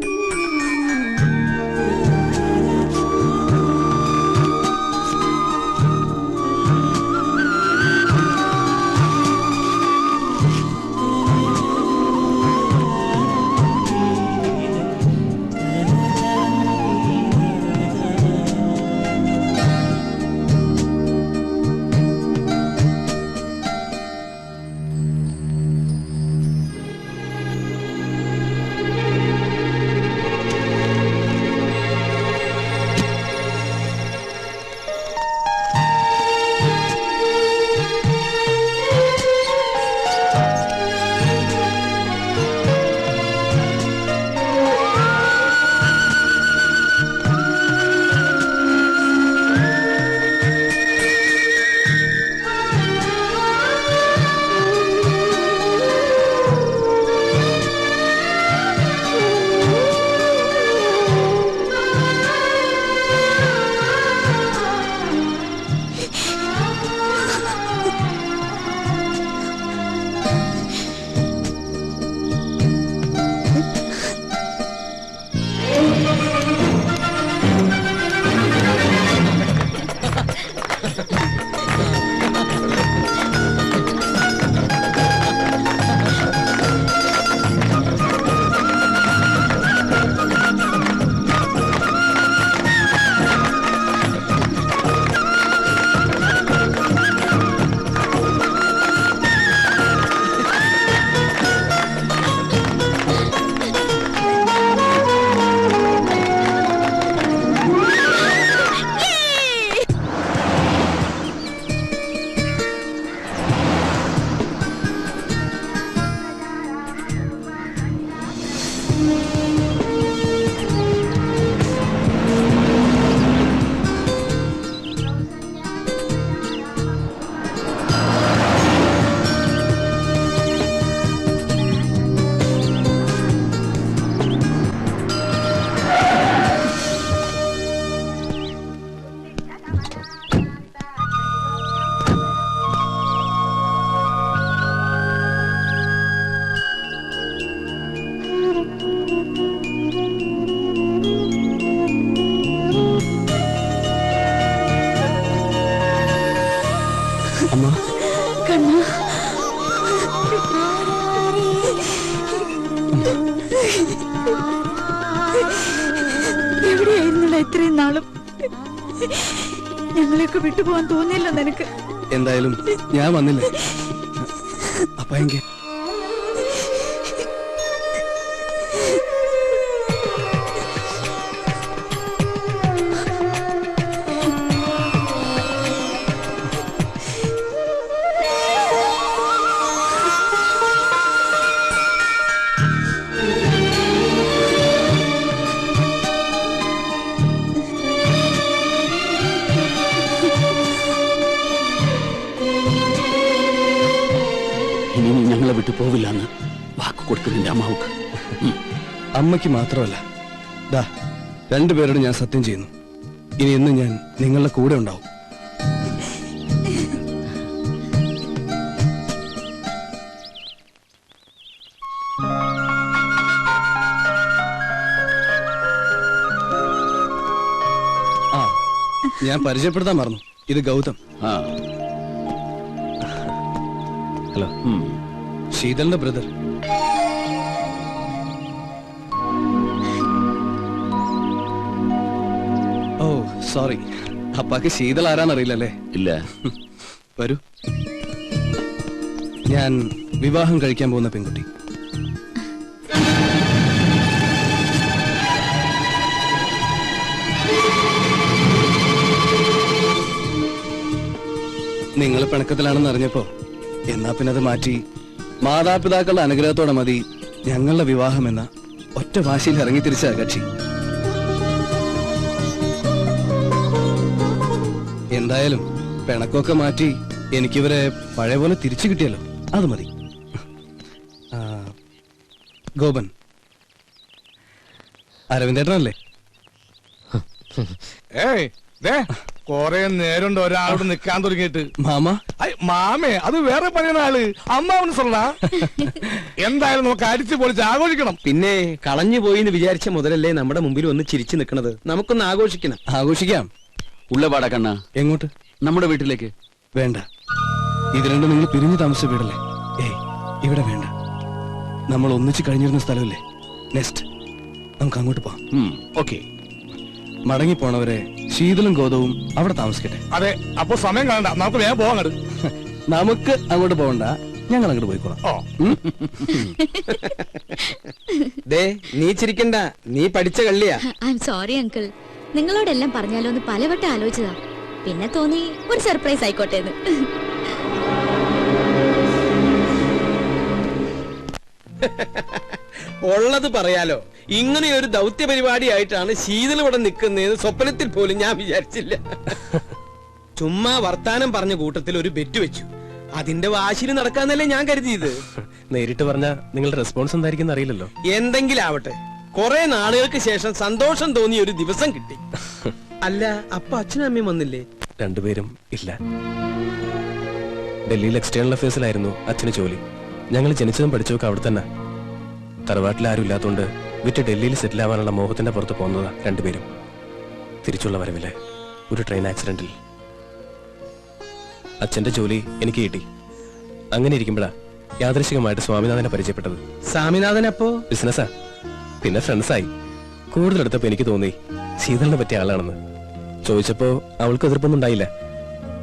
എവിടെയായിരുന്നില്ല ഇത്രയും നാളും? ഞങ്ങളെയൊക്കെ വിട്ടുപോകാൻ തോന്നിയില്ല നിനക്ക്? എന്തായാലും ഞാൻ വന്നില്ലേ. അപ്പൊ എങ്കിൽ ഞങ്ങളെ വിട്ടു പോവില്ലെന്ന് വാക്ക് കൊടുക്കുന്നതിന്റെ അമ്മാവുക്ക്. അമ്മയ്ക്ക് മാത്രമല്ല, ദാ രണ്ടുപേരോട് ഞാൻ സത്യം ചെയ്യുന്നു, ഇനി എന്നും ഞാൻ നിങ്ങളുടെ കൂടെ ഉണ്ടാവും. ആ, ഞാൻ പരിചയപ്പെടുത്താൻ മറന്നു. ഇത് ഗൗതം. ഹലോ, ശീതലിന്റെ ബ്രദർ. ഓ സോറി, അപ്പാക്ക് ശീതൾ ആരാന്നറിയില്ലല്ലേ? ഇല്ല. വരൂ. ഞാൻ വിവാഹം കഴിക്കാൻ പോകുന്ന പെൺകുട്ടി. നിങ്ങൾ പിണക്കത്തിലാണെന്ന് അറിഞ്ഞപ്പോ എന്നാ പിന്നെ അത് മാറ്റി മാതാപിതാക്കളുടെ അനുഗ്രഹത്തോടെ മതി ഞങ്ങളുടെ വിവാഹം എന്ന ഒറ്റ വാശിയിൽ ഇറങ്ങി തിരിച്ച കക്ഷി. എന്തായാലും പിണക്കൊക്കെ മാറ്റി എനിക്കിവരെ പഴയ പോലെ തിരിച്ചു കിട്ടിയല്ലോ, അത് മതി. ഗോപൻ, അരവിന്ദേട്ടനല്ലേ? കൊറേ നേരമുണ്ട് ഒരാളോട് നിക്കാൻ തുടങ്ങിയിട്ട്. മാമ? മാമേ, അത് വേറെ പണിയുന്ന ആള്. അമ്മാവന് സൊല്ല. എന്തായാലും നമുക്ക് അടിച്ചു പൊളിച്ച് ആഘോഷിക്കണം. പിന്നെ കളഞ്ഞു പോയി എന്ന് വിചാരിച്ച മുതലല്ലേ നമ്മുടെ മുമ്പിൽ ഒന്ന് ചിരിച്ചു നിൽക്കുന്നത്. നമുക്കൊന്ന് ആഘോഷിക്കണം. ആഘോഷിക്കാം. ഉള്ളപാട കണ്ണ. എങ്ങോട്ട്? നമ്മുടെ വീട്ടിലേക്ക്. വേണ്ട, ഇത് രണ്ടും നിങ്ങൾ പിരിഞ്ഞു താമസിച്ച വീടല്ലേ? ഏയ്, ഇവിടെ വേണ്ട. നമ്മൾ ഒന്നിച്ച് കഴിഞ്ഞിരുന്ന സ്ഥലമല്ലേ? നെക്സ്റ്റ് നമുക്ക് അങ്ങോട്ട് പോവാം. ഓക്കെ. മടങ്ങിപ്പോണവരെ ശീതളും ഗോതവും അവിടെ താമസിക്കട്ടെ. അതെ, അപ്പൊ സമയം കാണണ്ട, നമുക്ക് വേഗം പോവാൻ. നമുക്ക് അങ്ങോട്ട് പോകണ്ട, ഞങ്ങൾ അങ്ങോട്ട് പോയിക്കോളാം. നീ ചിരിക്കണ്ട, നീ പഠിച്ച കള്ളിയാ. ഐ എം സോറി അങ്കിൾ, നിങ്ങളോടെല്ലാം പറഞ്ഞാലോ എന്ന് പലവട്ടം ആലോചിച്ചതാ. പിന്നെ തോന്നി ഒരു സർപ്രൈസ് ആയിക്കോട്ടെ എന്ന്. ഉള്ളത് പറയാലോ, ഇങ്ങനെ ഒരു ദൗത്യ പരിപാടിയായിട്ടാണ് ശീതൾ ഇവിടെ നിൽക്കുന്നതെന്ന് സ്വപ്നത്തിൽ പോലും ഞാൻ വിചാരിച്ചില്ല. ചുമ്മാ വർത്താനം പറഞ്ഞ കൂട്ടത്തിൽ ഒരു ബെറ്റ് വെച്ചു. അതിന്റെ വാശിയിൽ നടക്കാന്നല്ലേ ഞാൻ കരുതിയത്. നേരിട്ട് പറഞ്ഞാ നിങ്ങളുടെ റെസ്പോൺസ് എന്തായിരിക്കും അറിയില്ലല്ലോ. എന്തെങ്കിലും ആവട്ടെ, കുറെ നാളുകൾക്ക് ശേഷം സന്തോഷം തോന്നിയ ഒരു ദിവസം കിട്ടി. അല്ല, അപ്പൊ അച്ഛനും അമ്മയും വന്നില്ലേ? രണ്ടുപേരും ഇല്ല. ഡൽഹിയിൽ എക്സ്റ്റേണൽ അഫയേഴ്സിലായിരുന്നു അച്ഛന് ജോലി. ഞങ്ങൾ ജനിച്ചതും പഠിച്ചതൊക്കെ അവിടെ തന്നെ. തറവാട്ടിൽ ആരും ഇല്ലാത്തതുകൊണ്ട് വിറ്റ് ഡൽഹിയിൽ സെറ്റിൽ ആവാനുള്ള മോഹത്തിന്റെ പുറത്ത് പോകുന്നതാ രണ്ടുപേരും. തിരിച്ചുള്ള വരവില് ഒരു ട്രെയിൻ ആക്സിഡന്റിൽ അച്ഛന്റെ ജോലി എനിക്ക് കിട്ടി. അങ്ങനെ ഇരിക്കുമ്പോഴാ യാദൃശികമായിട്ട് സ്വാമിനാഥനെ പരിചയപ്പെട്ടത്. സ്വാമിനാഥൻ അപ്പോ ബിസിനസ്സാ, പിന്നെ ഫ്രണ്ട്സായി. കൂടുതലെടുത്തപ്പോ എനിക്ക് തോന്നി ശീതളിനെ പറ്റിയ ആളാണെന്ന്. ചോദിച്ചപ്പോ അവൾക്ക് എതിർപ്പൊന്നും ഉണ്ടായില്ല.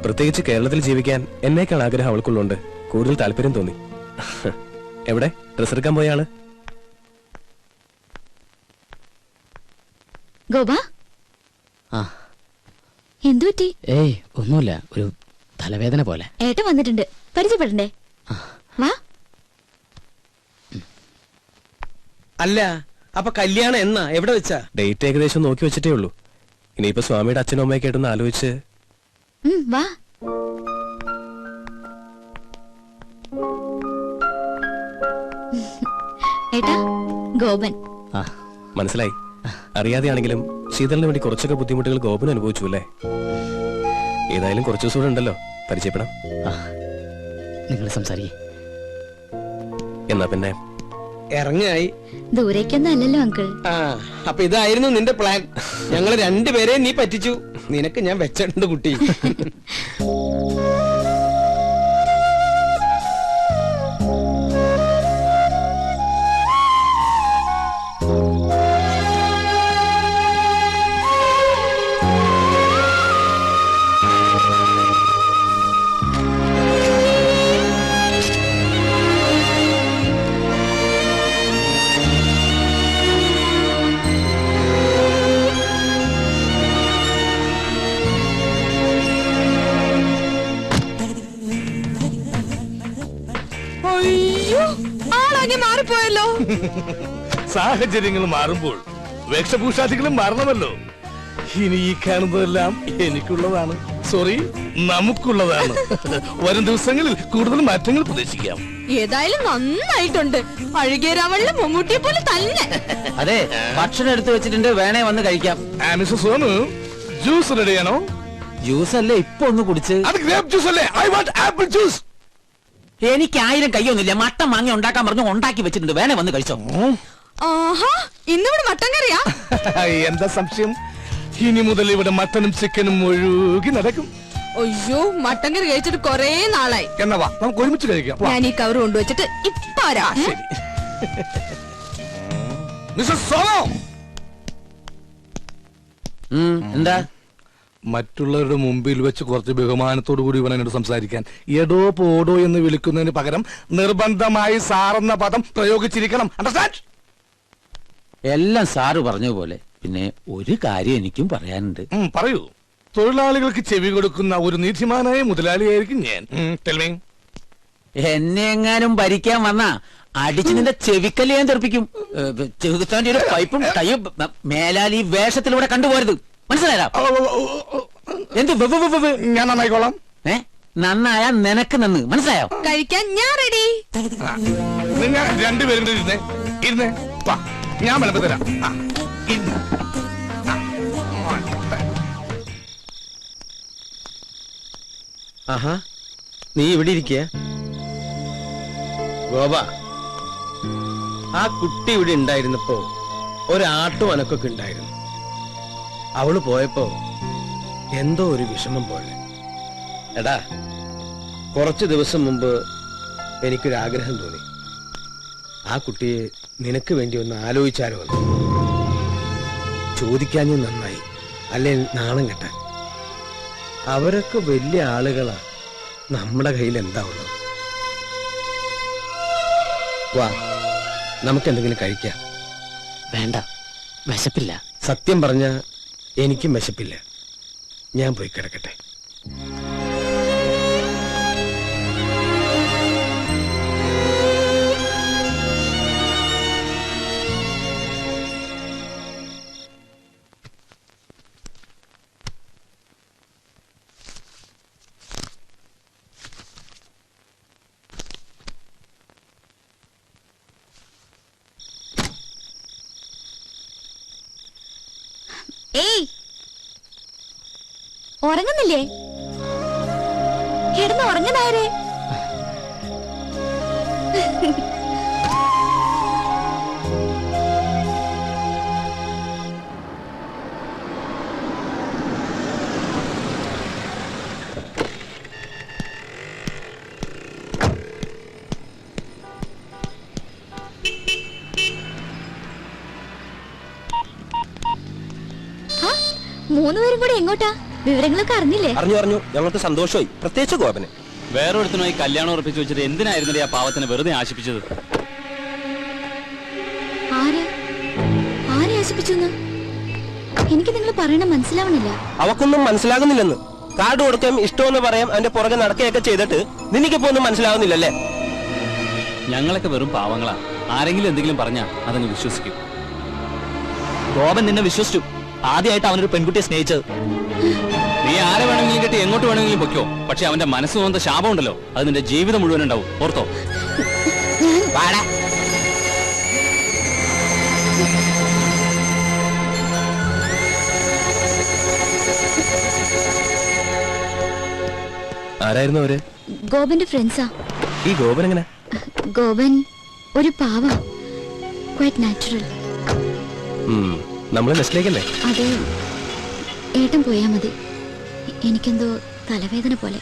പ്രത്യേകിച്ച് കേരളത്തിൽ ജീവിക്കാൻ എന്നേക്കാൾ ആഗ്രഹം അവൾക്കുള്ളതുകൊണ്ട് കൂടുതൽ താല്പര്യം തോന്നി. എവിടെ ഡ്രസ് എടുക്കാൻ പോയ ആള്? ഗോപ, എന്തു പറ്റി? ഏയ് ഒന്നുമില്ല, ഒരു തലവേദന പോലെ. ഏട്ടൻ വന്നിട്ടുണ്ട്, പരിചയപ്പെടണ്ടേ? വാ. അല്ല, അപ്പൊ കല്യാണം എന്നാ, എവിടെ വെച്ചാ? ഡേറ്റ് ഏകദേശം നോക്കി വെച്ചിട്ടേ ഉള്ളൂ. ഇനിയിപ്പോ സ്വാമിയുടെ അച്ഛനും അമ്മയൊക്കെ ആയിട്ടൊന്ന് ആലോചിച്ച്. വാ. ഏട്ടാ, ഗോപൻ. മനസ്സിലായി. അറിയാതെയാണെങ്കിലും ശീതളിന് വേണ്ടി കുറച്ചൊക്കെ ബുദ്ധിമുട്ടുകൾ ഗോപൻ അനുഭവിച്ചു അല്ലേ? ഏതായാലും കുറച്ചു ദിവസം കൂടെ ഉണ്ടല്ലോ, പരിചയപ്പെടാം. നിങ്ങൾ സംസാരിക്കേ. എന്നാ പിന്നെ ഇറങ്ങായി. ദൂരേക്കൊന്നും അല്ലല്ലോ അങ്കിൾ. ആ അപ്പൊ ഇതായിരുന്നു നിന്റെ പ്ലാൻ. ഞങ്ങള് രണ്ടുപേരെയും നീ പറ്റിച്ചു. നിനക്ക് ഞാൻ വെച്ചിട്ടുണ്ട് കുട്ടി. അയ്യോ, ആളാകെ മാറിപ്പോയല്ലോ. സാഹചര്യങ്ങൾ മാറുമ്പോൾ വേഷഭൂഷാദികളും മാറണമല്ലോ. ഇനി ഈ കാണുന്നതെല്ലാം എനിക്കുള്ളതാണ്, സോറി നമുക്കുള്ളതാണ്. വരും ദിവസങ്ങളിൽ കൂടുതൽ മാറ്റങ്ങൾ പ്രതീക്ഷിക്കാം. ഏതായാലും നന്നായിട്ടുണ്ട്. അഴുകിയ രാവണിലെ മമ്മൂട്ടിയെ പോലെ തന്നെ. അതെ, ഭക്ഷണം എടുത്തു വെച്ചിട്ടുണ്ട്, വേണേ വന്ന് കഴിക്കാം. മിസ്റ്റർ സോനു, ജ്യൂസ് റെഡിയാണോ? ജ്യൂസ് അല്ലേ ഇപ്പൊ ഒന്ന് കുടിച്ച്? അത് ഗ്രേപ്പ് ജ്യൂസ് അല്ലേ? I want apple juice. എനിക്ക് 1000 കയ്യൊന്നുമില്ല. മട്ടൻ വാങ്ങി ഉണ്ടാക്കാൻ പറഞ്ഞു, ഉണ്ടാക്കി വെച്ചിട്ടുണ്ട്, വേണേ വന്ന് കഴിച്ചോ. ആഹാ, ഇന്നിവിടെ മട്ടൻ കറിയാ? എന്താ സംശയം? ഇനി മുതൽ ഇവിടെ മട്ടനും ചിക്കനും ഒഴുകി നടക്കും. അയ്യോ, മട്ടൻ കറി കഴിച്ചിട്ട് കൊറേ നാളായി. എന്നാ വാ, നമുക്ക് ഒരുമിച്ച് കഴിക്കാം. ഞാൻ ഈ കവർ കൊണ്ടുവച്ചിട്ട് ഇപ്പൊ വരാം. ശരി. മിസ്റ്റർ സോനു, എന്താ? മറ്റുള്ളവരുടെ മുമ്പിൽ വെച്ച് കുറച്ച് ബഹുമാനത്തോടു കൂടി വേണം എന്നോട് സംസാരിക്കാൻ. എടോ പോടോ എന്ന് വിളിക്കുന്നതിന് പകരം നിർബന്ധമായി സാറെന്ന പദം പ്രയോഗിച്ചിരിക്കണം. അണ്ടർസ്റ്റാൻഡ്? എല്ലാം സാറ് പറഞ്ഞ പോലെ. പിന്നെ ഒരു കാര്യം എനിക്കും പറയാനുണ്ട്. പറയൂ. തൊഴിലാളികൾക്ക് ചെവി കൊടുക്കുന്ന ഒരു നീതിമാനായ മുതലാളിയായിരിക്കും ഞാൻ. Tell me. എന്നെ എങ്ങാനും ഭരിക്കാൻ വന്നാ അടിച്ച് നിന്റെ ചെവിക്കല്ല് ഞാൻ തെറിപ്പിക്കും. ചെവിത്താന്റെ ഒരു പൈപ്പും കയ്യും മേലാൽ ഈ വേഷത്തിലൂടെ കണ്ടുപോരുത്. മനസ്സിലായോ? എന്ത് ഞാൻ നന്നായിക്കോളാം. നന്നായ നിനക്ക് നന്ന്. മനസ്സിലായോ? കഴിക്കാൻ ഞാൻ റെഡി. നിങ്ങൾ രണ്ടുപേരും ഇരുന്നേ, ഇരുന്നേ. ഞാൻ വിളമ്പി തരാം. ആഹാ, നീ ഇവിടെ ഇരിക്കുക. ഗോപ, ആ കുട്ടി ഇവിടെ ഉണ്ടായിരുന്നപ്പോ ഒരാട്ടും അനക്കൊക്കെ ഉണ്ടായിരുന്നു. അവള് പോയപ്പോ എന്തോ ഒരു വിഷമം പോലെ. എടാ, കുറച്ചു ദിവസം മുമ്പ് എനിക്കൊരാഗ്രഹം തോന്നി. ആ കുട്ടിയെ നിനക്ക് വേണ്ടി ഒന്ന് ആലോചിച്ചാലോ എന്ന്. ചോദിക്കാഞ്ഞു നന്നായി, അല്ലെ നാണം കെട്ടാൻ. അവരൊക്കെ വലിയ ആളുകളാ, നമ്മുടെ കയ്യിൽ എന്താ ഉള്ളത്? വാ, നമുക്കെന്തെങ്കിലും കഴിക്കാം. വേണ്ട, വിശപ്പില്ല. സത്യം പറഞ്ഞ എനിക്കും വിശപ്പില്ല. ഞാൻ പോയി കിടക്കട്ടെ. ഏയ്, ഉറങ്ങുന്നില്ലേ? കിടന്ന് ഉറങ്ങനായരെ. മൂന്നുപേരും കൂടെ എങ്ങോട്ടാ? വിവരങ്ങളൊക്കെ അറിഞ്ഞില്ലേ? അറിഞ്ഞു. ഞങ്ങൾക്ക് സന്തോഷമായി, പ്രത്യേകിച്ച് ഗോപന്. വേറൊരുത്തനുമായി കല്യാണം ഉറപ്പിച്ചു വെച്ചിട്ട് എന്തിനായിരുന്നില്ലേ ആ പാവത്തിനെ വെറുതെ ആശിപ്പിച്ചത്? ആരെ ആശിപ്പിച്ചു? എനിക്ക് നിങ്ങൾ പറയണ മനസ്സിലാവണില്ല. അവക്കൊന്നും മനസ്സിലാകുന്നില്ലെന്ന്. കാർഡ് കൊടുക്കാൻ ഇഷ്ടമെന്ന് പറയാം, അതിന്റെ പുറകെ നടക്കുകയൊക്കെ ചെയ്തിട്ട് നിനക്കിപ്പോ ഒന്നും മനസ്സിലാകുന്നില്ലല്ലേ? ഞങ്ങളൊക്കെ വെറും പാവങ്ങളാ. ആരെങ്കിലും എന്തെങ്കിലും പറഞ്ഞാ അതങ്ങ് വിശ്വസിക്കും. ഗോപൻ നിന്നെ വിശ്വസിച്ചു. ആദ്യമായിട്ട് അവനൊരു പെൺകുട്ടിയെ സ്നേഹിച്ചത്. നീ ആരെ വേണമെങ്കിലും കിട്ടി എങ്ങോട്ട് വേണമെങ്കിലും പൊയ്ക്കോ, പക്ഷെ അവന്റെ മനസ്സ് തോന്നുന്ന ശാപം ഉണ്ടല്ലോ, അത് നിന്റെ ജീവിതം മുഴുവൻ ഉണ്ടാവും. ഓർത്തോ? ആരായിരുന്നു അവര്? ഗോപന്റെ ഫ്രണ്ട്സാ. ഈ ഗോപൻ എങ്ങനെ? ഗോപൻ ഒരു പാവ, ക്വൈറ്റ് നാച്ചുറൽ. നമ്മള് നെസ്റ്റിലേക്കല്ലേ? അത് ഏട്ടൻ പോയാ മതി, എനിക്കെന്തോ തലവേദന പോലെ.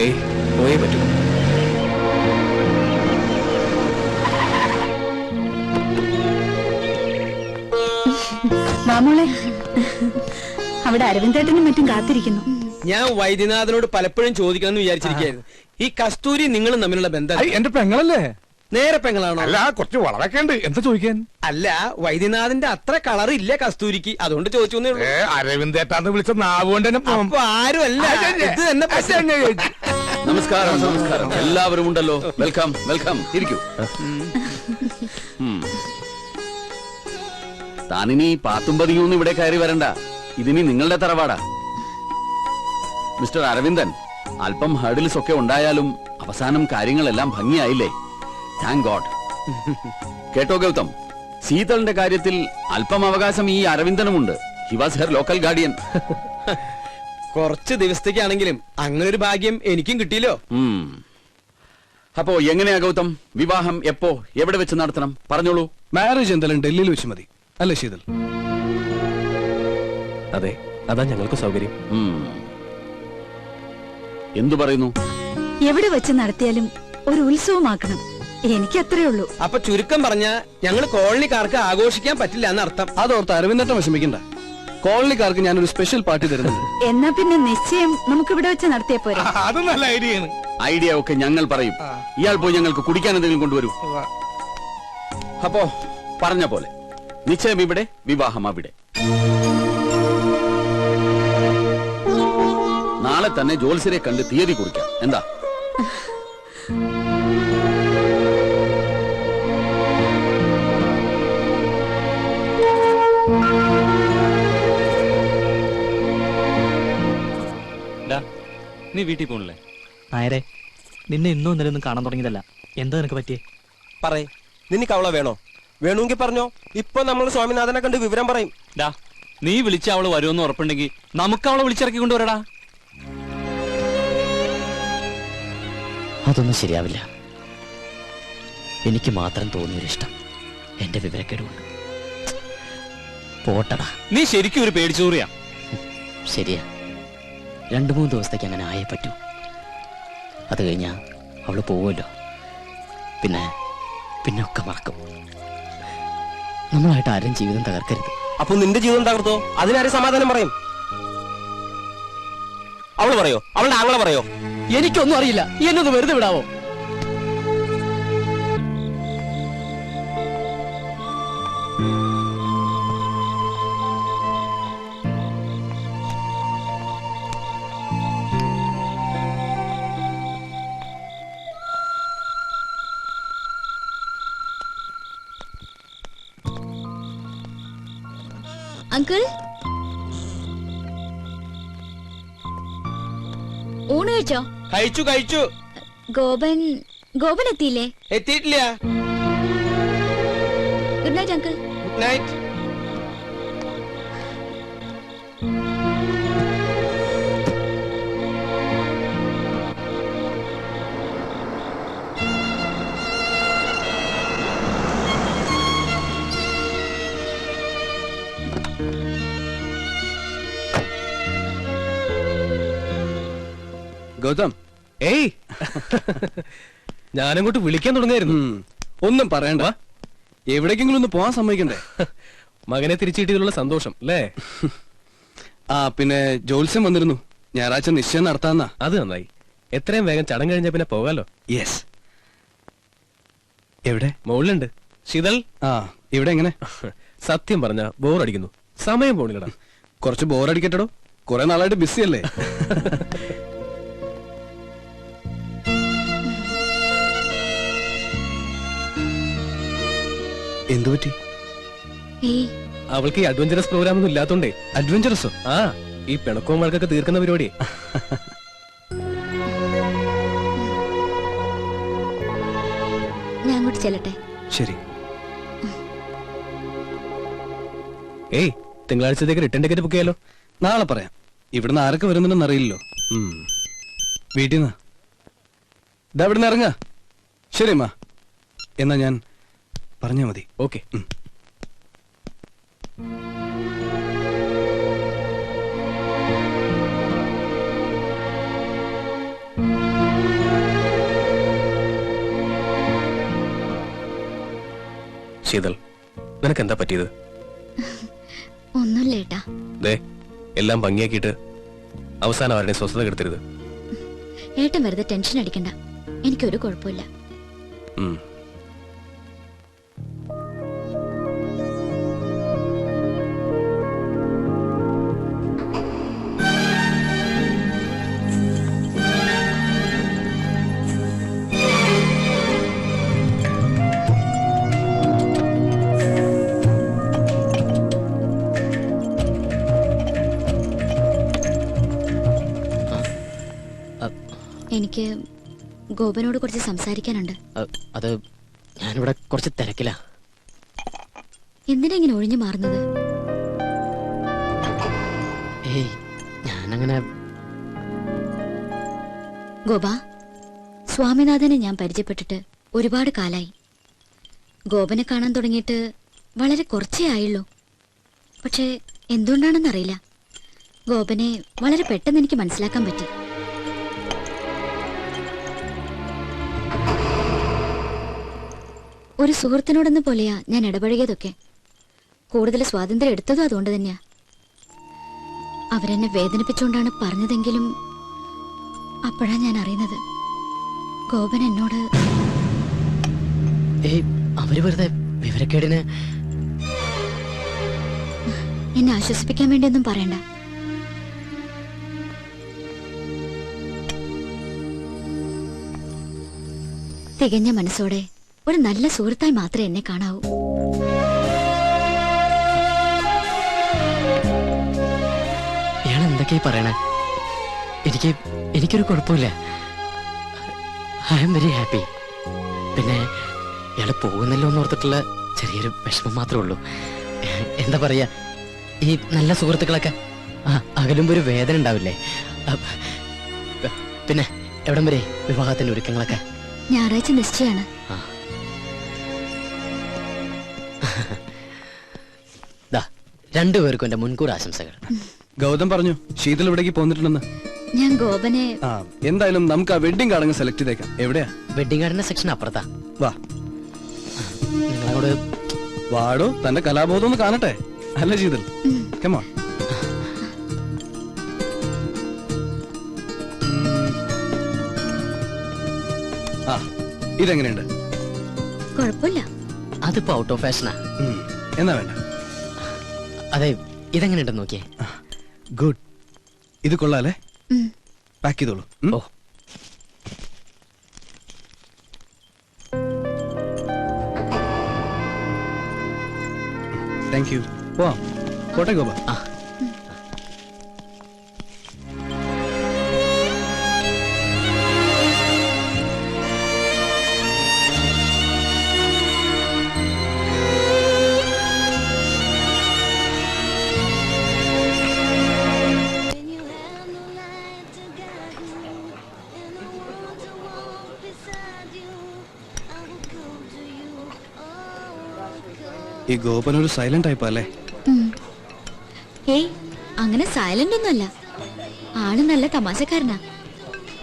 ഏയ് പോയേ പറ്റൂ. മാമോളെ, അവിടെ അരവിന്ദേട്ടനും മറ്റും കാത്തിരിക്കുന്നു. ഞാൻ വൈദ്യനാഥനോട് പലപ്പോഴും ചോദിക്കണമെന്ന് വിചാരിച്ചിരിക്കുകയായിരുന്നു, ഈ കസ്തൂരി നിങ്ങളും തമ്മിലുള്ള ബന്ധം. എന്റെ പെങ്ങളല്ലേ? നേരെ പെങ്ങളാണോ? അല്ല, കുറച്ച് വളവൊക്കെ ഉണ്ട്. എന്താ ചോദിക്കാൻ? അല്ല, വൈദ്യനാഥന്റെ അത്ര കളർ ഇല്ല കസ്തൂരിക്ക്, അതുകൊണ്ട് ചോദിച്ചു. അരവിന്ദേട്ടാന്ന് വിളിച്ച നാവുകൊണ്ട് തന്നെ ആരും അല്ല, ഇത് തന്നെ. നമസ്കാരം. നമസ്കാരം. എല്ലാവരും ഉണ്ടല്ലോ. Welcome welcome. ഇരിക്കൂ. താനിനി പാത്തും പതിയൊന്നും ഇവിടെ കയറി വരണ്ട. ഇതിനി നിങ്ങളുടെ തറവാടാ. മിസ്റ്റർ അരവിന്ദൻ, അല്പം ഹർഡിൽസ് ഒക്കെ ഉണ്ടായാലും അവസാനം കാര്യങ്ങളെല്ലാം ഭംഗിയായില്ലേ? Thank God. കേട്ടോ ഗൗതം, ശീതളിന്റെ കാര്യത്തിൽ അല്പം അവകാശം ഈ അരവിന്ദനുമുണ്ട്. He was her local guardian. കുറച്ച് ദിവസത്തേക്കാണെങ്കിലും അങ്ങനെ ഒരു ഭാഗ്യം എനിക്കും കിട്ടിയല്ലോ. അപ്പോ എങ്ങനെയാ ഗൗതം, വിവാഹം എപ്പോ എവിടെ വെച്ച് നടത്തണം? പറഞ്ഞോളൂ. മാരേജ് എന്തായാലും ഡൽഹിയിൽ വെച്ച് മതി അല്ലേ ശീതൽ? അതെ, അതാ ഞങ്ങൾക്ക് സൗകര്യം. എന്തു പറയുന്നു? എവിടെ വെച്ച് നടത്തിയാലും ഒരു ഉത്സവമാക്കണം, എനിക്ക് അത്രേ ഉള്ളൂ. അപ്പൊ ചുരുക്കം പറഞ്ഞ ഞങ്ങൾ കോളനിക്കാർക്ക് ആഘോഷിക്കാൻ പറ്റില്ല എന്നർത്ഥം. അതോർത്ത് അരവിന്ദേട്ടൻ വിഷമിക്കണ്ട, കോളനിക്കാർക്ക് ഞാനൊരു സ്പെഷ്യൽ പാർട്ടി തരുന്നുണ്ട്. എന്നാ പിന്നെ നിശ്ചയം നമുക്ക് ഇവിടെ വെച്ച് നടത്തിയ പോരെ? അത് നല്ല ഐഡിയ. ഐഡിയ ഒക്കെ ഞങ്ങൾ പറയും. ഇയാൾ പോയി ഞങ്ങൾക്ക് കുടിക്കാൻ എന്തെങ്കിലും കൊണ്ടുവരൂ. അപ്പോ പറഞ്ഞ പോലെ നിശ്ചയം ഇവിടെ, വിവാഹം അവിടെ. നാളെ തന്നെ ജോത്സ്യരെ കണ്ട് തീയതി കുറിക്കാം. എന്താ? നീ വീട്ടിൽ പോണില്ലേ? നായരെ, നിന്നെ ഇന്നും ഇന്നലെ കാണാൻ തുടങ്ങിയതല്ല. എന്താ നിനക്ക് പറ്റിയേ? പറയേ, നിനക്ക് അവളെ വേണോ? വേണമെങ്കിൽ പറഞ്ഞോ, ഇപ്പൊ നമ്മൾ സ്വാമിനാഥനെ കണ്ട് വിവരം പറയും. നീ വിളിച്ച അവള് വരുമെന്ന് ഉറപ്പുണ്ടെങ്കിൽ നമുക്ക് അവളെ വിളിച്ചിറക്കി കൊണ്ടുവരടാ. അതൊന്നും ശരിയാവില്ല. എനിക്ക് മാത്രം തോന്നിയൊരിഷ്ടം എന്റെ വിവരക്കേടുകൊണ്ട്. പോട്ടടാ. നീ ശരിക്കും ഒരു പേടിച്ചൂറിയാ. ശരിയാ, 2-3 ദിവസത്തേക്ക് അങ്ങനെ ആയേ പറ്റൂ. അത് കഴിഞ്ഞാ അവള് പോവുമല്ലോ, പിന്നെ ഒക്കെ മറക്കും. നമ്മളായിട്ട് ആരും ജീവിതം തകർക്കരുത്. അപ്പൊ നിന്റെ ജീവിതം തകർത്തോ? അതിനാരും സമാധാനം പറയും? അവള് പറയോ? അവളുടെ ആങ്ങളെ പറയോ? എനിക്കൊന്നും അറിയില്ല, എന്നൊന്ന് വെറുതെ വിടാവോ? അങ്കിൾ, ഊണ് കഴിച്ചോ? കഴിച്ചു. ഗോപൻ എത്തിയില്ലേ? എത്തിയിട്ടില്ല. Good night uncle. Good night. Gautam, ഏയ് ഞാനങ്ങോട്ട് വിളിക്കാൻ തുടങ്ങായിരുന്നു. ഒന്നും പറയണ്ട, എവിടേക്കെങ്കിലും ഒന്ന് പോവാൻ സമ്മതിക്കണ്ടേ? മകനെ തിരിച്ചു കിട്ടിയതിലുള്ള സന്തോഷം അല്ലേ? പിന്നെ ജോത്സ്യം വന്നിരുന്നു, ഞായറാഴ്ച നിശ്ചയം നടത്താന്നാ. അത് നന്നായി. എത്രയും വേഗം ചടങ്ങ് കഴിഞ്ഞ പിന്നെ പോകാലോ. യെസ്. എവിടെ? മുകളിലുണ്ട്. ശീതൾ, ഇവിടെ എങ്ങനെ? സത്യം പറഞ്ഞ ബോറടിക്കുന്നു, സമയം പോണില്ലടാ. കുറച്ച് ബോറടിക്കട്ടോ, കുറെ നാളായിട്ട് ബിസി അല്ലേ? എന്തുപറ്റി? അവൾക്ക് ഈ അഡ്വഞ്ചറസ് പ്രോഗ്രാം ഒന്നും ഇല്ലാത്തോണ്ടേ. അഡ്വഞ്ചറസോ? ഈ പിണക്കവും വഴക്കൊക്കെ തീർക്കുന്ന പരിപാടി. ഞാൻ അങ്ങോട്ട് ചെല്ലട്ടെ? ശരി. ഏയ്, തിങ്കളാഴ്ചത്തേക്ക് റിട്ടേൺ ടിക്കറ്റ് ബുക്ക് ചെയ്യാലോ? നാളെ പറയാം. ഇവിടുന്ന് ആരൊക്കെ വരുന്നുണ്ടെന്ന് അറിയില്ലല്ലോ. വീട്ടിൽ നിന്ന് ഇതാ ഇവിടുന്ന് ഇറങ്ങ. ശരി അമ്മ, എന്നാ ഞാൻ പറഞ്ഞാ മതി. ഓക്കെ. ശീതൾ, നിനക്ക് എന്താ പറ്റിയത്? ഒന്നുമില്ല ഏട്ടാ. ദേ, എല്ലാം ഭംഗിയാക്കിയിട്ട് അവസാനം ആരുടെ സ്വസ്ഥത കെടുത്തരുത്. ഏട്ടൻ വെറുതെ ടെൻഷൻ അടിക്കണ്ട, എനിക്കൊരു കുഴപ്പമില്ല. എനിക്ക് ഗോപനോട് കുറച്ച് സംസാരിക്കാനുണ്ട്. അത് ഞാനിവിടെ കുറച്ച് തിരക്കില്ല. എന്തിനാ ഇങ്ങനെ ഒഴിഞ്ഞു മാറുന്നത്? ഏയ്, ഞാനങ്ങനെ. ഗോപ, സ്വാമിനാഥനെ ഞാൻ പരിചയപ്പെട്ടിട്ട് ഒരുപാട് കാലായി. ഗോപനെ കാണാൻ തുടങ്ങിയിട്ട് വളരെ കുറച്ചേ ആയുള്ളൂ. പക്ഷേ എന്തുകൊണ്ടാണെന്നറിയില്ല, ഗോപനെ വളരെ പെട്ടെന്ന് എനിക്ക് മനസ്സിലാക്കാൻ പറ്റി. ഒരു സുഹൃത്തിനോടെന്ന പോലെയാ ഞാൻ ഇടപഴകിയതൊക്കെ. കൂടുതൽ സ്വാതന്ത്ര്യം എടുത്തതും അതുകൊണ്ട് തന്നെയാ. അവരെന്നെ വേദനിപ്പിച്ചുകൊണ്ടാണ് പറഞ്ഞതെങ്കിലും അപ്പോഴാ ഞാൻ അറിയുന്നത് ഗോപൻ എന്നോട്. അവര് വെറുതെ വിവരക്കേടിന്. എന്നെ ആശ്വസിപ്പിക്കാൻ വേണ്ടിയൊന്നും പറയണ്ട. തികഞ്ഞ മനസ്സോടെ ഒരു നല്ല സുഹൃത്തായി മാത്രമേ എന്നെ കാണാവൂ. ഇയാൾ എന്തൊക്കെയാ പറയണേ? എനിക്കൊരു കുഴപ്പമില്ല. I am very happy. പിന്നെ ഇയാള് പോകുന്നല്ലോ എന്ന് ഓർത്തിട്ടുള്ള ചെറിയൊരു വിഷമം മാത്രമേ ഉള്ളൂ. എന്താ പറയാ, ഈ നല്ല സുഹൃത്തുക്കളൊക്കെ അകലുമ്പോ ഒരു വേദന ഉണ്ടാവില്ലേ? പിന്നെ എവിടം വരെ വിവാഹത്തിന്റെ ഒരുക്കങ്ങളൊക്കെ? ഞായറാഴ്ച നിശ്ചയാണ്. രണ്ടുപേർക്കും എന്റെ മുൻകൂർ ആശംസകൾ. ഗൗതം പറഞ്ഞു ശീതൾ ഇവിടേക്ക് പോന്നിട്ടുണ്ടെന്ന്. ഞാൻ ഗോപനെ. എന്തായാലും നമുക്ക് ആ വെഡിങ് കാർഡ് സെലക്ട് ചെയ്തേക്കാം. എവിടെയാ? വെഡിങ് കാർഡിന്റെ സെക്ഷൻ അപ്പുറത്താ. വാ, നിങ്ങളോട് വാടോ, തന്റെ കലാബോധം ഒന്ന് കാണട്ടെ. അല്ല ശീതൾ, come on. ഇതെങ്ങനെയുണ്ട്? കുഴപ്പമില്ല. അതിപ്പോ ഔട്ട് ഓഫ് ഫാഷനാ. എന്നാ വേണ്ട. അതെ, ഇതെങ്ങനെയുണ്ടെന്ന് നോക്കിയേ. ഗുഡ്, ഇത് കൊള്ളാലേ? പാക്ക് ചെയ്തോളൂ. ഓ, താങ്ക് യു. പോവാം. പോട്ടെ ഗോപ. ഈ ഗോപനൊരു സൈലന്റ് ടൈപ്പ് അല്ലേ? ഏയ്, അങ്ങനെ സൈലന്റ് ഒന്നുമല്ല. ആള് നല്ല തമാശക്കാരനാ.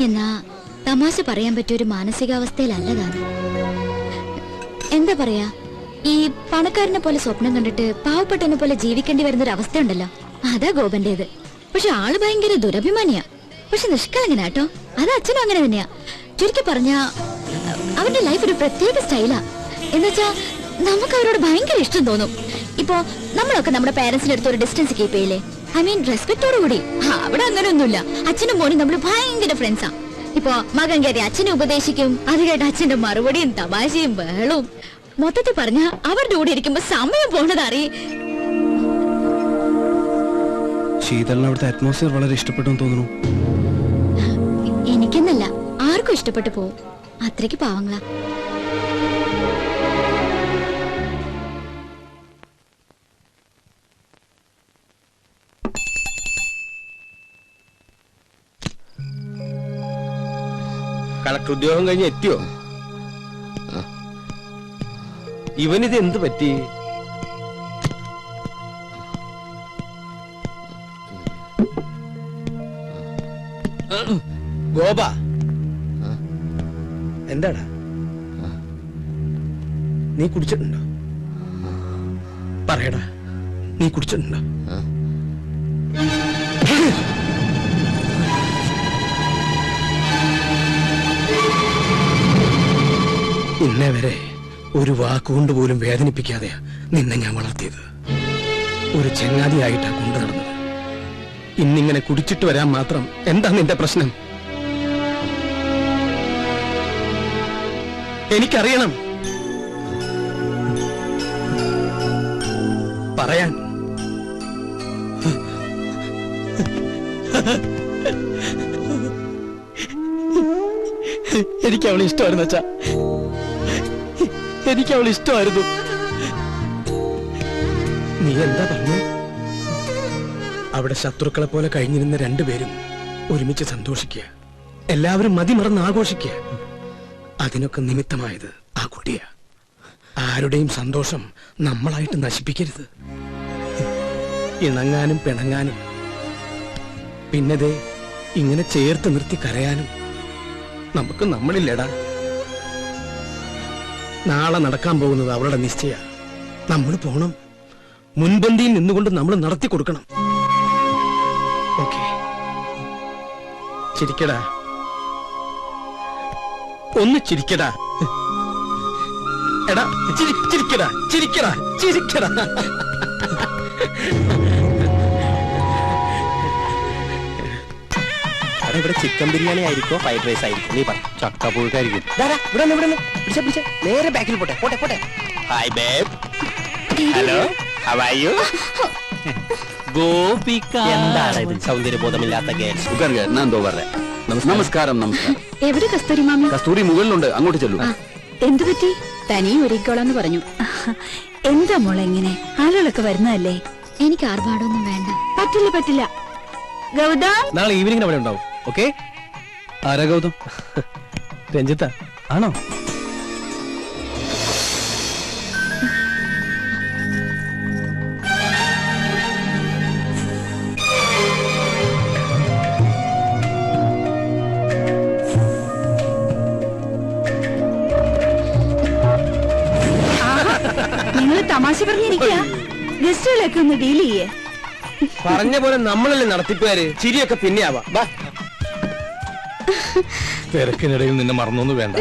എന്നാ തമാശ പറയാൻ പറ്റിയ ഒരു മാനസികാവസ്ഥയിലല്ല താൻ. എന്താ പറയാ, ഈ പണക്കാരനെ പോലെ സ്വപ്നം കണ്ടിട്ട് പാവപ്പെട്ടവനെ പോലെ ജീവിക്കേണ്ടി വരുന്ന ഒരു അവസ്ഥ ഉണ്ടല്ലോ, അതാ ഗോപന്റേത്. പക്ഷെ ആള് ഭയങ്കര ദുരഭിമാനിയാ. പക്ഷെ നിഷ്കളങ്കനാട്ടോ. അത് അച്ഛനും അങ്ങനെ തന്നെയാ. ചുരുക്കി പറഞ്ഞ അവന്റെ ലൈഫ് ഒരു പ്രത്യേക സ്റ്റൈലാ. എന്നുവെച്ചാ നമുക്ക് അവരോട് ഭയങ്കര ഇഷ്ടം തോന്നും. ഇപ്പോ നമ്മളൊക്കെ നമ്മുടെ പേരൻസിന്റെ അടുത്ത് ഒരു ഡിസ്റ്റൻസ് കീപ്പ് ചെയ്യില്ലേ? ഐ മീൻ റെസ്പെക്ടോട് കൂടി. അവിടെ അങ്ങനെ ഒന്നുമില്ല. അച്ഛനും മോനും നമ്മൾ ഭയങ്കര ഫ്രണ്ട്സാ. ഇപ്പോ മകൻ കയറി അച്ഛനെ ഉപദേശിക്കും, അത് കേട്ട് അച്ഛന്റെ മറുപടിയും തമാശയും ബഹളവും. മൊത്തത്തിൽ പറഞ്ഞ അവരുടെ കൂടെ ഇരിക്കുമ്പോ സമയം പോണതറി. ശീതളിന് അവിടുത്തെ അറ്റ്മോസ്ഫിയർ വളരെ ഇഷ്ടപ്പെട്ടു തോന്നുന്നു. എനിക്കെന്നല്ല, ആർക്കും ഇഷ്ടപ്പെട്ടു പോവും. അത്രയ്ക്ക് പാവങ്ങളാ. കളക്ടർ ഉദ്യോഗം കഴിഞ്ഞ് എത്തിയോ? ഇവനിത് എന്ത് പറ്റി? ഗോപ, എന്താടാ നീ കുടിച്ചിട്ടുണ്ടോ? പറയടാ, നീ കുടിച്ചിട്ടുണ്ടോ? ഇന്നേ വരെ ഒരു വാക്കുകൊണ്ട് പോലും വേദനിപ്പിക്കാതെ നിന്നെ ഞാൻ വളർത്തിയത്. ഒരു ചങ്ങാതിയായിട്ടാ കൊണ്ടു നടന്നത്. ഇന്നിങ്ങനെ കുടിച്ചിട്ട് വരാൻ മാത്രം എന്താ നിന്റെ പ്രശ്നം? എനിക്കറിയണം. പറയാൻ. എനിക്ക് അവളെ ഇഷ്ടമായിരുന്നു അച്ഛാ, എനിക്ക് അവളെ ഇഷ്ടമായിരുന്നു. നീ എന്താ പറഞ്ഞു? അവിടെ ശത്രുക്കളെ പോലെ കഴിഞ്ഞിരുന്ന രണ്ടുപേരും ഒരുമിച്ച് സന്തോഷിക്കുക, എല്ലാവരും മതിമറന്ന് ആഘോഷിക്കുക. അതിനൊക്കെ നിമിത്തമായത് ആ കുട്ടിയാ. ആരുടെയും സന്തോഷം നമ്മളായിട്ട് നശിപ്പിക്കരുത്. ഇണങ്ങാനും പിണങ്ങാനും, പിന്നതേ ഇങ്ങനെ ചേർത്ത് നിർത്തി കരയാനും നമുക്ക് നമ്മളില്ലടാ. നാളെ നടക്കാൻ പോകുന്നത് അവളുടെ നിശ്ചയ. നമ്മൾ പോണം. മുൻപന്തിയിൽ നിന്നുകൊണ്ട് നമ്മൾ നടത്തി കൊടുക്കണം. ഓക്കെ, ചിരിക്കടാ, ഒന്ന് ചിരിക്കടാ. എടാ ചിരിക്കടാ, ചിരിക്കടാ, ചിരിക്കടാ. ഇവിടെ ചിക്കൻ ബിരിയാണി ആയിരിക്കോ ഫ്രൈഡ് റൈസ് ആയിരിക്കും? നീ പറ. ചക്കപ്പുഴുക്കായിരിക്കും. ഇവിടെ നേരെ ബാക്കിൽ പോട്ടെ പോട്ടെ പോട്ടെ. Hi babe. Hello, how are you? Gopika. എന്താണ് ഇത് സൗന്ദര്യബോധമില്ലാത്ത ഗേൾസ്? നമസ്കാരം. നമസ്കാരം. എവിടെ കസ്തൂരി മാമി? കസ്തൂരി മുകളിലുണ്ട്, അങ്ങോട്ട് ചെല്ലൂ. എന്തു പറ്റി? തനി ഒരുക്കോളാന്ന് പറഞ്ഞു. എന്താ മോളെ ഇങ്ങനെ? ആളുകളൊക്കെ വരുന്നതല്ലേ? എനിക്ക് ആർഭാടൊന്നും വേണ്ട. പറ്റില്ല പറ്റില്ല. ഗൗതം, നാളെ ഈവനിങ് അവിടെ ഉണ്ടാവും. ഓക്കെ? ആരാ ഗൗതം? രഞ്ജിത്ത ആണോ? നിങ്ങൾ തമാശ പറഞ്ഞിരിക്കുക. ഗസ്റ്റുകളൊക്കെ ഒന്ന് ഡീൽ ചെയ്യേ. പറഞ്ഞ പോലെ നമ്മളല്ലേ നടത്തിപ്പേര്. ചിരിയൊക്കെ പിന്നെ ആവാം. തിരക്കിനിടയിൽ നിന്നെ മറന്നൊന്നു വേണ്ട.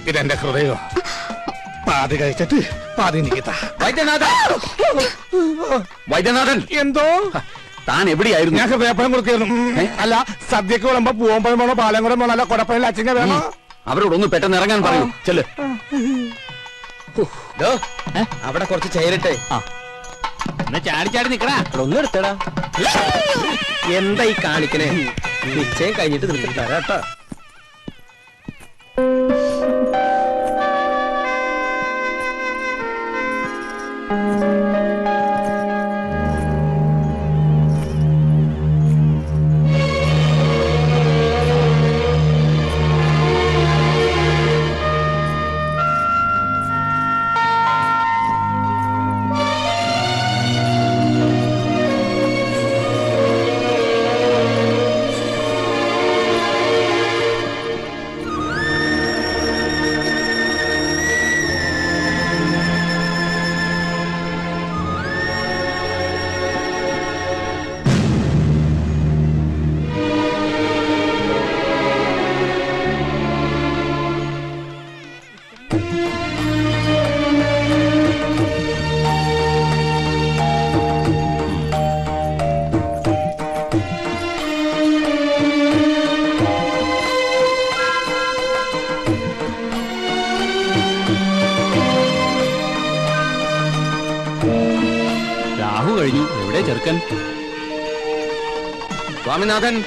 ഇതെന്റെ ഹൃദയോ. പാതി കഴിച്ചിട്ട് പാതി നിൽക്കത്ത. വൈദ്യനാഥൻ, എന്തോ താൻ എവിടെയായിരുന്നു? ഞാൻ വേപ്പനം കൊടുക്കുന്നു. അല്ല, സദ്യക്ക് വിളമ്പോ പൂവമ്പഴം വേണോ പാലങ്കുളം വേണോ, അല്ല കൊടപ്പഴം അച്ഛനെ വേണോ? അവരോടൊന്ന് പെട്ടെന്ന് ഇറങ്ങാൻ പറയൂ. ചെല്ല്. അവിടെ കുറച്ച് ചേരട്ടെ. ചാടി ചാടി നിക്കടാ. ഒന്നും എടുത്തടാ. എന്താ ഈ കാണിക്കണേ? നിശ്ചയം കഴിഞ്ഞിട്ട് നിർത്തി തരാട്ടോ. കഴിഞ്ഞു. എവിടെ ചെറുക്കൻ? സ്വാമിനാഥൻ,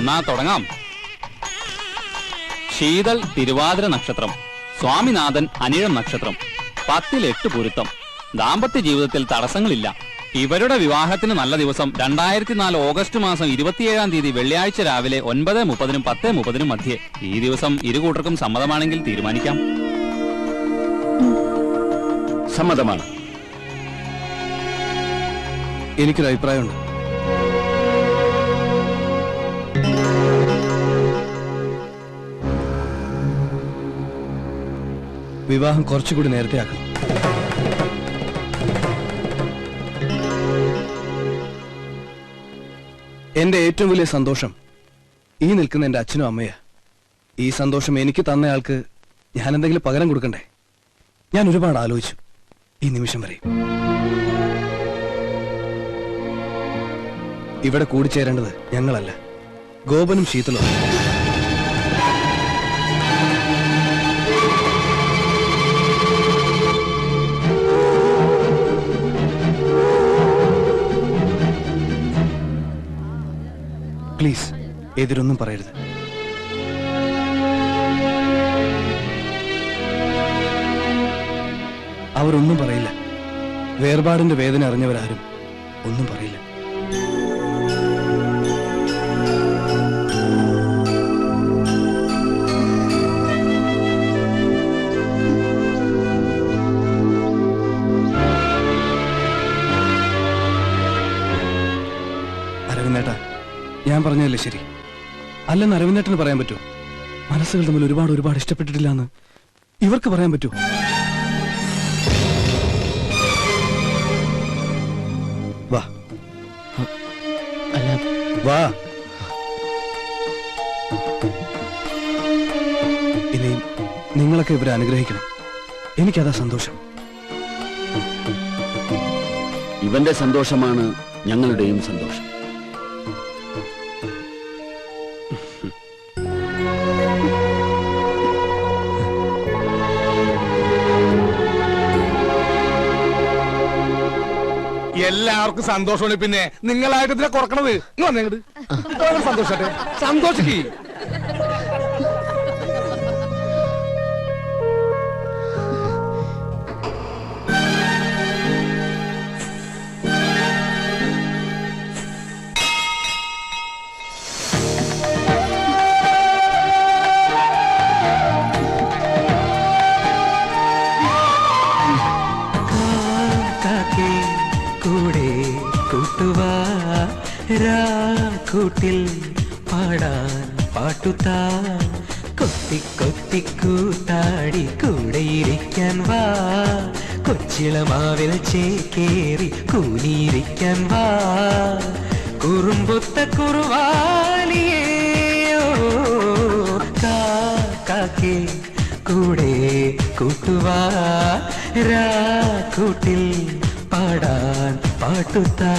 എന്നാ തുടങ്ങാം. ശീതൾ തിരുവാതിര നക്ഷത്രം, സ്വാമിനാഥൻ അനിഴം നക്ഷത്രം, 10 8 പൊരുത്തം. ദാമ്പത്യ ജീവിതത്തിൽ തടസ്സങ്ങളില്ല. ഇവരുടെ വിവാഹത്തിന് നല്ല ദിവസം 2004 ഓഗസ്റ്റ് മാസം 27-ാം തീയതി വെള്ളിയാഴ്ച രാവിലെ 9:30-നും 10:30-നും മധ്യേ. ഈ ദിവസം ഇരുകൂട്ടർക്കും സമ്മതമാണെങ്കിൽ തീരുമാനിക്കാം. സമ്മതമാണ്. എനിക്കൊരു അഭിപ്രായമുണ്ട്. വിവാഹം കുറച്ചുകൂടി നേരത്തെ ആക്കണം. എന്റെ ഏറ്റവും വലിയ സന്തോഷം ഈ നിൽക്കുന്ന എന്റെ അച്ഛനും അമ്മയാ. ഈ സന്തോഷം എനിക്ക് തന്നയാൾക്ക് ഞാൻ എന്തെങ്കിലും പകരം കൊടുക്കണ്ടേ? ഞാൻ ഒരുപാട് ആലോചിച്ചു ഈ നിമിഷം വരെ. ഇവിടെ കൂടിച്ചേരേണ്ടത് ഞങ്ങളല്ല, ഗോപനും ശീതളും. പ്ലീസ് എതിരൊന്നും പറയരുത്. അവരൊന്നും പറയില്ല. വേർപാടിന്റെ വേദന അറിഞ്ഞവരാരും ഒന്നും പറയില്ല. അരവിന്ദേട്ടാ, ഞാൻ പറഞ്ഞതല്ലേ ശരി? അല്ലെന്ന് അരവിന്ദേട്ടന് പറയാൻ പറ്റുമോ? മനസ്സുകൾ തമ്മിൽ ഒരുപാട് ഇഷ്ടപ്പെട്ടിട്ടില്ല എന്ന് ഇവർക്ക് പറയാൻ പറ്റുമോ? വാ വാ. ഇനിയും നിങ്ങളൊക്കെ ഇവരെ അനുഗ്രഹിക്കണം. എനിക്കതാ സന്തോഷം. ഇവന്റെ സന്തോഷമാണ് ഞങ്ങളുടെയും സന്തോഷം. എല്ലാവർക്കും സന്തോഷമാണ്. പിന്നെ നിങ്ങളായിട്ട് ഇതിനെ കുറക്കണത് വന്നേങ്ങട് സന്തോഷട്ടെ, സന്തോഷിക്ക്. കൂട്ടിൽ പാടാൻ പാട്ടുതാ, കൊത്തി കൊത്തി കൂത്താടി കൂടെയിരിക്കാൻ വാ, കൊച്ചിളമാവിൽ ചേക്കേറി കൂനിയിരിക്കാൻ വാ, കുറുമ്പൊത്ത കുറുവാലിയേ കാക്കേ കൂടെ കൂട്ടുവാ, കൂട്ടിൽ പാടാൻ പാട്ടുതാ.